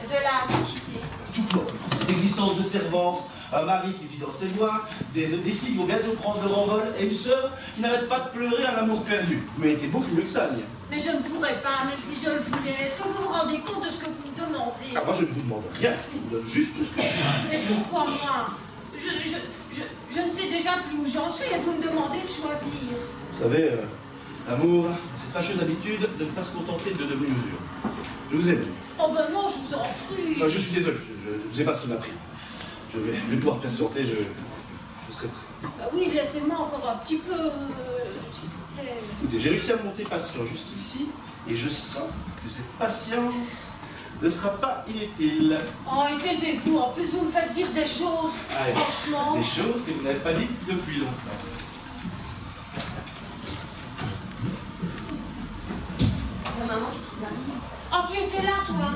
de l'Antiquité. Tout comme cette existence de servante, un mari qui vit dans ses bois, des filles qui vont bientôt prendre leur envol, et une sœur qui n'arrête pas de pleurer un amour perdu. Vous méritez beaucoup mieux que ça, Nia. Mais je ne pourrais pas, même si je le voulais. Est-ce que vous vous rendez compte de ce que vous me demandez? Ah, moi, je ne vous demande rien, je vous donne juste ce que je veux. Mais pourquoi moi? Je ne sais déjà plus où j'en suis et vous me demandez de choisir. Vous savez, l'amour, cette fâcheuse habitude de ne pas se contenter de demi-mesure. Je vous aime. Oh ben non, je vous en prie. Je suis désolé, je ne sais pas ce qui m'a pris. Je vais pouvoir patienter, je serai prêt. Bah oui, laissez-moi encore un petit peu, s'il vous plaît. Écoutez, j'ai réussi à monter patient jusqu'ici, et je sens que cette patience ne sera pas inutile. Oh, et taisez-vous, en plus vous me faites dire des choses, Allez, franchement. des choses que vous n'avez pas dites depuis longtemps. Maman, qu'est-ce qui t'arrive? Oh, tu étais là, toi?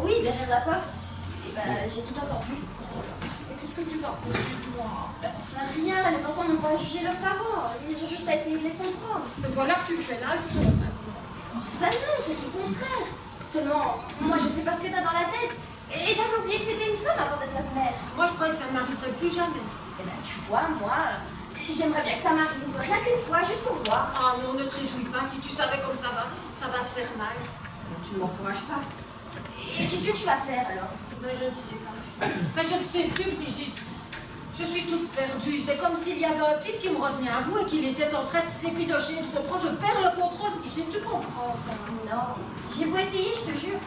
Oui, derrière la porte. Et bah, j'ai tout entendu. Et qu'est-ce que tu vas poser, moi? Enfin, rien, les enfants n'ont pas à juger leurs parents. Ils ont juste à essayer de les comprendre. Mais voilà que tu fais la leçon, maintenant. Enfin non, c'est tout le contraire. Seulement, moi je sais pas ce que t'as dans la tête. Et j'avais oublié que t'étais une femme avant d'être notre mère. Moi, je croyais que ça ne m'arriverait plus jamais. Et ben tu vois, moi, j'aimerais bien que ça m'arrive rien qu'une fois, juste pour voir. Ah non, ne te réjouis pas. Si tu savais comme ça va te faire mal. Tu ne m'encourages pas. Et qu'est-ce que tu vas faire alors? Mais je ne sais pas. Mais je ne sais plus, Brigitte. Je suis toute perdue. C'est comme s'il y avait un fil qui me retenait à vous et qu'il était en train de s'effilocher. Je comprends, je perds le contrôle. Brigitte, tu comprends ça? Non, j'ai beau essayer, je te jure.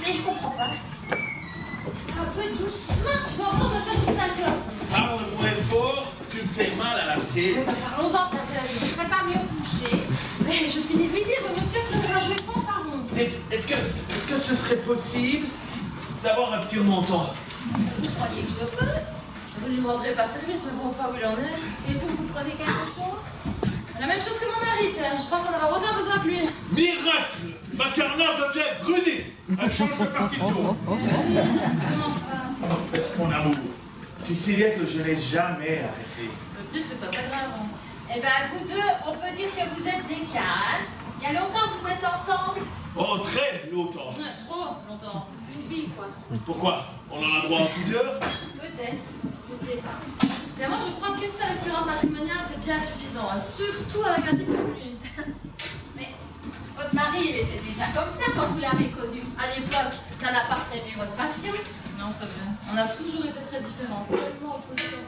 Mais je comprends pas. Un peu doucement, tu vas encore me faire une syncope. Parle moins fort, tu me fais mal à la tête. Parlons-en, je ne serais pas mieux couché. Mais je finis de lui dire, monsieur préfère jouer fanfaron. Est-ce que ce serait possible d'avoir un petit montant? Vous croyez que je peux? Je ne lui rendrai pas service, mais bon, pas où il en est. Et vous prenez quelque chose? La même chose que mon mari, tiens. Je pense en avoir autant besoin que lui. Miracle! Macarna devient brûlée. Elle change de partition. Comment ça? Mon amour, tu sais bien que je n'ai jamais arrêté. Le pire, c'est ça, c'est grave. Eh bien, vous deux, on peut dire que vous êtes des cas, hein? Il y a longtemps que vous êtes ensemble? Oh, très longtemps. Ouais, trop longtemps. Une vie, quoi. Pourquoi? On en a droit à plusieurs? Peut-être. Je ne sais pas. Mais moi, je crois qu'une seule expérience matrimoniale, c'est bien suffisant. Surtout avec un type comme lui. Mais votre Marie, il était déjà comme ça quand vous l'avez connu. À l'époque, ça n'a pas freiné votre passion. Non, c'est vrai. On a toujours été très différents, complètement opposés.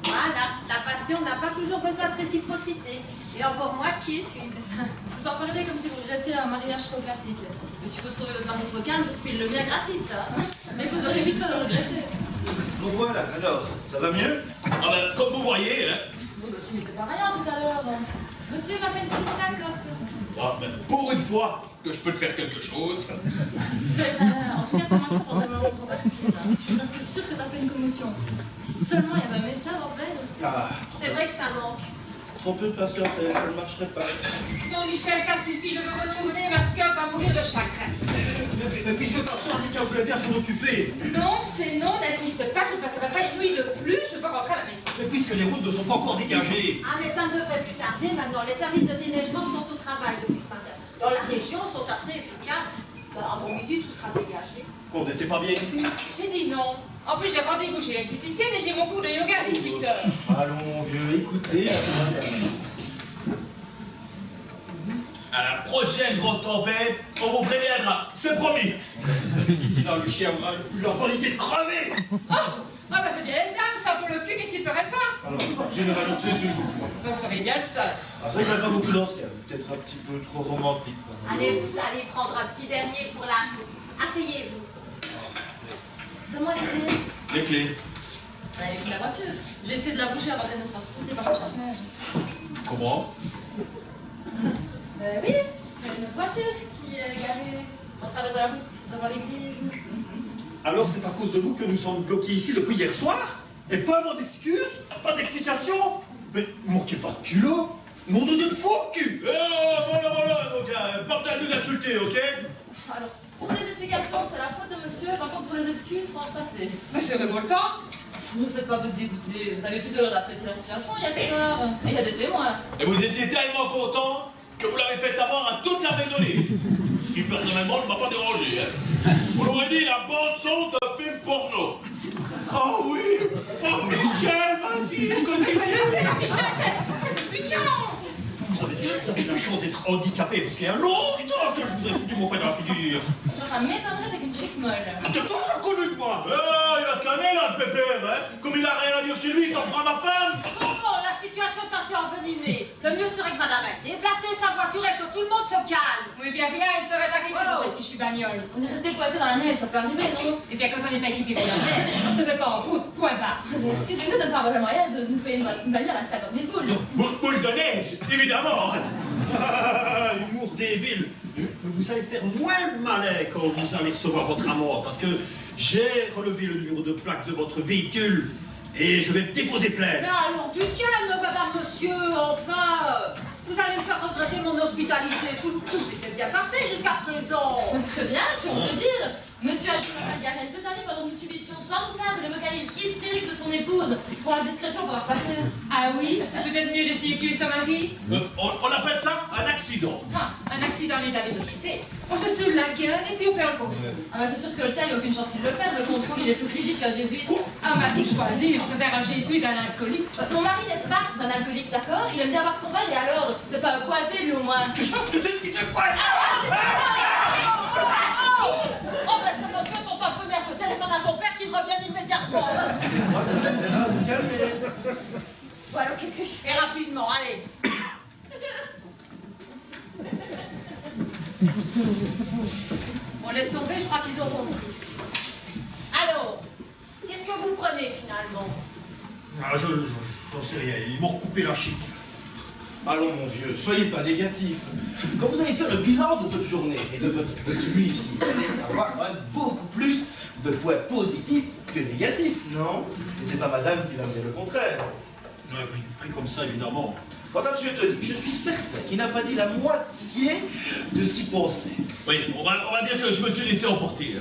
Voilà, la passion n'a pas toujours besoin de réciprocité. Et encore moins de quiétude. Vous en parlez comme si vous regrettiez un mariage trop classique. Mais si vous trouvez votre mari trop calme, je vous file le bien gratis, ça. Mais vous aurez vite fait de le regretter. Bon voilà, alors, ça va mieux? Ah ben, comme vous voyez, hein. Oui, bah, tu n'étais pas rien tout à l'heure. Monsieur m'a fait une petite syncope. Ah, ben, pour une fois que je peux te faire quelque chose. En tout cas, ça m'a fait probablement pour partir. Je suis presque sûre que t'as fait une commotion. Si seulement il y avait un médecin en fait. Ah, C'est vrai que ça manque. trop peu de patientèle, ça ne marcherait pas. Non, Michel, ça suffit, je veux retourner, ma scope va mourir de chagrin. Mais puisque ta soeur dit qu'elle voulait bien s'en occuper. Non, c'est non, n'insiste pas, je ne passerai pas une nuit de plus, je veux rentrer à la maison. Mais puisque les routes ne sont pas encore dégagées. Ah, mais ça ne devrait plus tarder maintenant. Les services de déneigement sont au travail depuis ce matin. Dans la région, sont assez efficaces. Ben, avant midi, tout sera dégagé. On n'était pas bien ici. J'ai dit non. En plus, j'ai rendez-vous chez l'esthéticienne et j'ai mon cours de yoga à 18h. Allons, vieux, écoutez. À la prochaine grosse tempête, on vous préviendra. C'est promis. Ici, là, le chien a la qualité de crever. Ah bah c'est bien ça pour le cul, qu'est-ce qu'il ferait pas? Alors, généralité, s'il vous plaît. Bah, vous seriez bien le seul. Ah, ça, j'avais pas beaucoup d'anciens. Peut-être un petit peu trop romantique. Allez, vous allez prendre un petit dernier pour la route. Asseyez-vous. Donne-moi les clés. Les clés. Allez, c'est la voiture. Je vais essayer de la bouger avant qu'elle ne se fasse pousser par le chasse-neige. Comment? Oui, c'est notre voiture qui est garée en travers de la route devant l'église. Alors, c'est à cause de vous que nous sommes bloqués ici depuis hier soir? Et pas un mot d'excuses? Pas d'explication? Mais manquez pas de culot! Mon Dieu de fou au cul! Voilà, mon gars, pas besoin de nous insulter, ok? Alors, pour les explications, c'est la faute de monsieur. Par contre, pour les excuses, faut en passer. Mais c'est révoltant. Vous ne faites pas votre dégoûter. Vous avez plutôt l'air d'apprécier la situation hier soir. Et il y a des témoins. Et vous étiez tellement content que vous l'avez fait savoir à toute la maisonnée. Ce qui, personnellement, ne m'a pas dérangé. Hein. Vous l'aurez dit, la bande-son d'un film porno. Oh oui! Oh, Michel, vas-y, continue! Michel, c'est mignon. Vous avez la chance d'être handicapé, parce qu'il y a longtemps que je vous ai foutu mon poing dans la figure. Ça m'étonnerait, t'es qu'une chic molle. De quoi ça connu de moi? Il va se calmer, là, le pépère, hein. Comme il a rien à dire chez lui, il s'en prend à ma femme. Bon, la situation est assez envenimée. Le mieux serait que madame ait déplacé sa voiture et que tout le monde se calme. Oui, bien rien, il serait arrivé dans cette fichue bagnole. On est resté coincé dans la neige, ça peut arriver, non? Et bien quand on n'est pas équipé pour la neige, on se fait pas en foot, point barre. Excusez-nous de ne pas avoir le moyen de nous payer une bagnole à 50 000 boules. Boule de neige, évidemment. Ah, humour débile. Mais vous allez faire moins le malin quand vous allez recevoir votre amour, parce que j'ai relevé le numéro de plaque de votre véhicule et je vais déposer plainte. Mais allons, du calme, madame, monsieur, enfin. Vous allez me faire regretter mon hospitalité. Tout s'était bien passé jusqu'à présent. Très bien, si on peut dire. Monsieur a joué la bagarre toute l'année pendant que nous subissions sans nous plaindre les vocalises hystériques de son épouse. Pour la discrétion, faudra repasser. Ah oui, peut-être mieux d'essayer de tuer son mari. On appelle ça un accident. Ah, un accident en état d'ébriété. On se saoule la gueule et puis on perd le contrôle. Ah bah c'est sûr que le tien, il n'y a aucune chance qu'il le perde. Le contrôle, il est plus rigide qu'un jésuite. Ah, m'a tout choisi, on préfère un jésuite à un alcoolique. Ton mari n'est pas un alcoolique, d'accord? Il aime bien avoir son verre et alors, c'est pas coincé lui au moins. Tu sais que c'est qui te quoi? Oh, ben ces messieurs sont un peu nerveux. Téléphone à ton père qu'il revienne immédiatement. Bon alors, qu'est-ce que je fais? Et rapidement, allez. On laisse tomber, je crois qu'ils ont compris. Alors, qu'est-ce que vous prenez finalement? Ah, j'en sais rien, ils m'ont recoupé la chic. Allons, mon vieux, soyez pas négatif. Quand vous allez faire le bilan de votre journée et de votre nuit ici, vous allez avoir quand même beaucoup plus de points positifs que négatifs, non? Et c'est pas madame qui va me dire le contraire. Ouais, pris comme ça, évidemment. Quant à M. Tony, je suis certain qu'il n'a pas dit la moitié de ce qu'il pensait. Oui, on va dire que je me suis laissé emporter.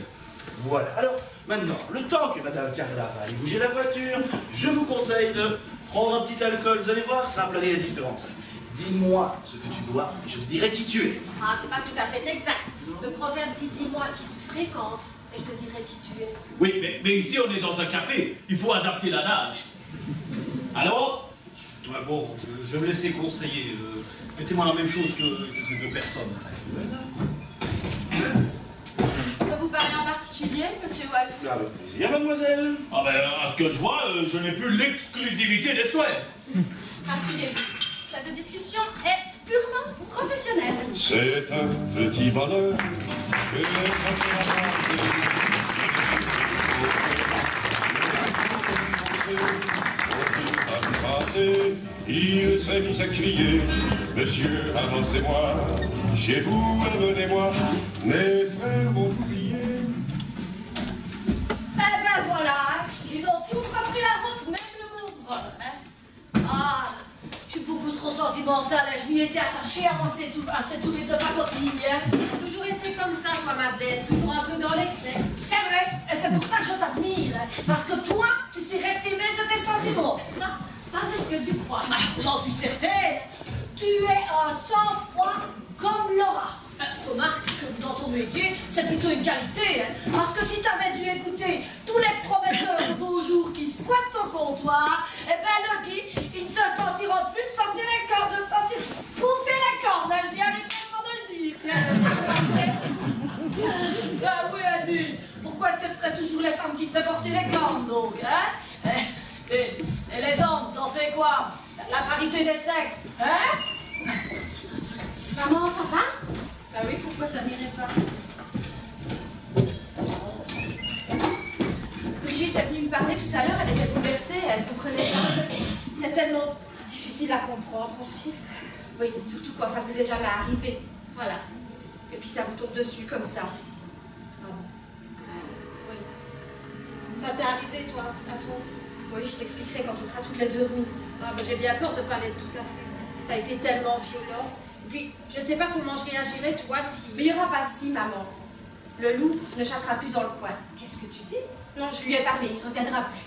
Voilà. Alors, maintenant, le temps que madame Carla va aller bouger la voiture, je vous conseille de prendre un petit alcool. Vous allez voir, ça va planer la différence. Dis-moi ce que tu dois et je te dirai qui tu es. Ah, c'est pas tout à fait exact. Le proverbe dit dis-moi qui tu fréquentes et je te dirai qui tu es. Oui, mais ici on est dans un café, il faut adapter l'adage. Alors, Ouais, bon, je vais me laisser conseiller. Mettez-moi la même chose que ces deux personnes. On peut vous parler en particulier, monsieur Wolf? Avec plaisir, mademoiselle. Ah ben, à ce que je vois, je n'ai plus l'exclusivité des souhaits. Rassurez-vous, cette discussion est purement professionnelle. C'est un petit bonheur que il s'est mis à crier, monsieur, avancez-moi, chez vous, amenez-moi, mes frères m'ont oublié. Eh ben voilà, ils ont tous repris la route, même le Mouvre. Hein? Ah, je suis beaucoup trop sentimentale, hein. Je m'y étais attachée à ces touristes de pacotille. Hein? T'as toujours été comme ça, toi, Madeleine, toujours un peu dans l'excès. C'est vrai, et c'est pour ça que je t'admire. Hein? Parce que toi, tu sais rester maître de tes sentiments. Ah, ça, c'est ce que tu crois. Ah, j'en suis certaine. Tu es un sang-froid comme Laura. Remarque que dans ton métier, c'est plutôt une qualité. Hein? Parce que si tu avais dû écouter tous les prometteurs de beaux jours qui squattent au comptoir, eh ben le Guy, il se sentira plus de sortir les cordes, de sentir pousser les cordes. Hein? Je dis, arrête pas de le dire. Ah oui, Adule, pourquoi est-ce que ce serait toujours les femmes qui te feraient porter les cordes, donc, hein? Et les hommes, t'en fais quoi? La parité des sexes, hein? Maman, ça va? Bah oui, pourquoi ça n'irait pas? Brigitte est venue me parler tout à l'heure, elle était bouleversée, elle comprenait pas. C'est tellement difficile à comprendre aussi. Oui, surtout quand ça vous est jamais arrivé. Voilà. Et puis ça vous tombe dessus comme ça. Oui. Ça t'est arrivé, toi, à toi aussi? Oui, je t'expliquerai quand on sera toutes les deux remises. Ah, bah, j'ai bien peur de ne pas l'être tout à fait. Ça a été tellement violent. Et puis, je ne sais pas comment je réagirais, tu vois, si... Mais il n'y aura pas de si, maman. Le loup ne chassera plus dans le coin. Qu'est-ce que tu dis? Non, je lui ai parlé, il ne reviendra plus.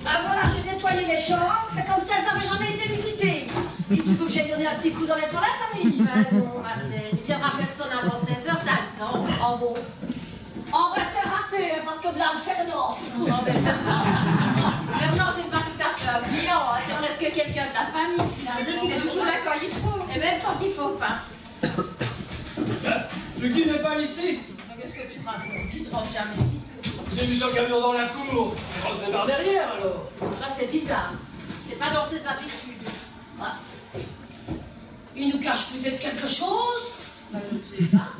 Ah voilà, j'ai nettoyé les chambres, c'est comme si elles n'avaient jamais été visitées. Et tu veux que j'aille donner un petit coup dans les toilettes, Annie? Ben non, Madeleine, il ne viendra personne avant 16 h, t'as le temps. Oh bon. Oh ben c'est raté, hein, parce que là, le Fernand. Oh, ben Fernand, c'est pas tout à fait un client, hein, c'est presque quelqu'un de la famille. Il est toujours là quand il faut, et même quand il faut pas. Le Guy n'est pas ici. Mais qu'est-ce que tu racontes? Guy ne rentre jamais ici. J'ai vu son camion dans la cour. Il est rentré par derrière, alors. Ça, c'est bizarre. C'est pas dans ses habitudes. Ah. Il nous cache peut-être quelque chose? Ben, je ne sais pas.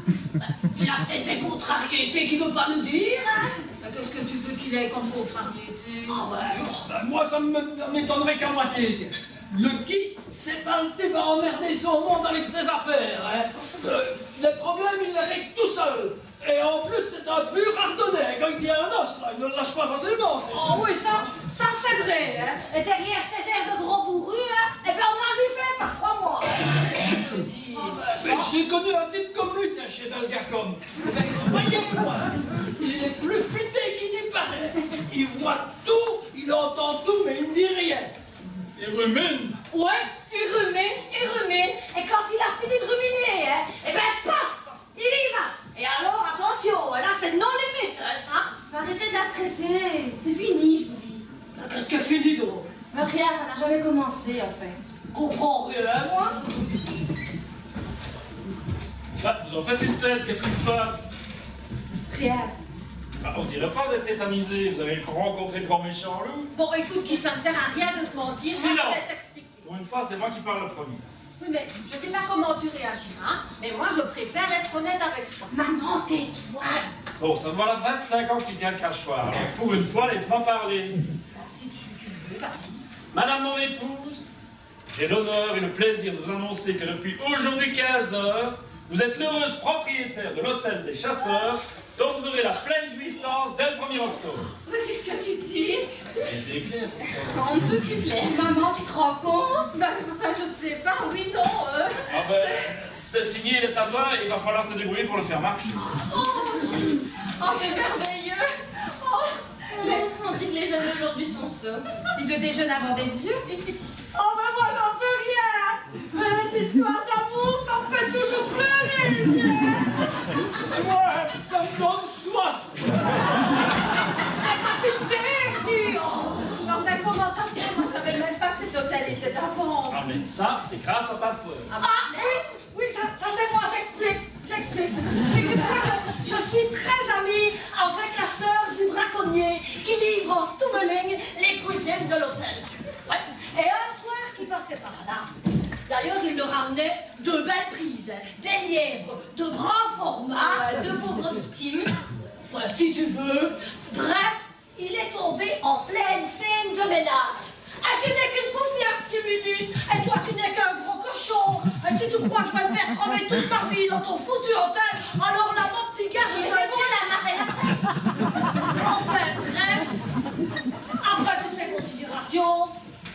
Il a peut-être des contrariétés qu'il ne veut pas nous dire, hein? Qu'est-ce que tu veux qu'il ait comme contrariété? Ah ben non. Ben, moi, ça m'étonnerait qu'à moitié. Le Guy, c'est pas le type à emmerder son monde avec ses affaires. Hein. Les problèmes, il les règle tout seul. Et en plus, c'est un pur ardennais. Quand il tient un os, là, il ne le lâche pas facilement. Oh oui, ça c'est vrai. Hein. Et derrière ces airs de gros bourru, hein, eh ben on a lui fait par 3 mois. Mais j'ai connu un type comme lui, tiens, chez Belgacom. Mais croyez-moi, il est plus futé qu'il n'y paraît. Il voit tout, il entend tout, mais il ne dit rien. Il rumine. Ouais, il rumine. Et quand il a fini de ruminer, hein, eh ben paf, il y va. Et alors, attention, là c'est non limite, hein, ça. Arrêtez de la stresser, c'est fini, je vous dis. Qu'est-ce que fini donc? Mais rien, ça n'a jamais commencé, en fait. Comprends rien, moi. Ah, vous en faites une tête, qu'est-ce qui se passe? Rien. Ah, on dirait pas d'être tétanisé, vous avez rencontré le grand méchant loup? Bon, écoute, Guy, ça ne sert à rien de te mentir. Moi, Silence. je vais t'expliquer. Pour une fois, c'est moi qui parle le premier. Oui, mais je ne sais pas comment tu réagiras, mais moi, je préfère être honnête avec toi. Maman, tais-toi. Bon, ça me voilà 25 ans que tu tiens le cachoir. Alors, pour une fois, laisse-moi parler. Si tu veux, vas-y. Madame mon épouse, j'ai l'honneur et le plaisir de vous annoncer que depuis aujourd'hui 15 heures, vous êtes l'heureuse propriétaire de l'hôtel des Chasseurs, dont vous aurez la pleine jouissance dès le 1er octobre. Mais qu'est-ce que tu dis? C'est clair. On ne peut plus clair. Maman, tu te rends compte? Ben, je ne sais pas, oui, non. Ah ben, c'est signé, il est à toi, il va falloir te débrouiller pour le faire marcher. Oh, c'est merveilleux. Oh, mais on dit que les jeunes d'aujourd'hui sont sots. Ils se déjeunent avant des dieux. Oh ben moi j'en peux rien. Mais les histoires d'amour, ça me fait toujours pleurer. Ouais, ça me donne soif. Eh ben tu te tais, dis. Non, mais comment t'as fait? Moi, je savais même pas que c'était elle était à vendre. Ah, mais ça, c'est grâce à ta soeur. Ah oui, ça c'est moi, j'explique. Je suis très amie avec la sœur du braconnier qui livre en Stummeling les cuisines de l'hôtel. Ouais. Et un soir qui passait par là, d'ailleurs il leur ramenait de belles prises, des lièvres de grand format. Deux pauvres victimes. Voilà, si tu veux. Bref, il est tombé en pleine scène de ménage. Et tu n'es qu'une poufiasse qui me dit. Et toi, tu n'es qu'un gros cochon. Et si tu crois que je vais me faire crever toute ma vie dans ton foutu hôtel, alors là, mon petit gars, je Mais te c'est bon, la marraine. Enfin, bref, après toutes ces considérations,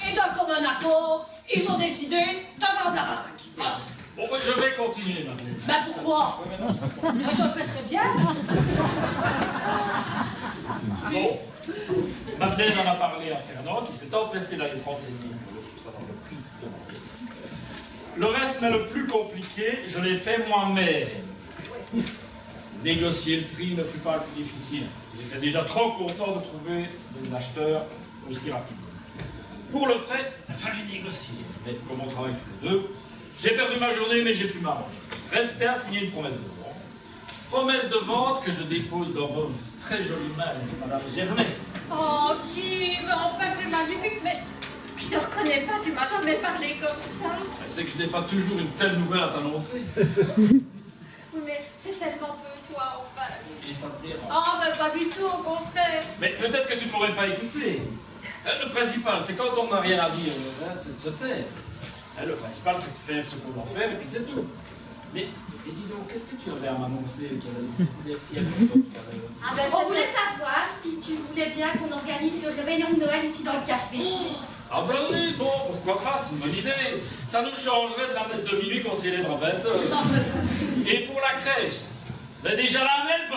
et d'un commun accord, ils ont décidé de vendre la baraque. Ah. Bon, ben, je vais continuer, Madeleine. Ben pourquoi? Moi, je le fais très bien. Bon, Madeleine en a parlé à Fernand, qui s'est empressé d'aller se renseigner pour savoir le prix de la. Le reste, mais le plus compliqué, je l'ai fait moi-même. Négocier le prix ne fut pas le plus difficile. J'étais déjà trop content de trouver des acheteurs aussi rapidement. Pour le prêt, il a fallu négocier. Mais comme on travaille tous les deux, j'ai perdu ma journée, mais j'ai pu m'arranger. Restait à signer une promesse de vente. Promesse de vente que je dépose dans vos très jolies mains, Madame Gernet. Oh, Guy, mais enfin, c'est magnifique, mais je te reconnais pas, tu m'as jamais parlé comme ça. C'est que je n'ai pas toujours une telle nouvelle à t'annoncer. Oui, mais c'est tellement peu, toi, enfin. Et ça te dérange. Oh, mais pas du tout, au contraire. Mais peut-être que tu ne m'aurais pas écouté. Le principal, c'est quand on n'a rien à dire, c'est de se taire. Le principal, c'est de faire ce qu'on doit faire, et puis c'est tout. Mais dis donc, qu'est-ce que tu avais à m'annoncer qu'il y avait des ciels tout à l'heure? On voulait savoir si tu voulais bien qu'on organise le réveillon de Noël ici dans le café. Ah ben oui, bon, pourquoi pas, c'est une bonne idée. Ça nous changerait de la messe de minuit qu'on célèbre à 20h. Et pour la crèche, ben déjà la neige.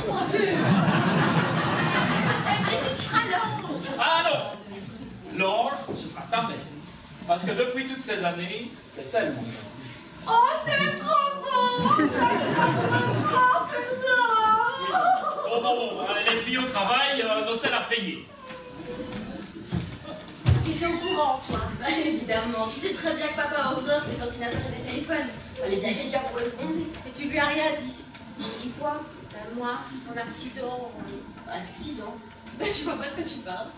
Mon Dieu. Et Brigitte sera l'ange. Ah non, l'ange, ce sera ta mère. Parce que depuis toutes ces années, c'est tellement bon. Oh, c'est trop beau. Oh, Bon, allez, les filles au travail, l'hôtel à payer. Tu étais au courant, toi? Bah évidemment. Tu sais très bien que papa a ouvert ses ordinateurs et ses téléphones. Fallait bien quelqu'un pour les seconder. Et tu lui as rien dit? Dis quoi? Moi, mon accident. Un accident? Mais je vois pas de quoi tu parles.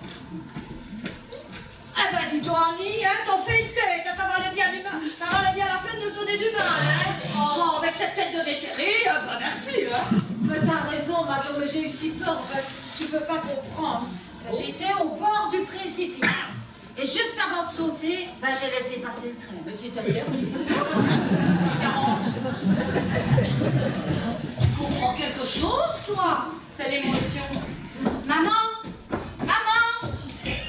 Eh ben, dis-toi, Annie, hein, t'en fais une tête, ça valait bien la peine de se donner du mal, hein. Oh, avec cette tête de déterré, ben merci, hein. Mais t'as raison, madame, mais j'ai eu si peur, en fait, tu peux pas comprendre. J'étais au bord du précipice. Et juste avant de sauter, ben, j'ai laissé passer le train. Mais c'était le dernier. 40. Tu comprends quelque chose, toi? C'est l'émotion. Maman! Maman!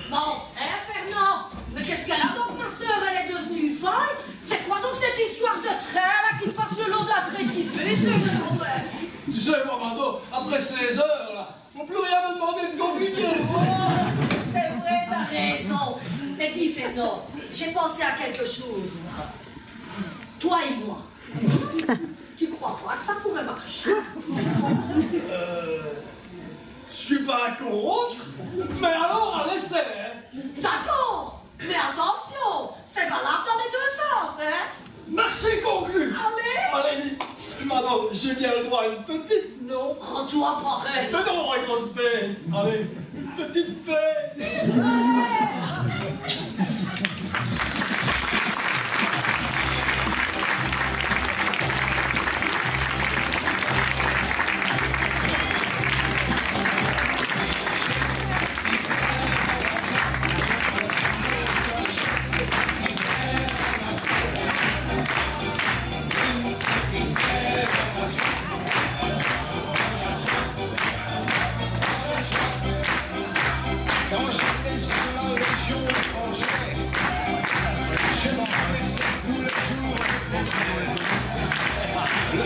Bon, Fernand, mais qu'est-ce qu'elle a donc, ma soeur? Elle est devenue folle? C'est quoi donc cette histoire de train là qui passe le long de la précipice? Tu sais, moi, Mando, après 16 heures, là, faut plus rien me demander de compliqué. Oh, c'est vrai, t'as raison. Mais dis, Fernand, j'ai pensé à quelque chose, moi. Toi et moi. Tu crois pas que ça pourrait marcher? Je suis pas contre, mais alors à l'essai, hein. D'accord, mais attention, c'est valable dans les deux sens, hein. Marché conclu. Allez, madame, j'ai bien le droit à une petite, non? Oh, toi, pareil. Mais non, une grosse baisse. Allez, une petite baisse. Le